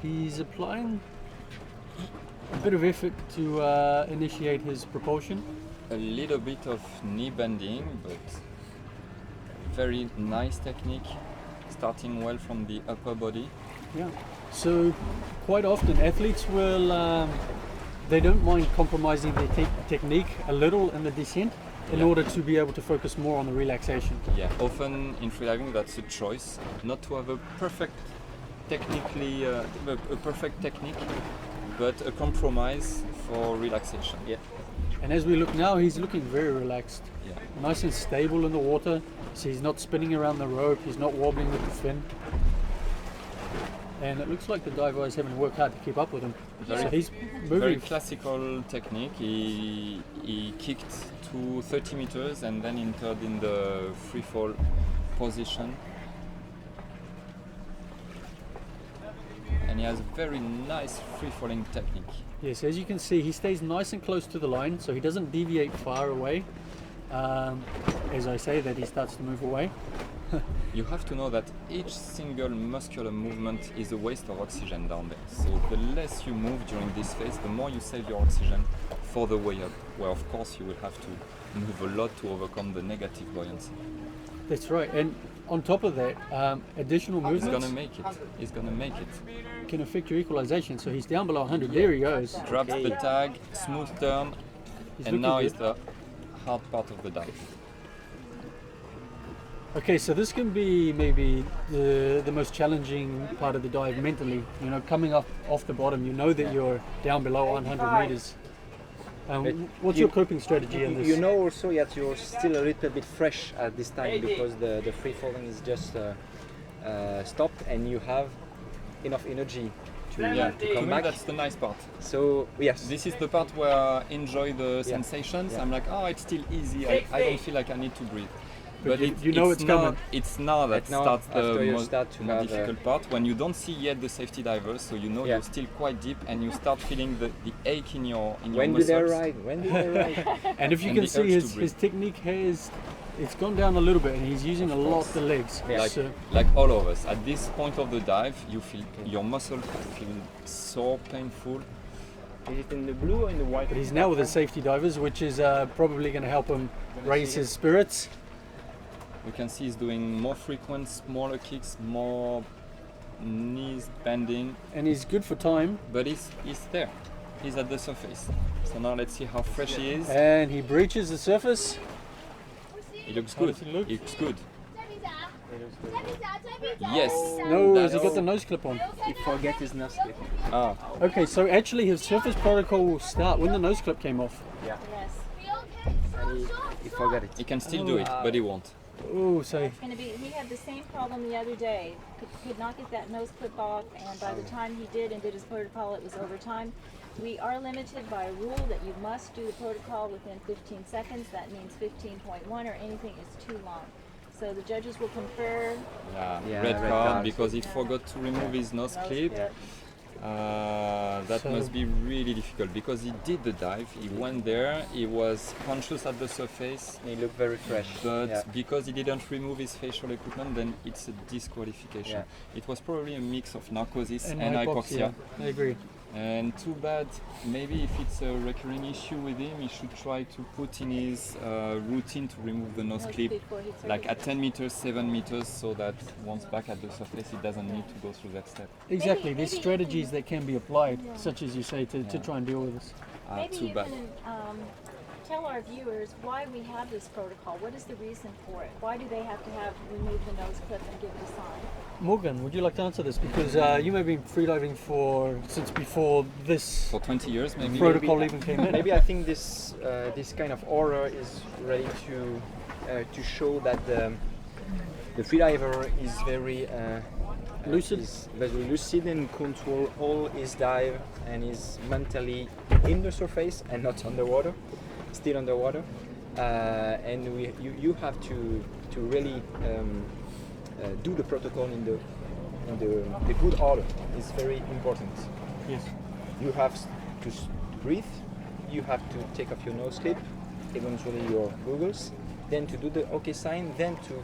He's applying a bit of effort to initiate his propulsion. A little bit of knee bending, but very nice technique, starting well from the upper body. Yeah. So quite often athletes will, they don't mind compromising their technique a little in the descent in Yeah. order to be able to focus more on the relaxation. Yeah, often in freediving that's a choice, not to have a perfect perfect technique, but a compromise for relaxation. Yeah. And as we look now, he's looking very relaxed, Yeah. nice and stable in the water. So he's not spinning around the rope, he's not wobbling with the fin. And it looks like the diver is having to work hard to keep up with him. Very- So he's Very moving. classical technique. He kicked to 30 meters and then entered in the free fall position. And he has a very nice free falling technique. Yes, as you can see, he stays nice and close to the line, so he doesn't deviate far away. As I say that, he starts to move away. You have to know that each single muscular movement is a waste of oxygen down there. So the less you move during this phase, the more you save your oxygen for the way up, where of course you will have to move a lot to overcome the negative buoyancy. That's right. And on top of that, additional He's movements gonna make it. He's gonna make it. can affect your equalization. So he's down below 100. There he goes. Grabs the tag, smooth turn, He's and looking now good. is the hard part of the dive. Okay, so this can be maybe the most challenging part of the dive mentally. You know, coming up off the bottom, you know that you're down below 100 meters. But What's you- your coping strategy on this? You know also that you're still a little bit fresh at this time because the free falling is just stopped and you have enough energy to To come me, back. that's the nice part. So yes, This is the part where I enjoy the sensations. Yeah. I'm like, oh, it's still easy. I don't feel like I need to breathe. But you know it's coming. It's now that Now, starts after the you most start to more have, difficult part, when you don't see yet the safety divers, so you know Yeah. you're still quite deep, and you start feeling the ache in your when do muscles. they arrive? When do they arrive? And if you And can the see urge to his breathe. technique it's gone down a little bit and he's using a lot of the legs. Yeah. So, Like all of us, at this point of the dive, you feel your muscles feel so painful, Is it in the blue or in the white? But he's now with his safety divers, which is probably going to help him raise his spirits. We can see he's doing more frequent, smaller kicks, more knees bending, And he's good for time. but he's there. He's at the surface. So now let's see how fresh he is. And he breaches the surface. He looks How good. does he look? He looks good. Yes. No, has he That's- got the nose clip on? He forget his nose clip. Ah, Okay, so actually his surface protocol will start when the nose clip came off. Yes. And he forgot it. he can still do it, but he won't. Oh, so It's going to be. He had the same problem the other day. Could not get that nose clip off, and by the time he did and did his protocol, it was overtime. We are limited by a rule that you must do the protocol within 15 seconds. That means 15.1 or anything is too long. So the judges will confer. Yeah, red red card card. because he forgot to remove his nose clip. That So- must be really difficult because he did the dive, he went there, he was conscious at the surface, He looked very fresh. but Yeah. because he didn't remove his facial equipment, then it's a disqualification. It was probably a mix of narcosis and hypoxia. I agree. And too bad, maybe if it's a recurring issue with him, he should try to put in his routine to remove the nose clip, before he like at 10 meters, 7 meters, so that once back at the surface, he doesn't need to go through that step. Exactly. There's maybe- strategies that can be applied, such as you say, to try and deal with this. Maybe Too you bad. can tell our viewers why we have this protocol. What is the reason for it? Why do they have to remove the nose clip and give it a sign? Morgan, would you like to answer this? Because you may have been freediving since before this For 20 years, maybe. protocol even came in. Maybe I think this this kind of order is ready to show that the freediver is very Lucid. is very lucid and control all his dive and is mentally in the surface and not underwater, still underwater. And you have to really do the protocol in the good order. It's very important. Yes. You have to breathe, you have to take off your nose clip, eventually your goggles, then to do the OK sign, then to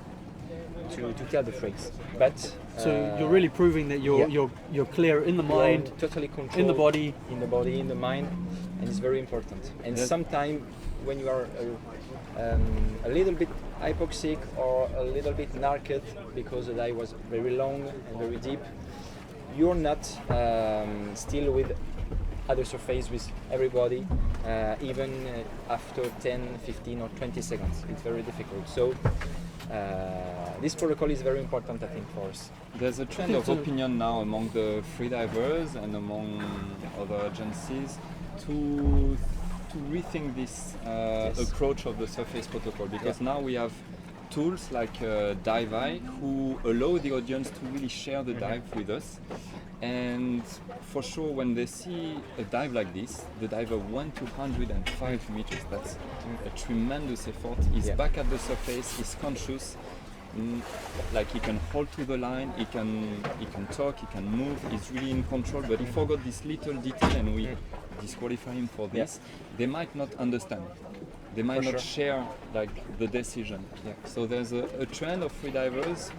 tell the phrase. But So you're really proving that you're clear in the mind, totally controlled in the body. in the mind, and it's very important. And Yes. sometimes when you are a little bit hypoxic or a little bit narked because the dive was very long and very deep, you're not still with other surface with everybody, even after 10, 15 or 20 seconds. It's very difficult. So this protocol is very important, I think, for us. There's a trend of opinion now among the freedivers and among other agencies to rethink this approach of the surface protocol, because now we have tools like Dive Eye who allow the audience to really share the dive with us. And for sure, when they see a dive like this, the diver went to 105 meters. That's a tremendous effort. He's back at the surface. He's conscious. Like he can hold to the line. He can talk. He can move. He's really in control. But he forgot this little detail, and we disqualify him for this. They might not understand. They might not share like the decision. So there's a trend of freedivers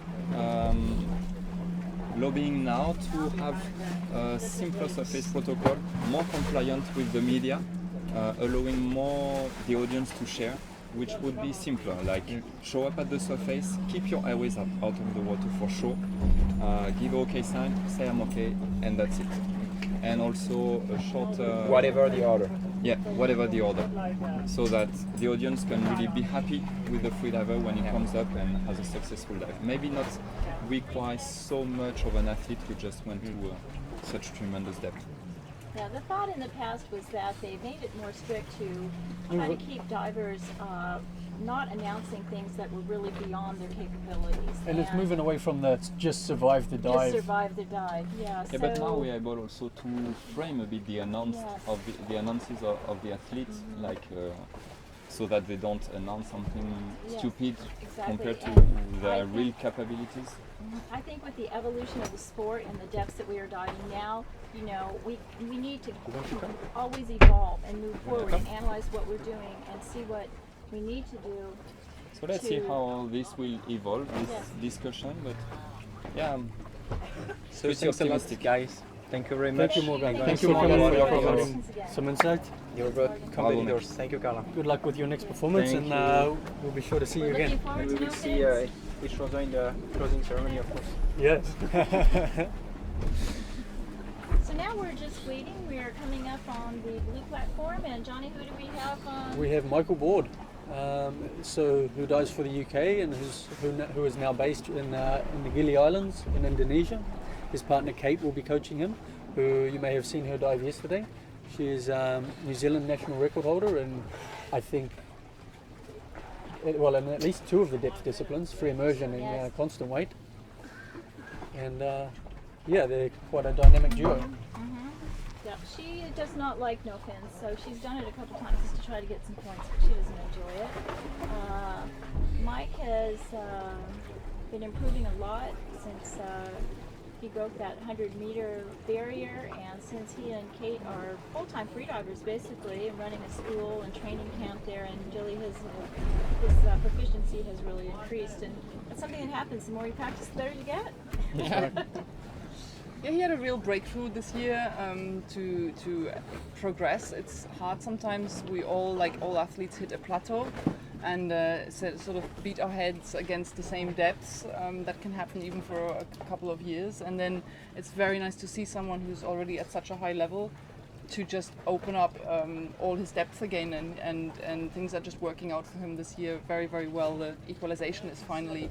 lobbying now to have a simpler surface protocol, more compliant with the media, allowing more the audience to share, which would be simpler, like show up at the surface, keep your airways out of the water for sure, give OK sign, say I'm OK, and that's it. And also a short... whatever the order. Yeah, whatever the order. So that the audience can really be happy with the freediver when he comes up and has a successful dive. Maybe not require so much of an athlete who just went to such tremendous depth. Yeah, the thought in the past was that they made it more strict to try to keep divers not announcing things that were really beyond their capabilities. And it's moving away from the just survive the Just dive. survive the dive. Yeah. Yeah, but now we're able also to frame a bit the Yes. the announces of the athletes, like so that they don't announce something stupid compared to their real capabilities. I think with the evolution of the sport and the depths that we are diving now, you know, we need to always evolve and move forward and analyze what we're doing and see what we need to do. So let's see how this will evolve, this discussion. But yeah, So pretty thanks a lot, optimistic. guys. Thank you very much. Thank you, Morgan. Guys. Thank you, Morgan, Bravo, for bravo. providing some insight. Your competitors. Thank you, Carla. Good luck with your next performance, Thank and we'll be sure to see you Looking again. forward We to will no see fins. each other in the closing ceremony, of course. Yes. So now we're just waiting. We are coming up on the blue platform, and Johnny, who do we have on? We have Michael Board, who dives for the UK and who is now based in the Gili Islands in Indonesia. His partner Kate will be coaching him, who you may have seen her dive yesterday. She is New Zealand national record holder, and I think, well, in at least 2 of the depth disciplines, free immersion and Yes. constant weight. And yeah, they're quite a dynamic duo. Yep, she does not like no fins, so she's done it a couple times just to try to get some points, but she doesn't enjoy it. Mike has been improving a lot since he broke that 100-meter barrier, and since he and Kate are full-time freedivers basically, and running a school and training camp there in Gili, his proficiency has really increased, and that's something that happens. The more you practice, the better you get. Yeah, he had a real breakthrough this year to progress. It's hard sometimes. We all, like all athletes, hit a plateau and sort of beat our heads against the same depths. That can happen even for a couple of years. And then it's very nice to see someone who's already at such a high level to just open up all his depth again, and things are just working out for him this year very, very well. The equalization is finally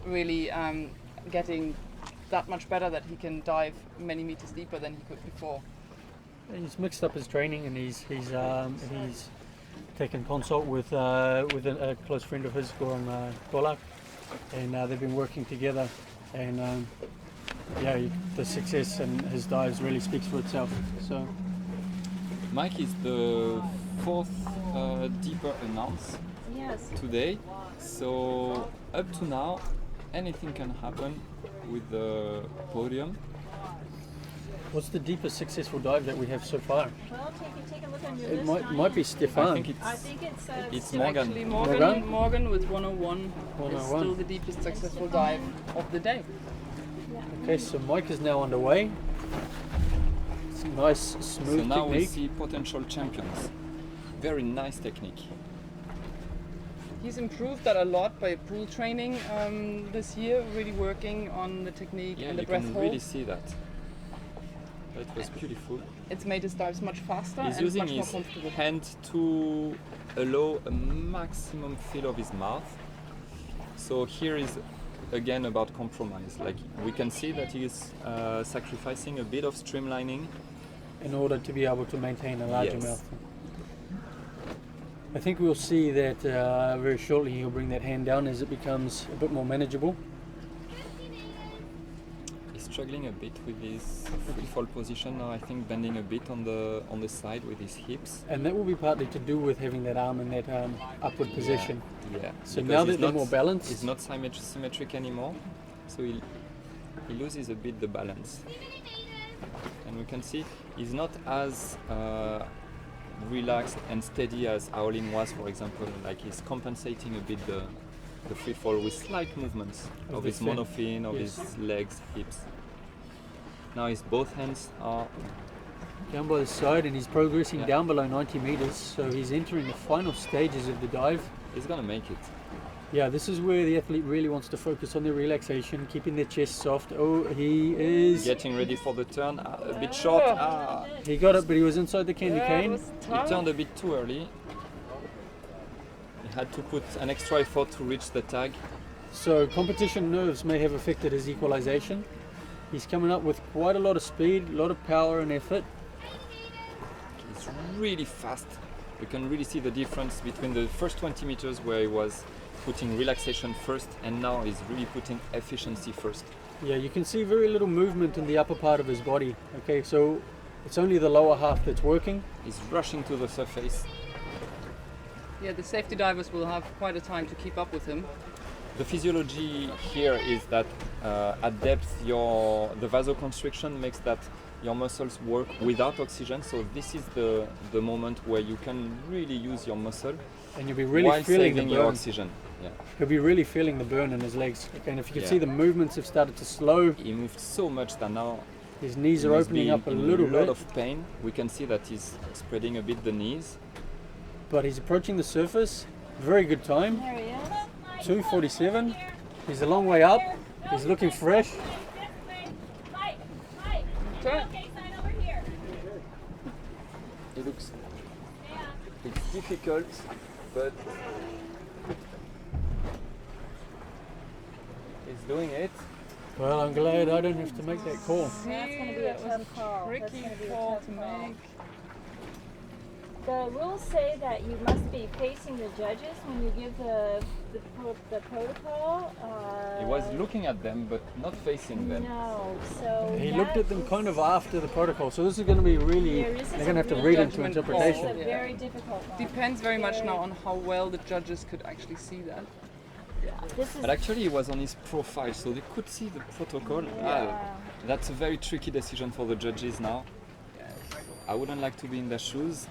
really getting that much better that he can dive many meters deeper than he could before. He's mixed up his training, and he's taken consult with a close friend of his, Goran Golak, and they've been working together. And yeah, the success in his dives really speaks for itself. So Mike is the 4th deeper announced Yes. today, so up to now anything can happen with the podium. what's the deepest successful dive that we have so far? Well, take a look on your It list. might be I Stefan. think I think it's it's Stefan. Morgan. Actually, Morgan? Morgan with 101 is 101. still the deepest successful dive of the day. Okay, so Mike is now underway. Some nice smooth So now we technique. see potential champions. Very nice technique. He's improved that a lot by pool training this year, really working on the technique Yeah, and the you breath can hold. really see that. That was beautiful. It's made his dives much faster He's and using much more his comfortable. hand to allow a maximum feel of his mouth. So here is again about compromise. Like we can see that he is sacrificing a bit of streamlining. in order to be able to maintain a larger Yes. mouth. I think we'll see that very shortly. He'll bring that hand down as it becomes a bit more manageable. He's struggling a bit with his free fall position now. I think bending a bit on the side with his hips. And that will be partly to do with having that arm in that upward position. Yeah. So because now he's that they're not- more balanced, He's not symmetric anymore, so he loses a bit the balance. And we can see he's not as relaxed and steady as Aolin was, for example. Like he's compensating a bit the free fall with slight movements Of of the his fin. monofin, of Yes. his legs, hips. Now his both hands are down by the side, and he's progressing Yeah. down below 90 meters. So he's entering the final stages of the dive. he's gonna make it. Yeah, this is where the athlete really wants to focus on their relaxation, keeping their chest soft. Oh, he is. Getting ready for the turn, a bit short. He got it, but he was inside the candy Yeah, it cane. was He tough. turned a bit too early. He had to put an extra effort to reach the tag. So competition nerves may have affected his equalization. He's coming up with quite a lot of speed, a lot of power and effort. He's really fast. You can really see the difference between the first 20 meters where he was putting relaxation first, and now he's really putting efficiency first. Yeah, you can see very little movement in the upper part of his body. Okay, so it's only the lower half that's working. He's rushing to the surface. Yeah, the safety divers will have quite a time to keep up with him. The physiology here is that at depth, the vasoconstriction makes that your muscles work without oxygen. So this is the moment where you can really use your muscle And you'll be really while feeling the saving your burn. oxygen. Yeah. He'll be really feeling the burn in his legs. Okay, and if you can Yeah. see the movements have started to slow. He moved so much that now His knees He are must opening be up a in little a lot bit, of pain. We can see that he's spreading a bit the knees. but he's approaching the surface. Very good time. There he is. 2:47. He's a long way up. He's looking fresh. It looks it's difficult, but he's doing it. Well, I'm glad I don't have to make that call. That's going to be a tough call. That's Tricky going to be a call tough to call. make. The rules say that you must be facing the judges when you give the protocol. He was looking at them, but not facing them. No, so He that looked at them is- kind of after the protocol, so this is going to be really, Yeah, this is they're going to have to a read really into judgment call. This is interpretation. a Yeah. very difficult one. Depends very much Very- now on how well the judges could actually see that. This is But actually, he was on his profile, so they could see the protocol. That's a very tricky decision for the judges now. I wouldn't like to be in their shoes.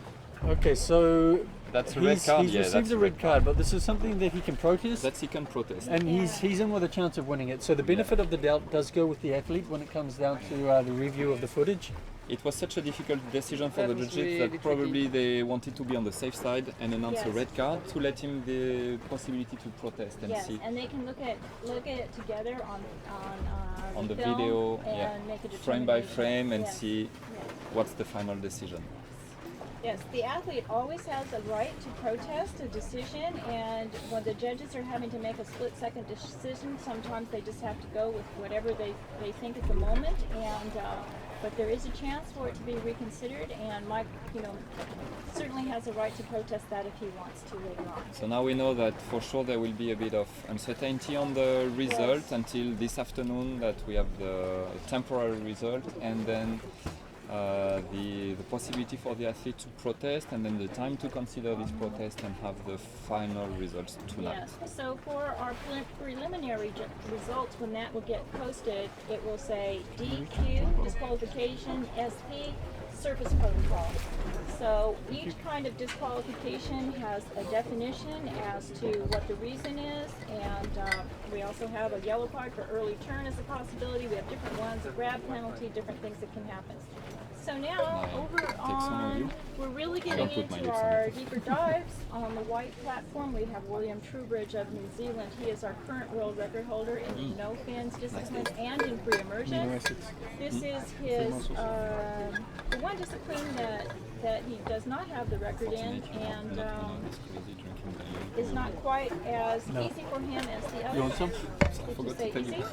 Okay, so That's a red he's card. Yeah, received that's a red card, but this is something that he can protest, That he can protest. and he's in with a chance of winning it. So the benefit of the doubt does go with the athlete when it comes down to the review of the footage. It was such a difficult decision for That the was judges really that probably they wanted to be on the safe side and announce a Yes. red card to let him the possibility to protest and yes, see. and they can look at it together On the film video, and yeah, make a frame by determination. frame, and Yes. see Yes. what's the final decision. Yes, the athlete always has a right to protest a decision, and when the judges are having to make a split-second decision, sometimes they just have to go with whatever they think at the moment. And but there is a chance for it to be reconsidered, and Mike, certainly has a right to protest that if he wants to later on. So now we know that for sure there will be a bit of uncertainty on the result Yes. until this afternoon that we have the temporary result, and then the possibility for the athlete to protest, and then the time to consider this protest and have the final results tonight. Yes, so for our preliminary results, when that will get posted, it will say DQ, disqualification, SP, surface protocol. So each kind of disqualification has a definition as to what the reason is, and we also have a yellow card for early turn as a possibility. We have different ones, a grab penalty, different things that can happen. So now, over on, we're really getting put my into lips on our it. deeper dives. On the white platform, we have William Trubridge of New Zealand. He is our current world record holder in the no fins discipline and in free immersion. This is his the one discipline that he does not have the record in, and is not quite as easy for him as the others. You want some? Did you say easy?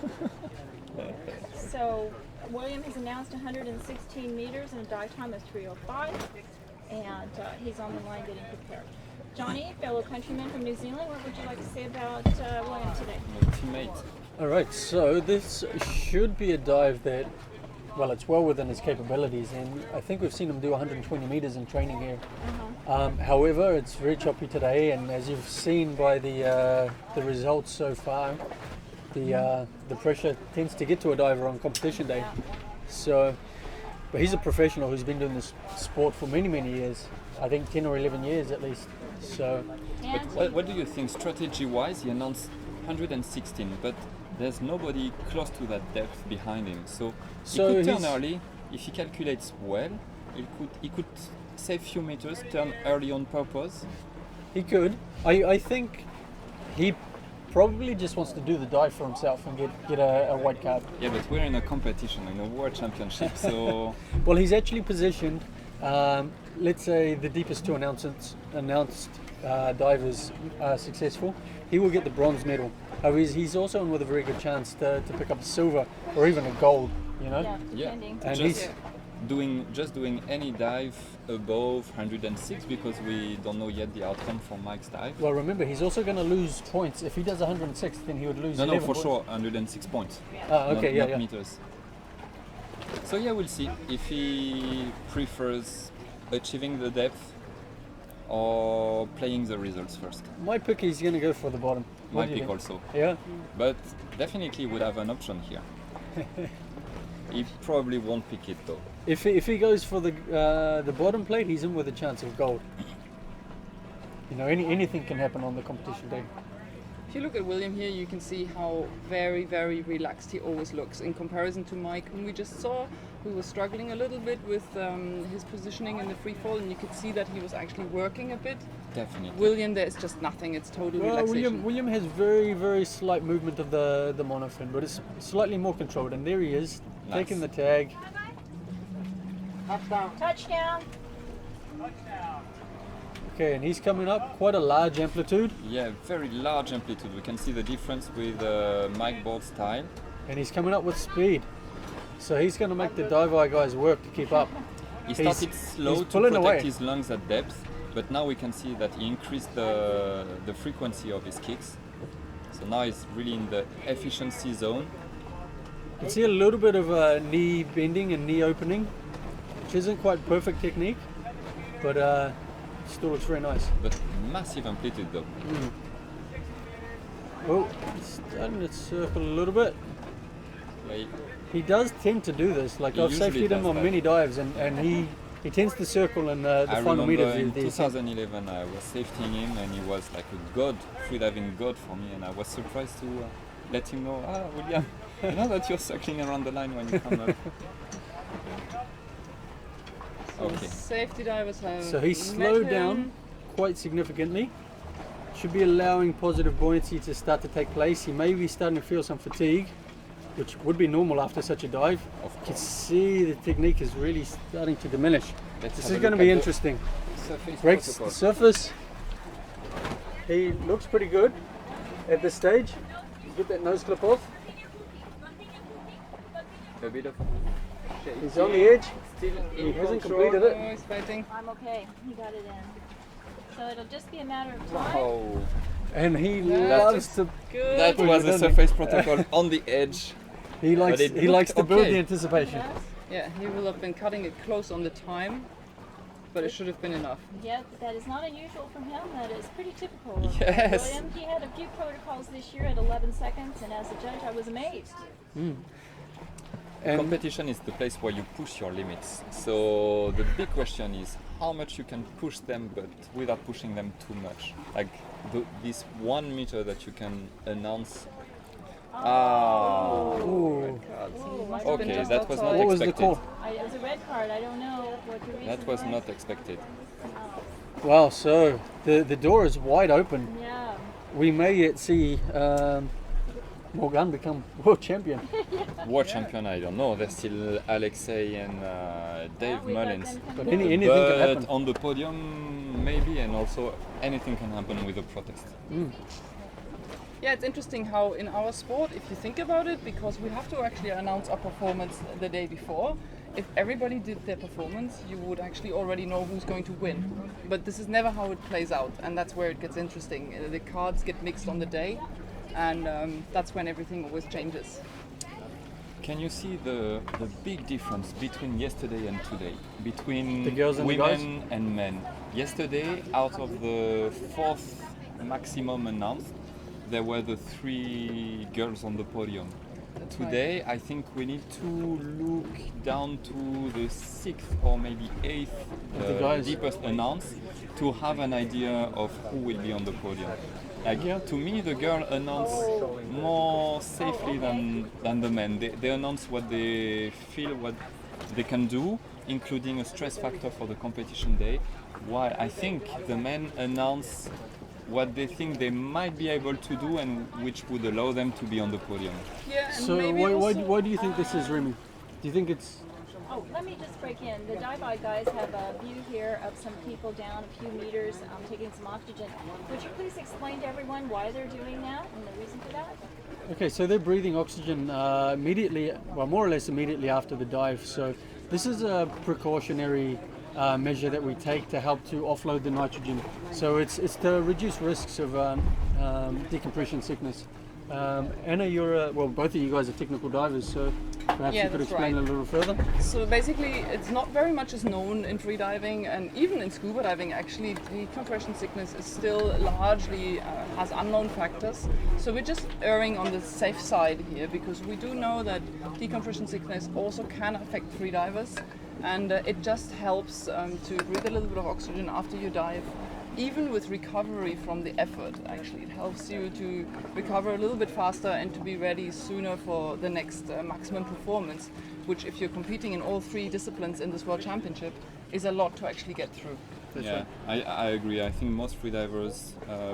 So William has announced 116 meters and a dive time of 3:05, and he's on the line getting prepared. Johnny, fellow countryman from New Zealand, what would you like to say about William today? My teammate. All right, so this should be a dive that, well, it's well within his capabilities, and I think we've seen him do 120 meters in training here. However, it's very choppy today, and as you've seen by the results so far, the pressure tends to get to a diver on competition day. So, but he's a professional who's been doing this sport for many, many years. I think 10 or 11 years at least. So, And What do you think, strategy-wise? He announced 116, but there's nobody close to that depth behind him. So he could turn he's- early. If he calculates well, he could save few meters, turn early on purpose. he could. I think he probably just wants to do the dive for himself and get a white card. Yeah, but we're in a competition, in a world championship, so Well, he's actually positioned, let's say the deepest two announced divers are successful, he will get the bronze medal. However, he's also in with a very good chance to pick up a silver or even a gold, yeah, yeah. depending. And Just he's, doing any dive above 106, because we don't know yet the outcome for Mike's dive. well, remember, he's also going to lose points. If he does 106, then he would lose No, 11 for points. sure, 106 points. Okay, not yeah. meters. So yeah, we'll see if he prefers achieving the depth or playing the results first. My pick is going to go for the bottom. What My do you pick think? also, Yeah? but definitely would have an option here. He probably won't pick it though. If he goes for the bottom plate, he's in with a chance of gold. Anything can happen on the competition day. If you look at William here, you can see how very, very relaxed he always looks in comparison to Mike, whom we just saw, who was struggling a little bit with his positioning in the free fall, and you could see that he was actually working a bit. Definitely. William, there's just nothing. It's total relaxation. William has very, very slight movement of the monofin, but it's slightly more controlled. And there he is, taking the tag. Touchdown. Okay, and he's coming up quite a large amplitude. Yeah, very large amplitude. We can see the difference with Mike Board's style. And he's coming up with speed. So he's going to make the dive eye guys work to keep up. He started slow to protect his lungs at depth, but now we can see that he increased the frequency of his kicks. So now he's really in the efficiency zone. You can see a little bit of knee bending and knee opening, which isn't quite perfect technique, but still looks very nice. But massive amplitude though. Oh, it's starting to circle a little bit. Like, he does tend to do this. Like I've safetied him on many dives, and he tends to circle in the final meters. In 2011, I was safetying him, and he was like a god, freediving god for me, and I was surprised to let him know, William, you know that you're circling around the line when you come up. Okay. Safety divers have. So he slowed down quite significantly. Should be allowing positive buoyancy to start to take place. He may be starting to feel some fatigue, which would be normal after such a dive. You can see the technique is really starting to diminish. This is going to be interesting. Breaks the surface. He looks pretty good at this stage. Get that nose clip off. A bit of He's on the edge. He hasn't completed it. He's fighting. I'm okay. He got it in. So it'll just be a matter of time. Wow. And he loves to. That was a surface protocol on the edge. He likes to build the anticipation. Yeah, he will have been cutting it close on the time, but it should have been enough. Yeah, that is not unusual from him. That is pretty typical of Yes. William. He had a few protocols this year at 11 seconds, and as a judge, I was amazed. Competition is the place where you push your limits. So the big question is how much you can push them, but without pushing them too much. Like this 1 meter that you can announce. Okay, that was not What was the expected. call? It was a red card. I don't know what the reason That was not expected. Wow, so the door is wide open. Yeah. We may yet see Morgan become world champion. World champion, I don't know. There's still Alexei and Dave Mullins. But anything can happen. But on the podium, maybe, and also anything can happen with a protest. Yeah, it's interesting how in our sport, if you think about it, because we have to actually announce our performance the day before, if everybody did their performance, you would actually already know who's going to win. But this is never how it plays out, and that's where it gets interesting. The cards get mixed on the day, and that's when everything always changes. Can you see the big difference between yesterday and today? Between The girls and the women and men? Yesterday, out of the 4th maximum announced, there were the 3 girls on the podium. Today, I think we need to look down to the 6th or maybe 8th deepest announced to have an idea of who will be on the podium. Like, to me, the girl announced more safely than the men. They announce what they feel, what they can do, including a stress factor for the competition day. While I think the men announce what they think they might be able to do and which would allow them to be on the podium. Yeah, and So maybe why do you think this is, Remy? Do you think it's... Oh, let me just break in. The dive eye guys have a view here of some people down a few meters taking some oxygen. Would you please explain to everyone why they're doing that and the reason for that? Okay, so they're breathing oxygen immediately, well, more or less immediately after the dive. So this is a precautionary measure that we take to help to offload the nitrogen. So it's to reduce risks of decompression sickness. Anna, both of you guys are technical divers, so perhaps you could explain a little further. So basically, it's not very much is known in freediving, and even in scuba diving, actually, decompression sickness is still largely has unknown factors. So we're just erring on the safe side here, because we do know that decompression sickness also can affect freedivers, and it just helps to breathe a little bit of oxygen after you dive. even with recovery from the effort, actually, it helps you to recover a little bit faster and to be ready sooner for the next maximum performance, which if you're competing in all 3 disciplines in this World Championship is a lot to actually get through. Yeah, I agree. I think most freedivers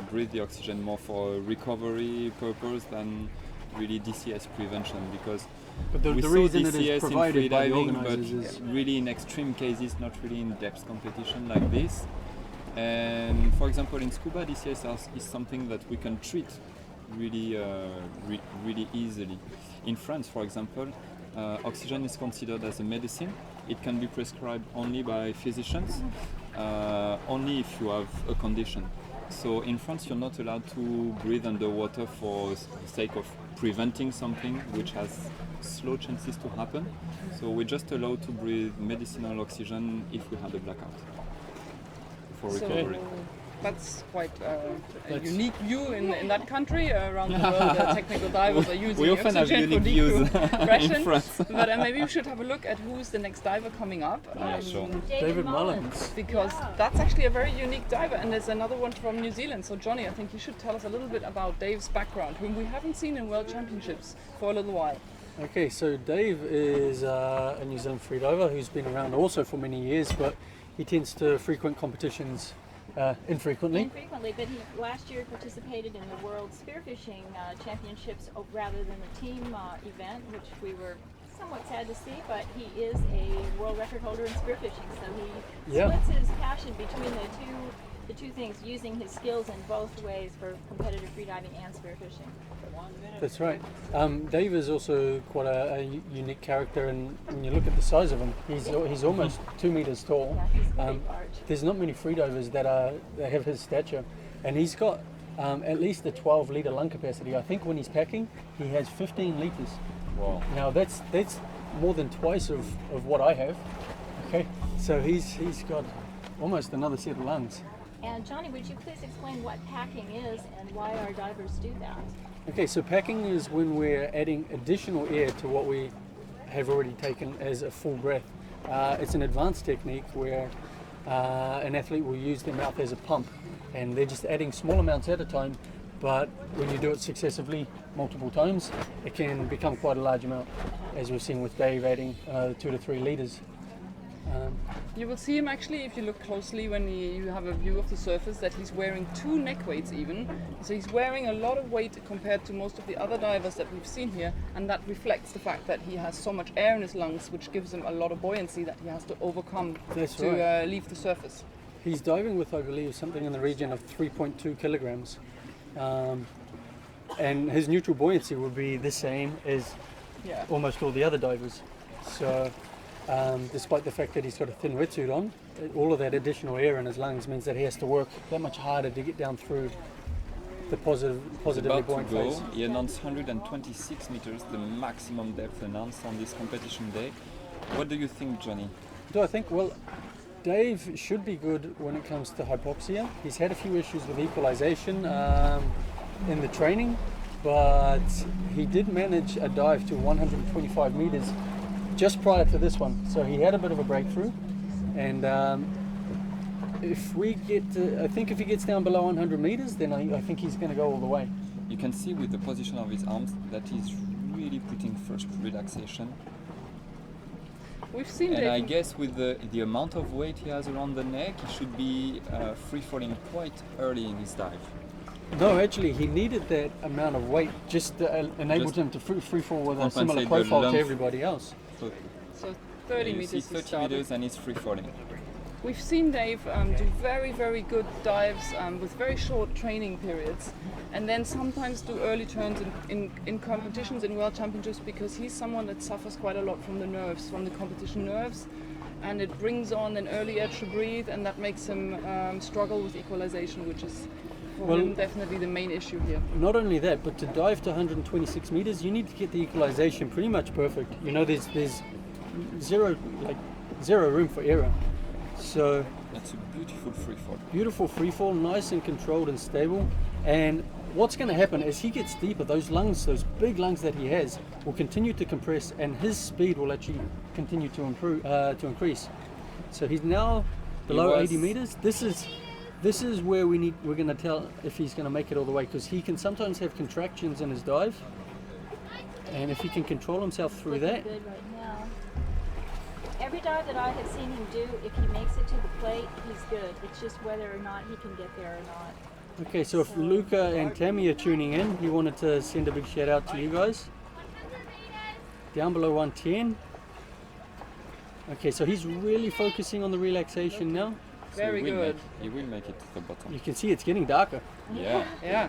breathe the oxygen more for recovery purpose than really DCS prevention, because But we the saw reason it DCS is in provided by the freediving, but organisers is really in extreme cases, not really in depth competition like this. And for example, in scuba, DCS is something that we can treat really, really easily. In France, for example, oxygen is considered as a medicine. It can be prescribed only by physicians, only if you have a condition. So in France, you're not allowed to breathe underwater for the sake of preventing something which has slow chances to happen. So we're just allowed to breathe medicinal oxygen if we have a blackout for recovery. That's quite a unique view in that country. Around the world, technical divers are using We often have oxygen for unique views decompression. in France. But maybe we should have a look at who's the next diver coming up. Sure. David Mullins. Because that's actually a very unique diver, and there's another one from New Zealand. So Johnny, I think you should tell us a little bit about Dave's background, whom we haven't seen in World Championships for a little while. Okay, so Dave is a New Zealand freediver who's been around also for many years, but he tends to frequent competitions infrequently. But he last year participated in the World Spearfishing Championships rather than the team event, which we were somewhat sad to see, but he is a world record holder in spearfishing, so he splits his passion between the two things, using his skills in both ways for competitive freediving and spearfishing. That's right. Dave is also quite a unique character, and when you look at the size of him, he's almost 2 meters tall. Yeah, he's very large. There's not many freedivers that have his stature, and he's got at least a 12-liter lung capacity. I think when he's packing, he has 15 liters. Wow. Now that's more than twice of what I have. Okay, so he's got almost another set of lungs. And Johnny, would you please explain what packing is and why our divers do that? Okay, so packing is when we're adding additional air to what we have already taken as a full breath. It's an advanced technique where an athlete will use their mouth as a pump, and they're just adding small amounts at a time, but when you do it successively multiple times, it can become quite a large amount, as we've seen with Dave adding 2 to 3 liters. You will see him actually, if you look closely, when you have a view of the surface, that he's wearing 2 neck weights even. So he's wearing a lot of weight compared to most of the other divers that we've seen here, and that reflects the fact that he has so much air in his lungs, which gives him a lot of buoyancy that he has to overcome to leave the surface. He's diving with, I believe, something in the region of 3.2 kilograms. And his neutral buoyancy would be the same as almost all the other divers. So despite the fact that he's got a thin wetsuit on, all of that additional air in his lungs means that he has to work that much harder to get down through the positively buoyant phase. He announced 126 meters, the maximum depth announced on this competition day. What do you think, Johnny? Do I think? Well, Dave should be good when it comes to hypoxia. He's had a few issues with equalization in the training, but he did manage a dive to 125 meters just prior to this one, so he had a bit of a breakthrough. And if we get, I think if he gets down below 100 meters, then I think he's going to go all the way. You can see with the position of his arms that he's really putting first relaxation. We've seen and Dave. I guess with the amount of weight he has around the neck, he should be free falling quite early in his dive. No, actually, he needed that amount of weight just to enable him to free fall with a similar profile to everybody else. So 30 meters. You see 30 meters and he's free falling. We've seen Dave do very, very good dives with very short training periods, and then sometimes do early turns in competitions in World Championships, because he's someone that suffers quite a lot from the nerves, from the competition nerves, and it brings on an early edge to breathe, and that makes him struggle with equalization, which is for him definitely the main issue here. Not only that, but to dive to 126 meters, you need to get the equalization pretty much perfect. You know, there's zero room for error. So that's a beautiful free fall. Beautiful free fall, nice and controlled and stable. And what's going to happen as he gets deeper, those lungs, those big lungs that he has, will continue to compress, and his speed will actually continue to increase. So he's now below 80 meters. This is This is where we're going to tell if he's going to make it all the way, because he can sometimes have contractions in his dive, and if he can control himself through Looking that. good right now. Every dive that I have seen him do, if he makes it to the plate, he's good. It's just whether or not he can get there or not. Okay, so if Luca and Tammy are tuning in, he wanted to send a big shout out to you guys. Down below 110. Okay, so he's really focusing on the relaxation now. Very good. He will make it to the bottom. You can see it's getting darker. Yeah. Yeah.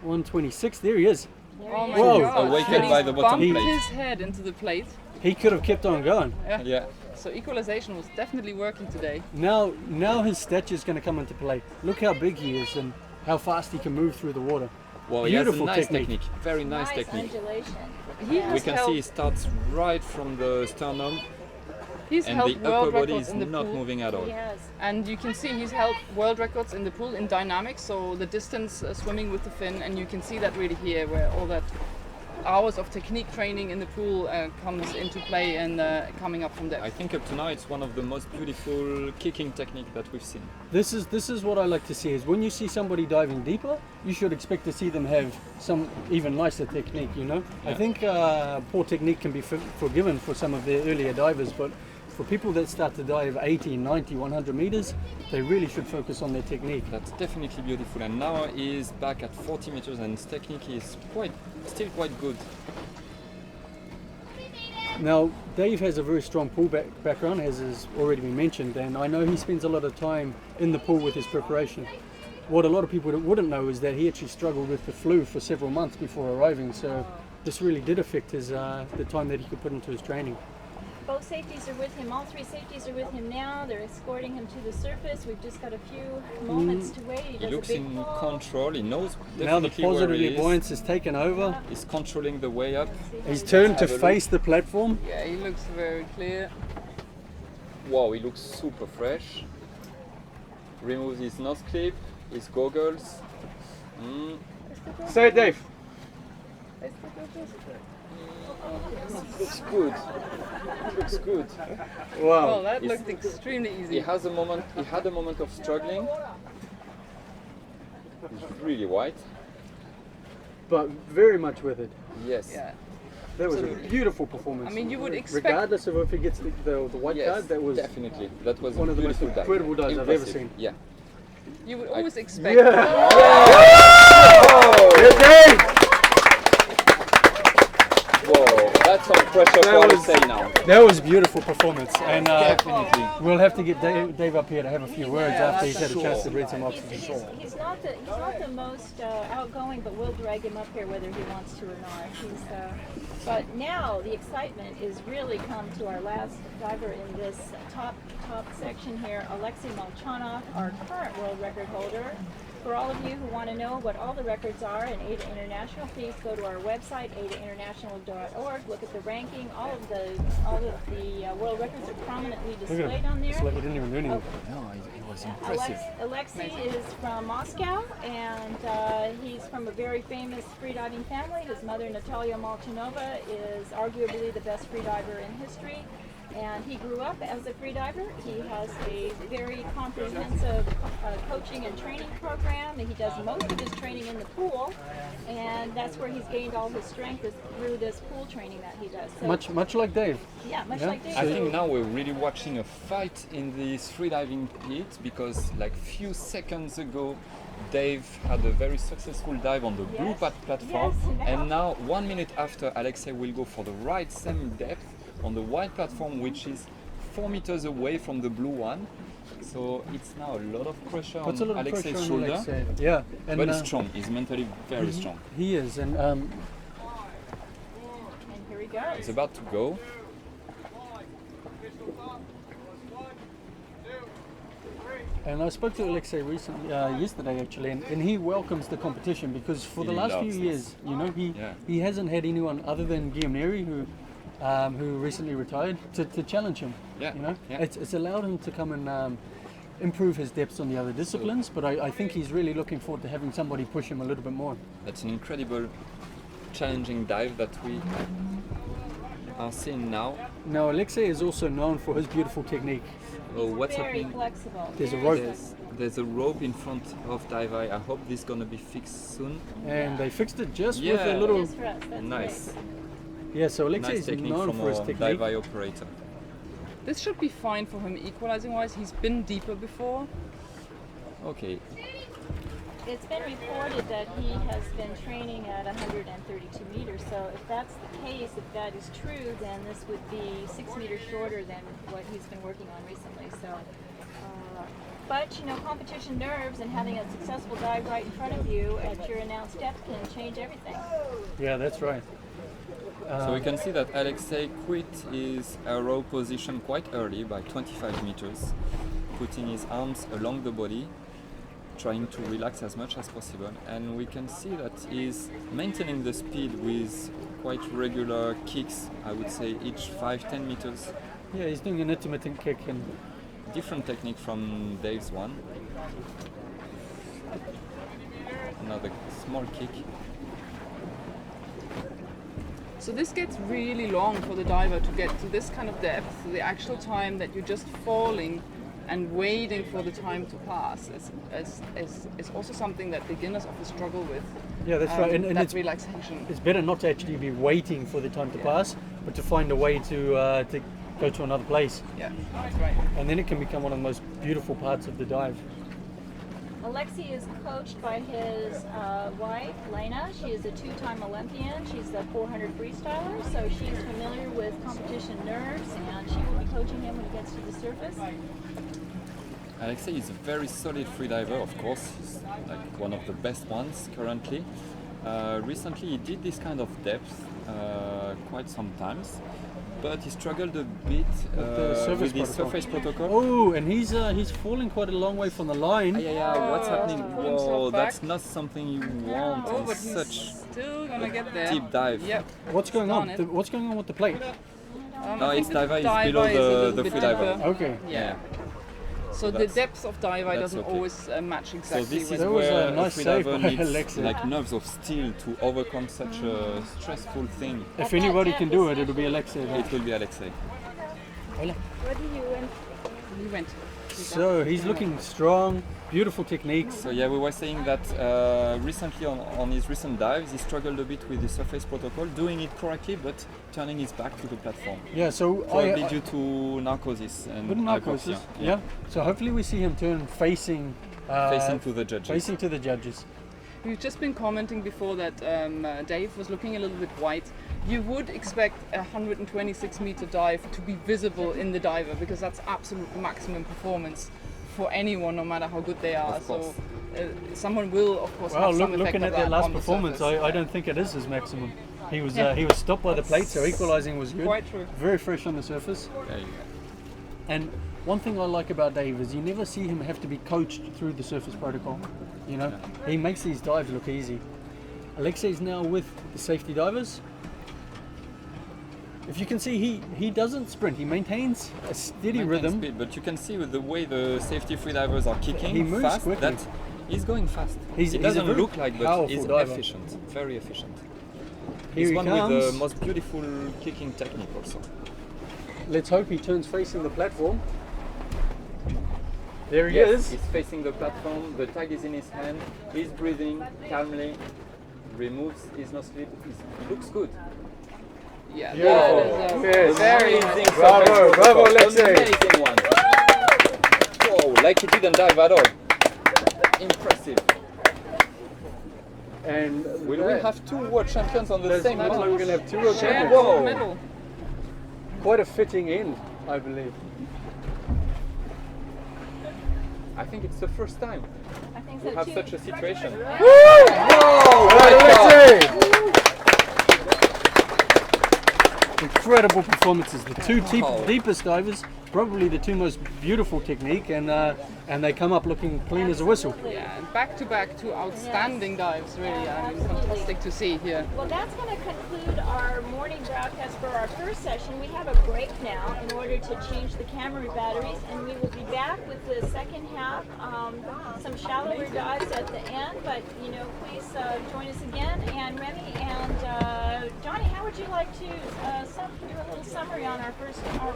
126, there he is. Oh my Whoa. God. Awakened And by he's the bottom bumped plate. his head into the plate. He could have kept on going. Yeah. So equalization was definitely working today. Now his stature is going to come into play. Look how big he is and how fast he can move through the water. Well, he has a Beautiful nice technique. Very nice technique. Undulation. He We has can held, see he starts right from the sternum, he's and held the world upper body records is in the not pool. moving at all. He has. And you can see he's held world records in the pool in dynamics, so the distance swimming with the fin, and you can see that really here, where all that hours of technique training in the pool comes into play and coming up from there. I think up to now it's one of the most beautiful kicking technique that we've seen. This is what I like to see, is when you see somebody diving deeper, you should expect to see them have some even nicer technique, you know? I Yeah. think poor technique can be forgiven for some of the earlier divers, but for people that start to dive 80, 90, 100 meters, they really should focus on their technique. That's definitely beautiful, and now he's back at 40 meters and his technique is still quite good. Now, Dave has a very strong pool background, as has already been mentioned, and I know he spends a lot of time in the pool with his preparation. What a lot of people wouldn't know is that he actually struggled with the flu for several months before arriving, so this really did affect his the time that he could put into his training. Both safeties are with him. All three safeties are with him now. They're escorting him to the surface. We've just got a few moments to wait. He does looks a big in pull. control, he knows Now the definitely where positive he is. buoyance has taken over. He's controlling the way up. He's turned to Have a look. face the platform. Yeah, he looks very clear. Wow, he looks super fresh. Removes his nose clip, his goggles. Say it, Dave. Looks good. Looks good. Wow. Well, that He's- looked extremely He easy. has a moment. He had a moment of struggling. He's really white. But very much with it. Yes. Yeah. That was Absolutely. a beautiful performance. I mean, you would expect. Regardless of if he gets the white Yes, card, that was definitely. That was one a of the most beautiful dive. incredible dives I've ever Impressive. seen. Yeah. You would always expect. Yeah. Whoa, that's some pressure That for was- Alexei now. That was beautiful performance, and Definitely. we'll have to get Dave up here to have a few words after he's had a chance to breathe some He's, oxygen. he's not the most outgoing, but we'll drag him up here whether he wants to or not. But now the excitement is really come to our last diver in this top section here, Alexei Molchanov, our current world record holder. For all of you who want to know what all the records are in AIDA International, please go to our website, aidainternational.org. Look at the ranking. All of the world records are prominently Look at displayed him. on there. It's like he didn't even do anything. No, it was impressive. Alexei is from Moscow, and he's from a very famous freediving family. His mother, Natalia Molchanova, is arguably the best freediver in history. And he grew up as a freediver. He has a very comprehensive coaching and training program, and he does most of his training in the pool. And that's where he's gained all his strength, is through this pool training that he does. So, Much like Dave. yeah, much Yeah. like Dave. I think now we're really watching a fight in this freediving pit, because like few seconds ago Dave had a very successful dive on the blue Yes. platform, Yes, and now 1 minute after Alexei will go for the right same depth on the white platform, which is 4 meters away from the blue one. So it's now a lot of pressure Puts a on lot of Alexei's pressure on shoulder. Alexei. Yeah, and But he's strong, he's mentally very strong. he is, and And here he goes. He's about to go. And I spoke to Alexei recently, yesterday actually, and he welcomes the competition, because for the He last few loves years, this. you know, he hasn't had anyone other than Guillaume Neri, who recently retired, to challenge him. Yeah, You know, yeah. it's allowed him to come and improve his depths on the other disciplines, but I think he's really looking forward to having somebody push him a little bit more. That's an incredible challenging dive that we are seeing now. Now, Alexei is also known for his beautiful technique. Oh, what's Very happening? flexible. There's a rope, There's a rope in front of Divai. I hope this is gonna be fixed soon. and they fixed it just with Yeah. a little. Just for us, that's Nice. great. Yeah, so Alexei Nice is technique known from for his a technique. Divai operator. This should be fine for him equalizing wise. He's been deeper before. Okay. It's been reported that he has been training at 132 meters. So if that's the case, if that is true, then this would be 6 meters shorter than what he's been working on recently. So, but you know, competition nerves and having a successful dive right in front of you at your announced depth can change everything. Yeah, that's right. So we can see that Alexei quit his row position quite early by 25 meters, putting his arms along the body, trying to relax as much as possible. And we can see that he's maintaining the speed with quite regular kicks, I would say each 5-10 meters. Yeah, he's doing an intermittent kick, and Different technique from Dave's one. Another small kick. So this gets really long for the diver to get to this kind of depth. The actual time that you're just falling and waiting for the time to pass is also something that beginners often struggle with. yeah, that's right. And that it's relaxation. better not to actually be waiting for the time to pass, but to find a way to go to another place, Yeah, that's right. and then it can become one of the most beautiful parts of the dive. Alexei is coached by his wife, Lena. She is a 2-time Olympian. She's a 400 freestyler, so she's familiar with competition nerves, and she will be coaching him when he gets to the surface. Alexei is a very solid freediver, of course. He's like one of the best ones currently. Recently he did this kind of depth quite sometimes, but he struggled a bit with the surface protocol. Oh, and he's falling quite a long way from the line. Yeah, what's happening? pull himself Whoa, back. that's not something you want Oh, on but he's such still gonna get there. deep dive. Yep. What's going on? Darn it. What's going on with the plate? No, I it's think diver is diver below is a the little bit freediver. deeper. Okay. Yeah. So the that's- depth of dive that's doesn't okay. always match exactly. So this with is That was a where nice a save freediver by needs Alexei. like nerves of steel to overcome such a stressful thing. If anybody can do it, it'll be Alexei. It will be Alexei. What do you win? He went. So he's looking strong, beautiful techniques. So yeah, we were saying that recently on his recent dives, he struggled a bit with the surface protocol, doing it correctly, but turning his back to the platform. Yeah, so Probably due to narcosis and with narcosis. hypoxia. Yeah. So hopefully we see him turn facing Facing to the judges. facing to the judges. We've just been commenting before that Dave was looking a little bit white. You would expect a 126 meter dive to be visible in the diver because that's absolute maximum performance for anyone, no matter how good they are. Of course. So someone will, of course, Well, have some effect looking of at that last on the performance, surface. I don't think it is his maximum. He was Yeah. he was stopped by the plate, so equalising was good. Quite true. Very fresh on the surface. Yeah, yeah. And one thing I like about Dave is you never see him have to be coached through the surface protocol. You know, he makes these dives look easy. Alexei's now with the safety divers. If you can see, he doesn't sprint. He maintains a steady Maintain rhythm. speed, but you can see with the way the safety freedivers are kicking He moves fast quickly. that he's going fast. He's It a doesn't very look like, but powerful he's diver. efficient, very efficient. Here He's he one with the comes. most beautiful kicking technique also. Let's hope he turns facing the platform. There he Yes, is. he's facing the platform, the tag is in his hand, he's breathing calmly, removes his nose flip, he looks good. Yeah, Beautiful. that is a Yes. very Amazing Bravo, surface bravo, protocol. Alexei. Amazing one. Whoa, like he didn't dive at all. Impressive. And Will we have two world champions on the There's same looks like level? we're going to have two world shared champions. Whoa. medal. Quite a fitting end, I believe. I think it's the first time I think we so have too. such a situation. Whoa! Alexei! Incredible performances. The two Wow. deepest divers probably the two most beautiful technique, and they come up looking clean as a whistle. Yeah, and back-to-back two outstanding dives, really. I mean, fantastic to see here. Well, that's going to conclude our morning broadcast for our first session. We have a break now in order to change the camera batteries, and we will be back with the second half, some shallower dives at the end, but please join us again. And Remy and Johnny, how would you like to do a little summary on our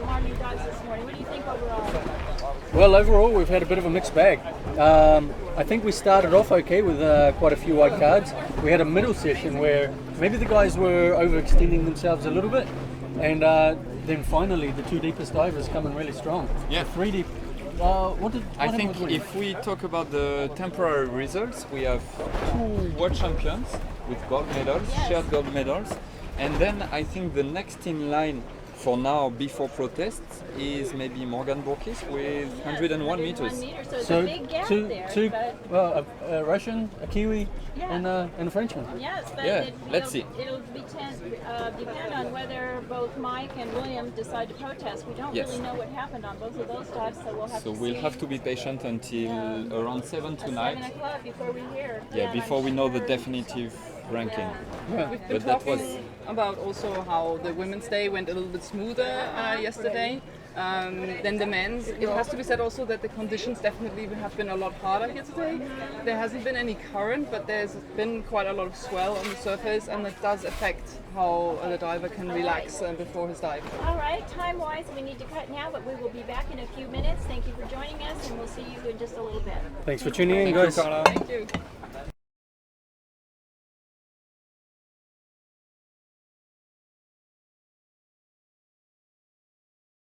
morning dives this morning? What do you think overall? Well, overall, we've had a bit of a mixed bag. I think we started off okay with quite a few white cards. We had a middle session where maybe the guys were overextending themselves a little bit, and then finally the two deepest divers come in really strong. Yeah. The three deep. I think if we talk about the temporary results, we have two world champions with gold medals, shared gold medals, and then I think the next in line for now, before protests, is maybe Morgan Borkis with 101 meters. So it's a big gap a Russian, a Kiwi, and a Frenchman. Yes, but let's see. It'll depend on whether both Mike and William decide to protest. We don't really know what happened on both of those dives, so we'll have to see. So we'll have to be patient until around 7 tonight. 7 o'clock before we hear. Yeah, before we know the definitive ranking. Yeah. We've been talking about also how the Women's Day went a little bit smoother yesterday than the men's. It has to be said also that the conditions definitely have been a lot harder here today. There hasn't been any current, but there's been quite a lot of swell on the surface, and it does affect how the diver can relax before his dive. All right, time-wise, we need to cut now, but we will be back in a few minutes. Thank you for joining us, and we'll see you in just a little bit. Thanks for tuning in, guys. Thank you.